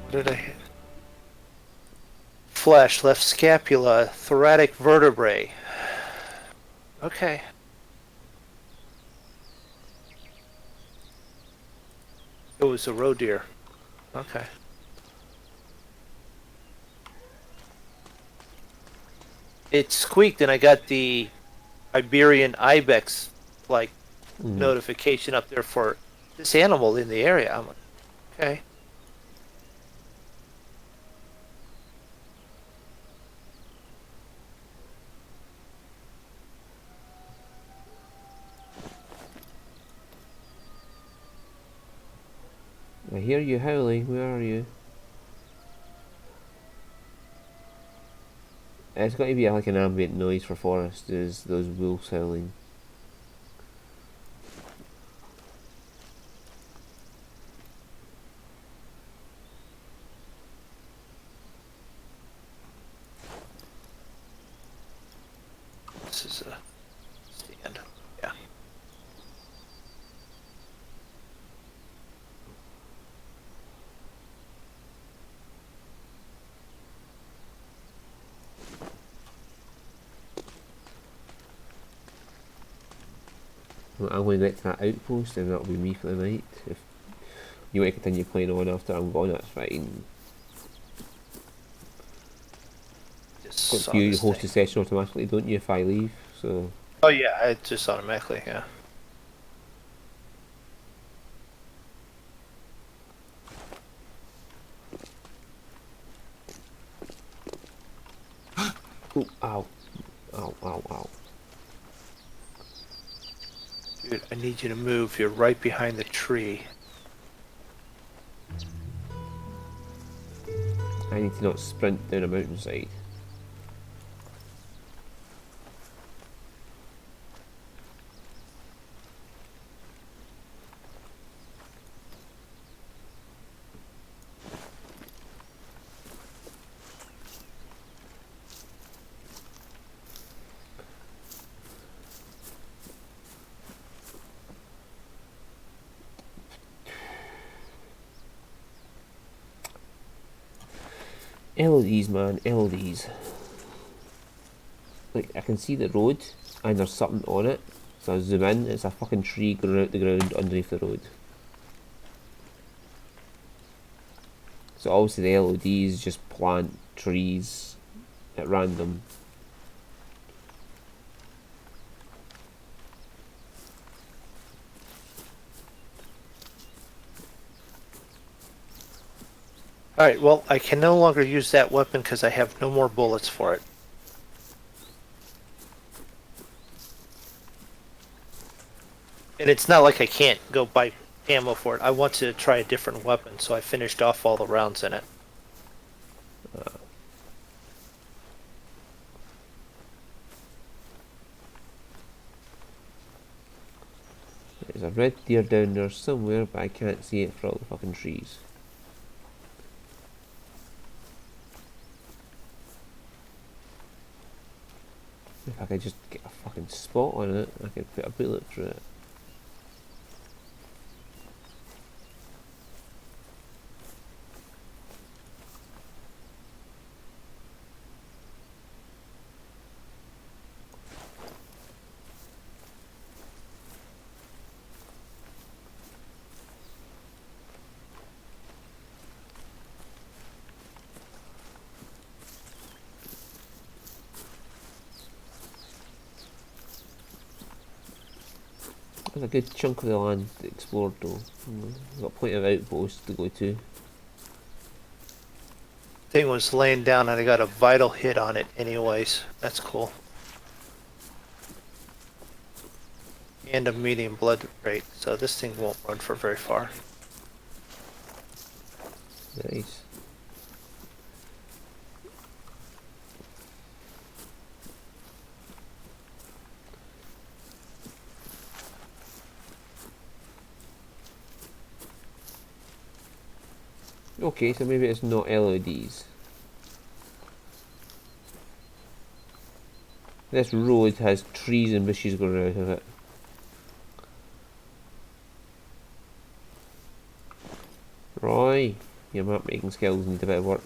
What did I hit? Flesh, left scapula, thoracic vertebrae. Okay. It was a roe deer. Okay. It squeaked and I got the Iberian ibex like notification up there for this animal in the area. I'm like, okay.
I hear you howling, where are you? It's got to be like an ambient noise for forest, is those wolves howling.
This is a stand. Yeah.
I'm going to get to that outpost and that'll be me for the night. If you want to continue playing on after I'm gone, that's fine.
Just
You host a session automatically, don't you, if I leave? So
Oh yeah, it just automatically, yeah.
oh, ow, ow, ow, ow.
Dude, I need you to move. You're right behind the tree.
I need to not sprint down a mountainside. LEDs, man, LEDs. Like, I can see the road, and there's something on it. So I zoom in, it's a fucking tree growing out the ground underneath the road. So obviously the LODs just plant trees at random.
Alright, well, I can no longer use that weapon because I have no more bullets for it. And it's not like I can't go buy ammo for it. I want to try a different weapon, so I finished off all the rounds in it.
There's a red deer down there somewhere, but I can't see it for all the fucking trees. If I could just get a fucking spot on it, I could put a bullet through it. There's a good chunk of the land explored though. Got plenty of outposts to go to.
Thing was laying down and I got a vital hit on it anyways. That's cool. And a medium blood rate, so this thing won't run for very far.
Nice. Okay, so maybe it's not LODs. This road has trees and bushes going out of it. Roy, your map making skills need a bit of work.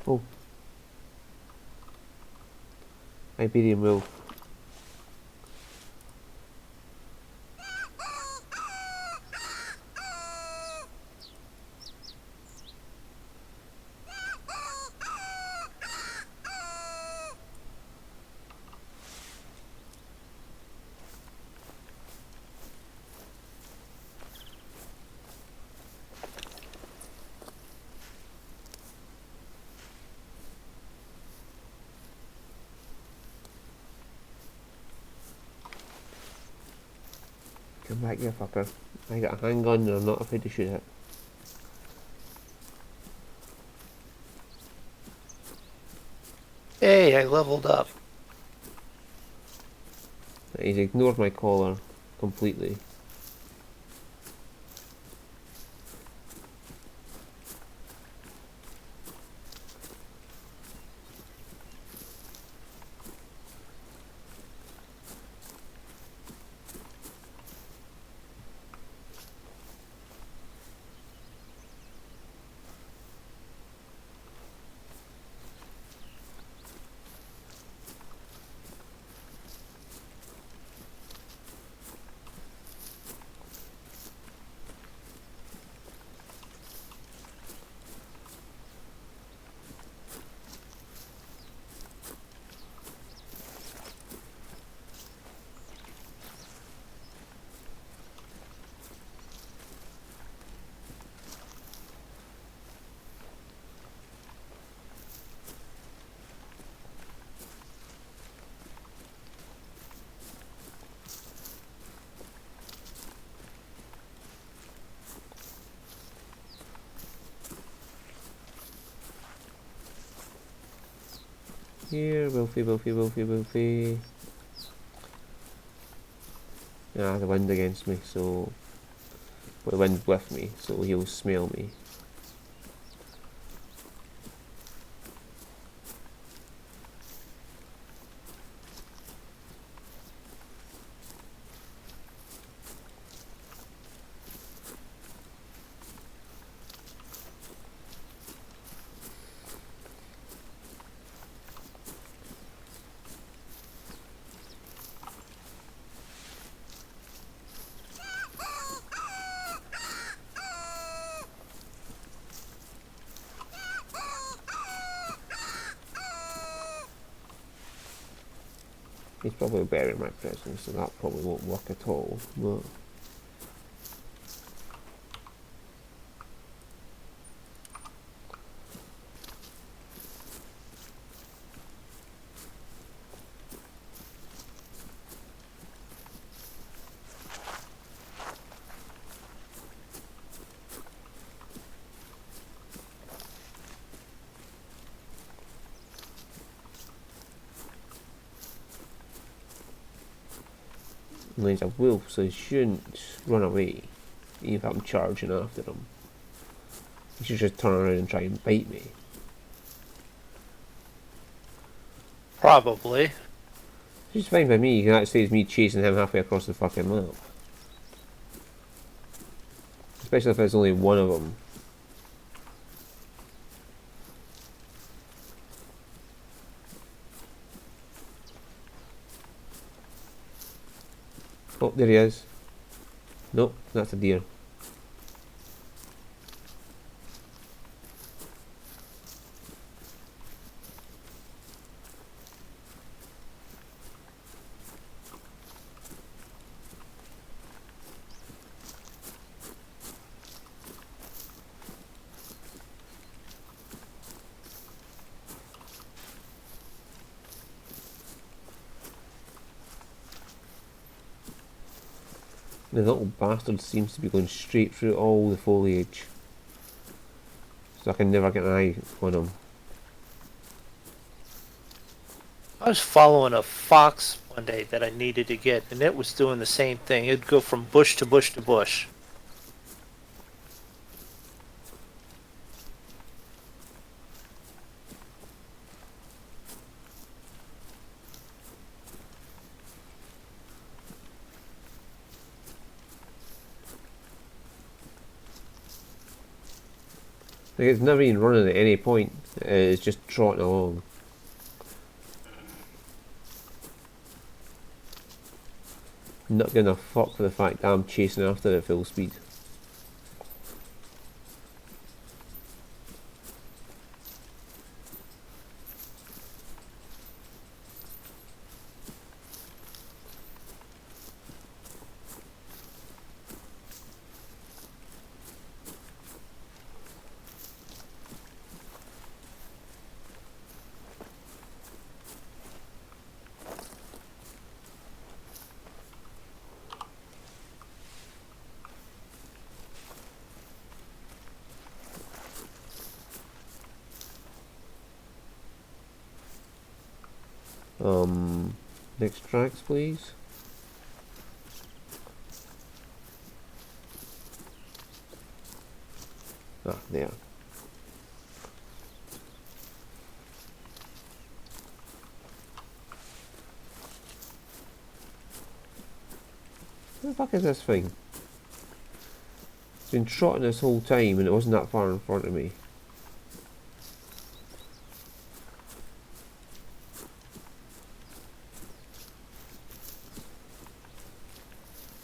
Oh. Iberian wolf. Come back here, fucker. I got a handgun and I'm not afraid to shoot it.
Hey, I leveled up.
He's ignored my collar completely. Here, Wolfie, Wolfie, Wolfie, Wolfie. Ah, the wind against me, so... Well, the wind with me, so he'll smell me. He's probably better in my presence, so that probably won't work at all. But he's a wolf, so he shouldn't run away, even if I'm charging after him. He should just turn around and try and bite me.
Probably.
It's fine by me, that saves me chasing him halfway across the fucking map. Especially if there's only one of them. Oh, there he is. Nope, that's a deer. The little bastard seems to be going straight through all the foliage, so I can never get an eye on him.
I was following a fox one day that I needed to get, and it was doing the same thing. It'd go from bush to bush to bush.
Like, it's never even running at any point, it's just trotting along. Not gonna fuck for the fact that I'm chasing after it at full speed. Next tracks, please. Ah, there. Where the fuck is this thing? It's been trotting this whole time and it wasn't that far in front of me.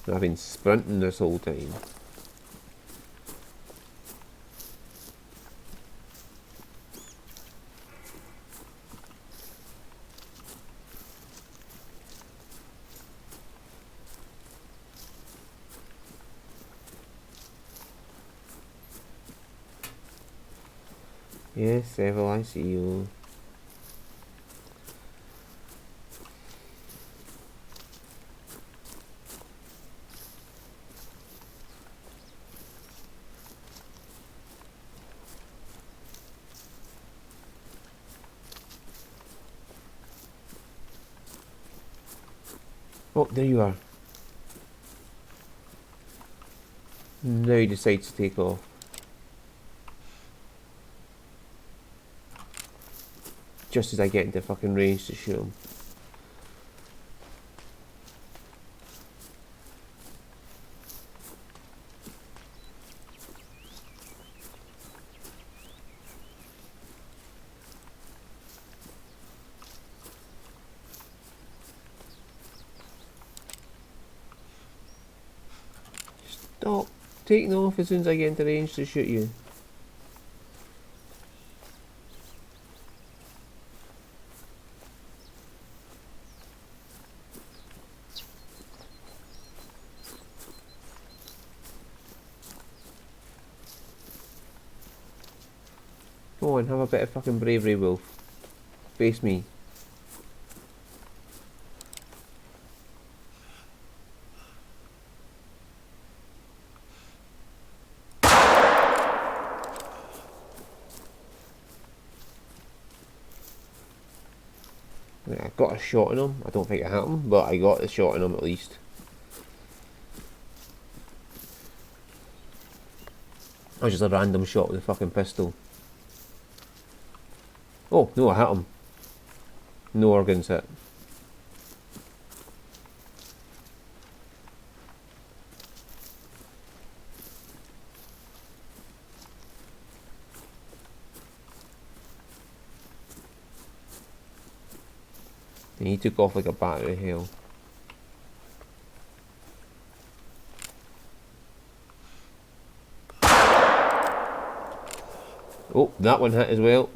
I've been sprinting this whole time. Yes, Evil, I see you. Oh, there you are. Now you decide to take off. Just as I get into fucking range to shoot him. Stop taking off as soon as I get into range to shoot you. on, have a bit of fucking bravery, Wolf. Face me. I got a shot on him. I don't think it hit him, but I got a shot on him at least. That was just a random shot with a fucking pistol. Oh, no, I hit him. No organs hit. And he took off like a bat out of hell. Oh, that one hit as well.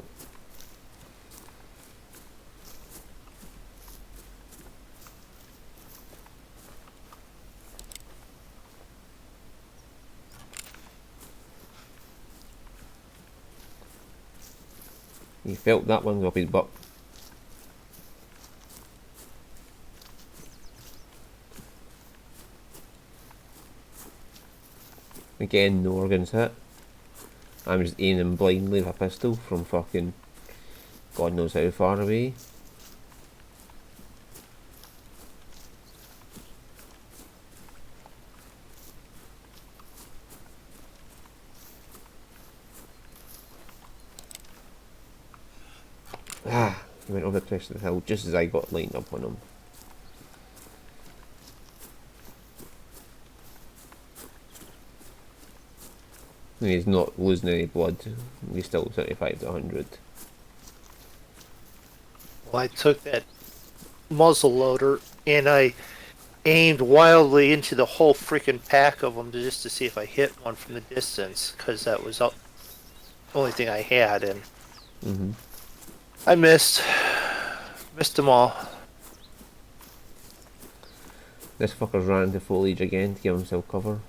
He felt that one off his butt. Again, no organs hit. I'm just aiming blindly with a pistol from fucking God knows how far away. Ah, he went over the crest of the hill just as I got lined up on him. And he's not losing any blood. He's still 75 to 100.
Well, I took that muzzle loader and I aimed wildly into the whole freaking pack of them just to see if I hit one from the distance, because that was the only thing I had, and I missed them all.
This fucker's ran into foliage again to give himself cover.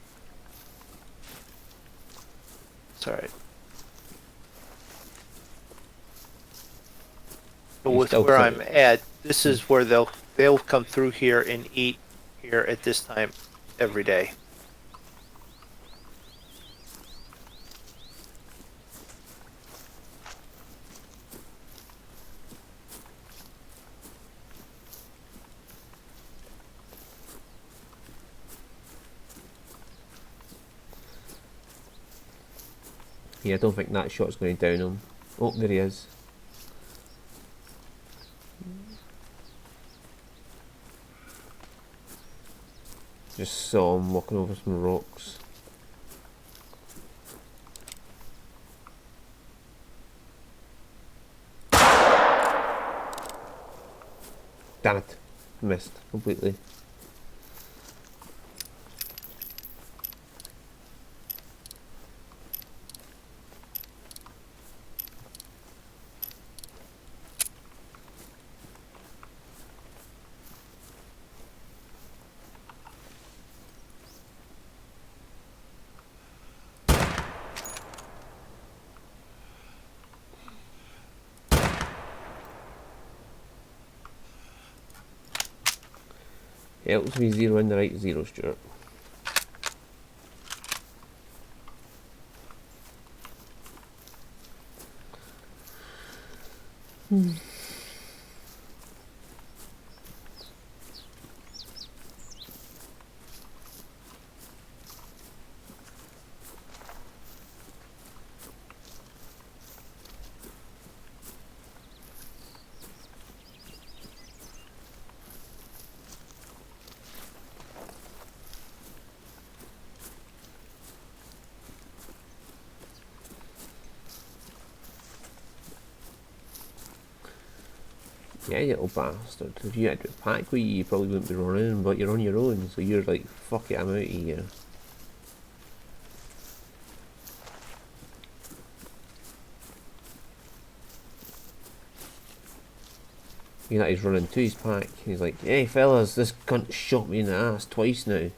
It's alright. But with where I'm at, this is where they'll come through here and eat here at this time every day.
Yeah, I don't think that shot's going to down him. Oh, there he is. Just saw him walking over some rocks. Damn it. Missed completely. Helps me zero in the right zero, Stuart. Yeah, you little bastard. If you had a pack with you probably wouldn't be running, but you're on your own, so you're like, fuck it, I'm out of here. You know, he's running to his pack. He's like, hey fellas, this cunt shot me in the ass twice now.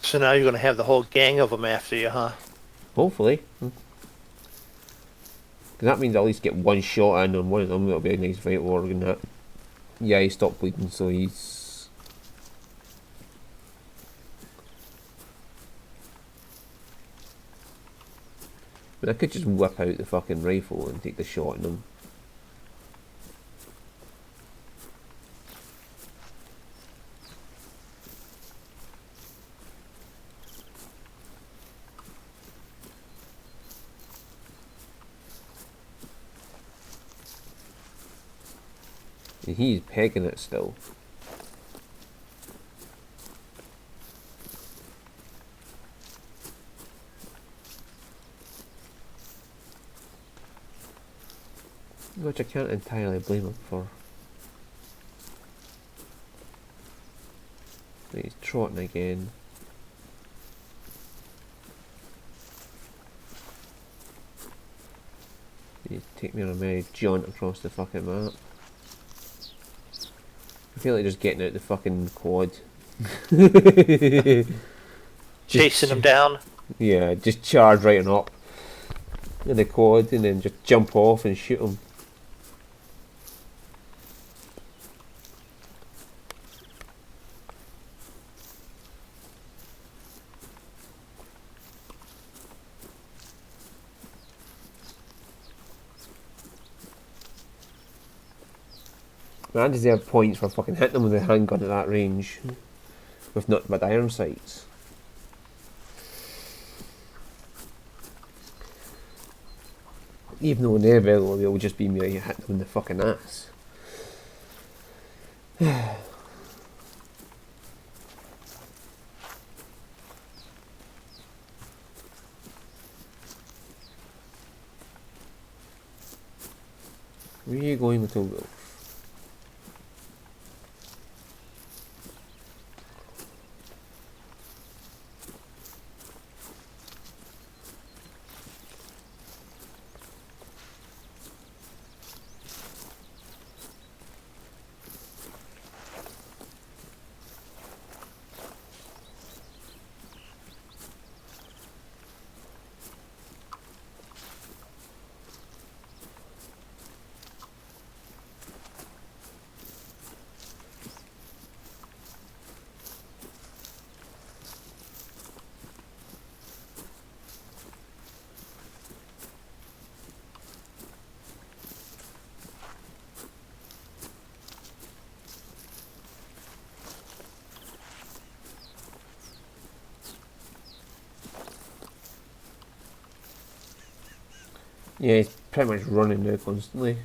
So now you're going to have the whole gang of them after you, huh?
Hopefully. Because that means I'll at least get one shot in on one of them. That'll be a nice vital organ. That. Yeah, he stopped bleeding, so he's. But I could just whip out the fucking rifle and take the shot in him. And he's pegging it still. Which I can't entirely blame him for. He's trotting again. He's taking me on a merry jaunt across the fucking map. I feel like just getting out the fucking quad.
Chasing him down.
Yeah, just charge right on up in the quad and then just jump off and shoot him. I deserve points for fucking hitting them with a handgun at that range with nothing but iron sights. Even though inevitably it will just be me hitting them in the fucking ass. Where are you going, little wolf? Yeah, he's pretty much running now constantly.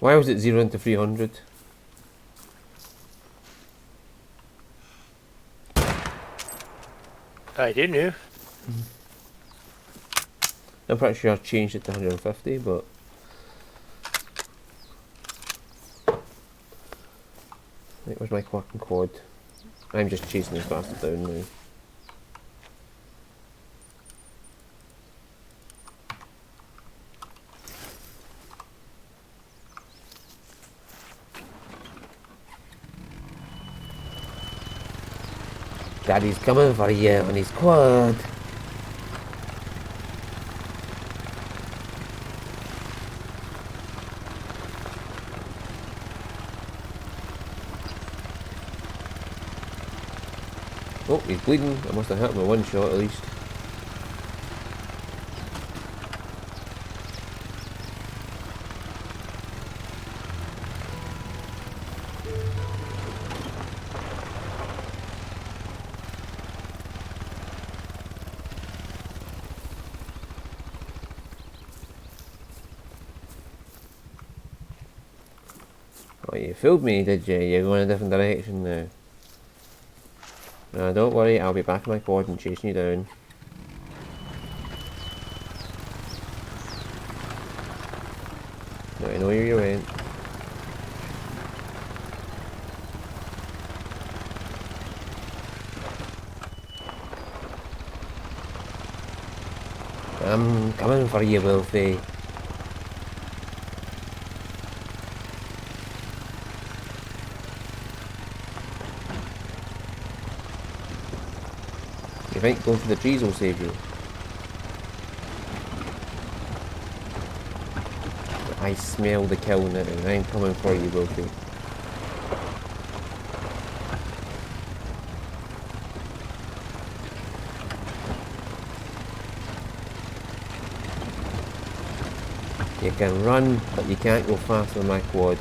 Why was it 0 into 300?
I didn't know.
I'm pretty sure I changed it to 150, but right, where's my fucking quad? I'm just chasing this bastard down now. Daddy's coming for you on his quad. Oh, he's bleeding. I must have hit him with one shot at least. Oh, you fooled me, did you? You're going a different direction now. No, don't worry, I'll be back in my quad and chasing you down. Now I know where you went. I'm coming for you, Wolfie. You think going through the trees will save you? I smell the kill now, and I'm coming for you, Wolfie. You can run, but you can't go faster than my quad.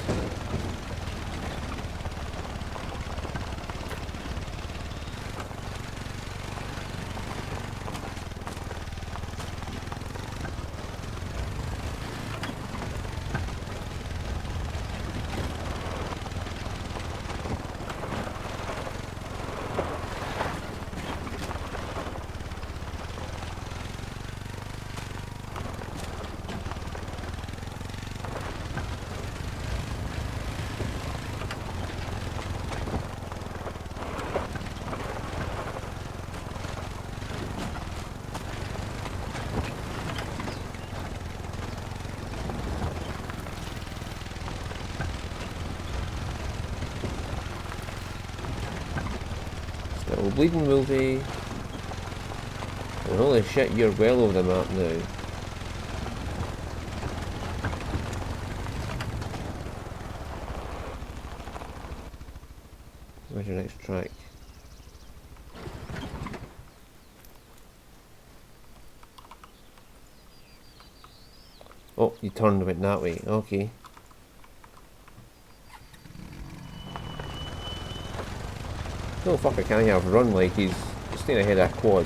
Still bleeding, Wolfie. And holy shit, you're well over the map now. Where's your next track? Oh, you turned a bit that way. Okay. No fucker can't have run like he's staying ahead of that quad.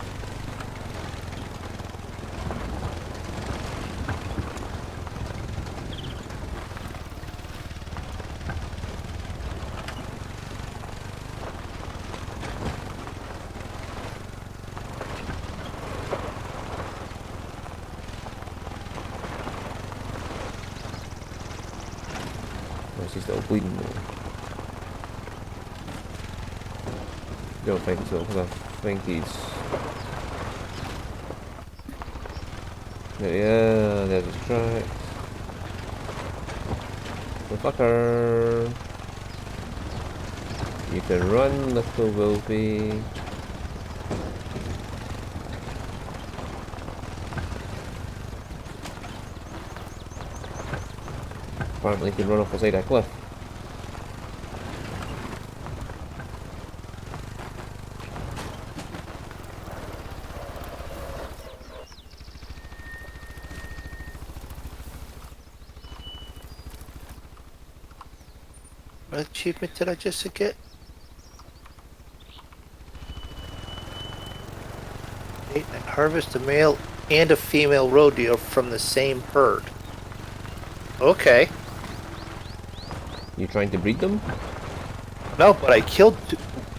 Or is he still bleeding though? Don't think so, because I think he's... Yeah, there's his tracks. The fucker! You can run, little Wolfie. Apparently he can run off the side of a cliff.
What achievement did I just get? Harvest a male and a female roe deer from the same herd. Okay.
You trying to breed them?
No, but I killed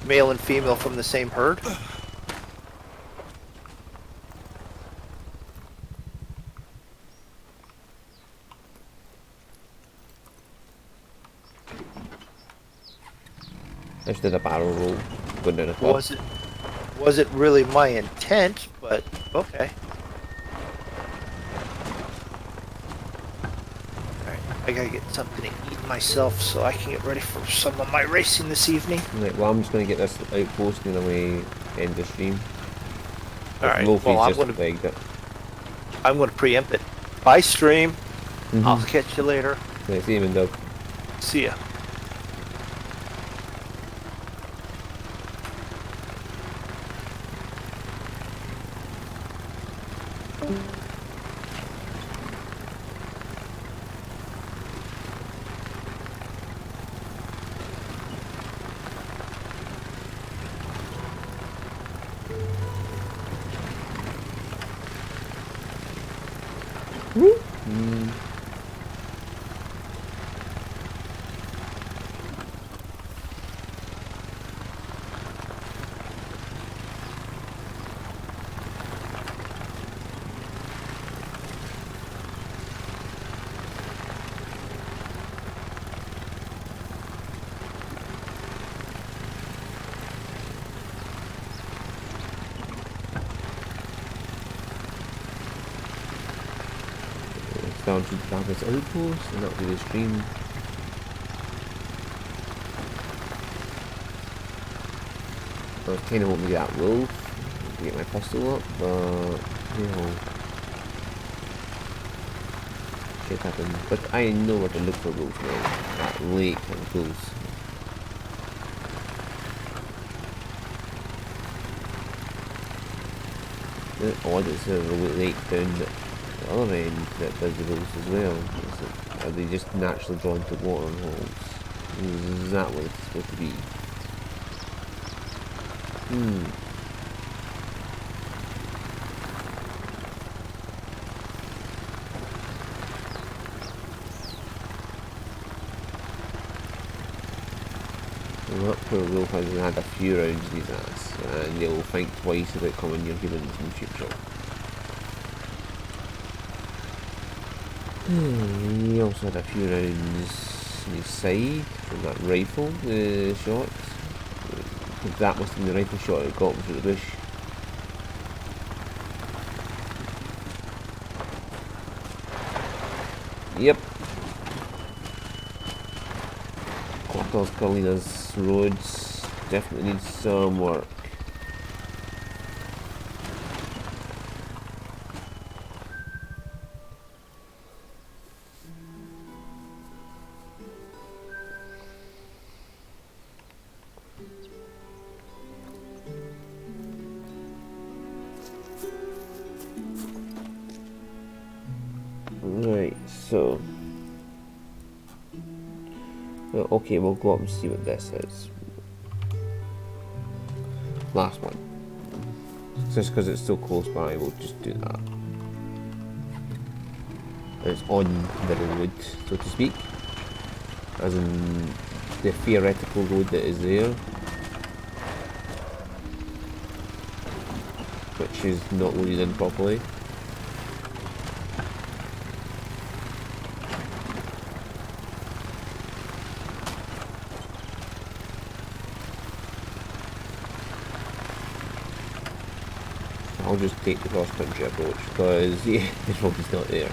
male and female from the same herd.
I just did a barrel roll going down a cliff.
Wasn't really my intent, but okay. Alright, I gotta get something to eat myself so I can get ready for some of my racing this evening.
Right, well I'm just going to get this outpost and then we end the stream.
Alright,
Wolfie's
well
just begged it.
I'm gonna preempt it. Bye stream.
Mhm.
I'll catch you later.
Right, see you, MrMoonDog.
See ya.
Down to Dafydd's outpost and that'll be the stream. I was kind of hoping to get that wolf. to get my pistol up, but you know, shit happened. But I know where to look for those now. That lake and those. The odd is there's a lake down the other end that does the those as well. Are they just naturally drawn to water holes? Is that what it's supposed to be? Well, that poor wolf has had a few rounds in his ass, and they'll think twice about coming near humans in the future. He also had a few rounds in his side from that rifle shot. That must have been the rifle shot it got through the bush. Yep. Quarters Carlina's roads definitely need some work. Right, so okay, we'll go up and see what this is. Last one. Just because it's so close by, we'll just do that. It's on the road, so to speak. As in the theoretical road that is there. Which is not loaded in properly. I'll just take the cross-country approach because yeah, the road is not there.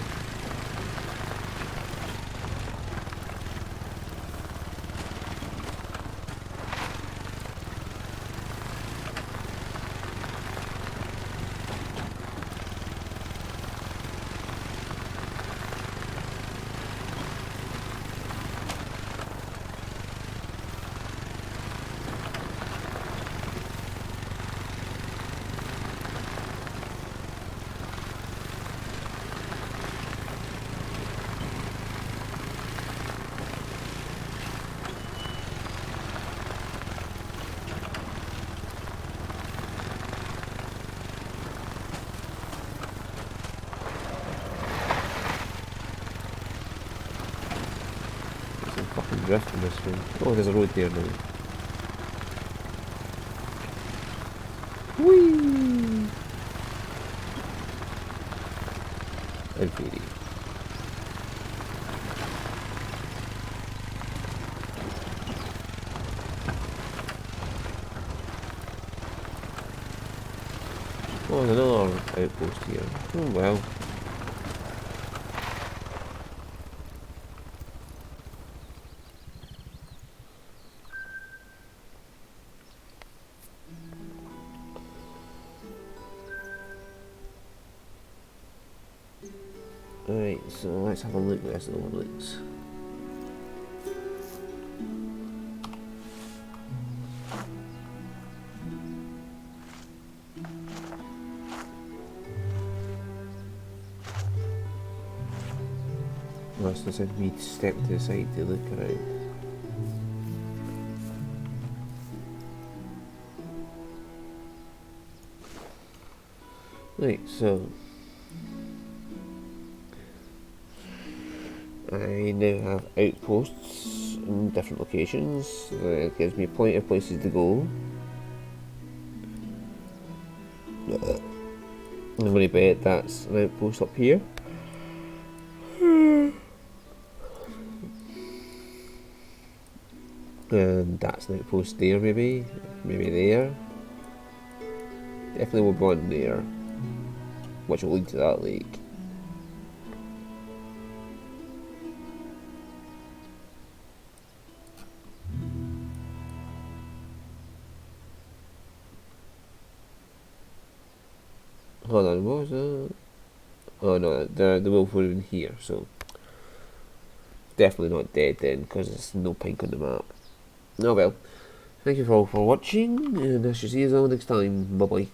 Drift in this one. Oh, there's a road there now. Whee! Infinity. Oh, there's another outpost here. Oh well. Alright, so let's have a look at this overlooks. Last I said we'd step to the side to look around. Right, so I now have outposts in different locations. It gives me plenty of places to go. I'm going to bet that's an outpost up here. And that's an outpost there, maybe there. Definitely will be one there, which will lead to that lake. Hold on, what was that? Oh no, the wolf would have been here, so definitely not dead then, because there's no pink on the map. Oh well. Thank you all for watching, and I shall see you all next time. Bye bye.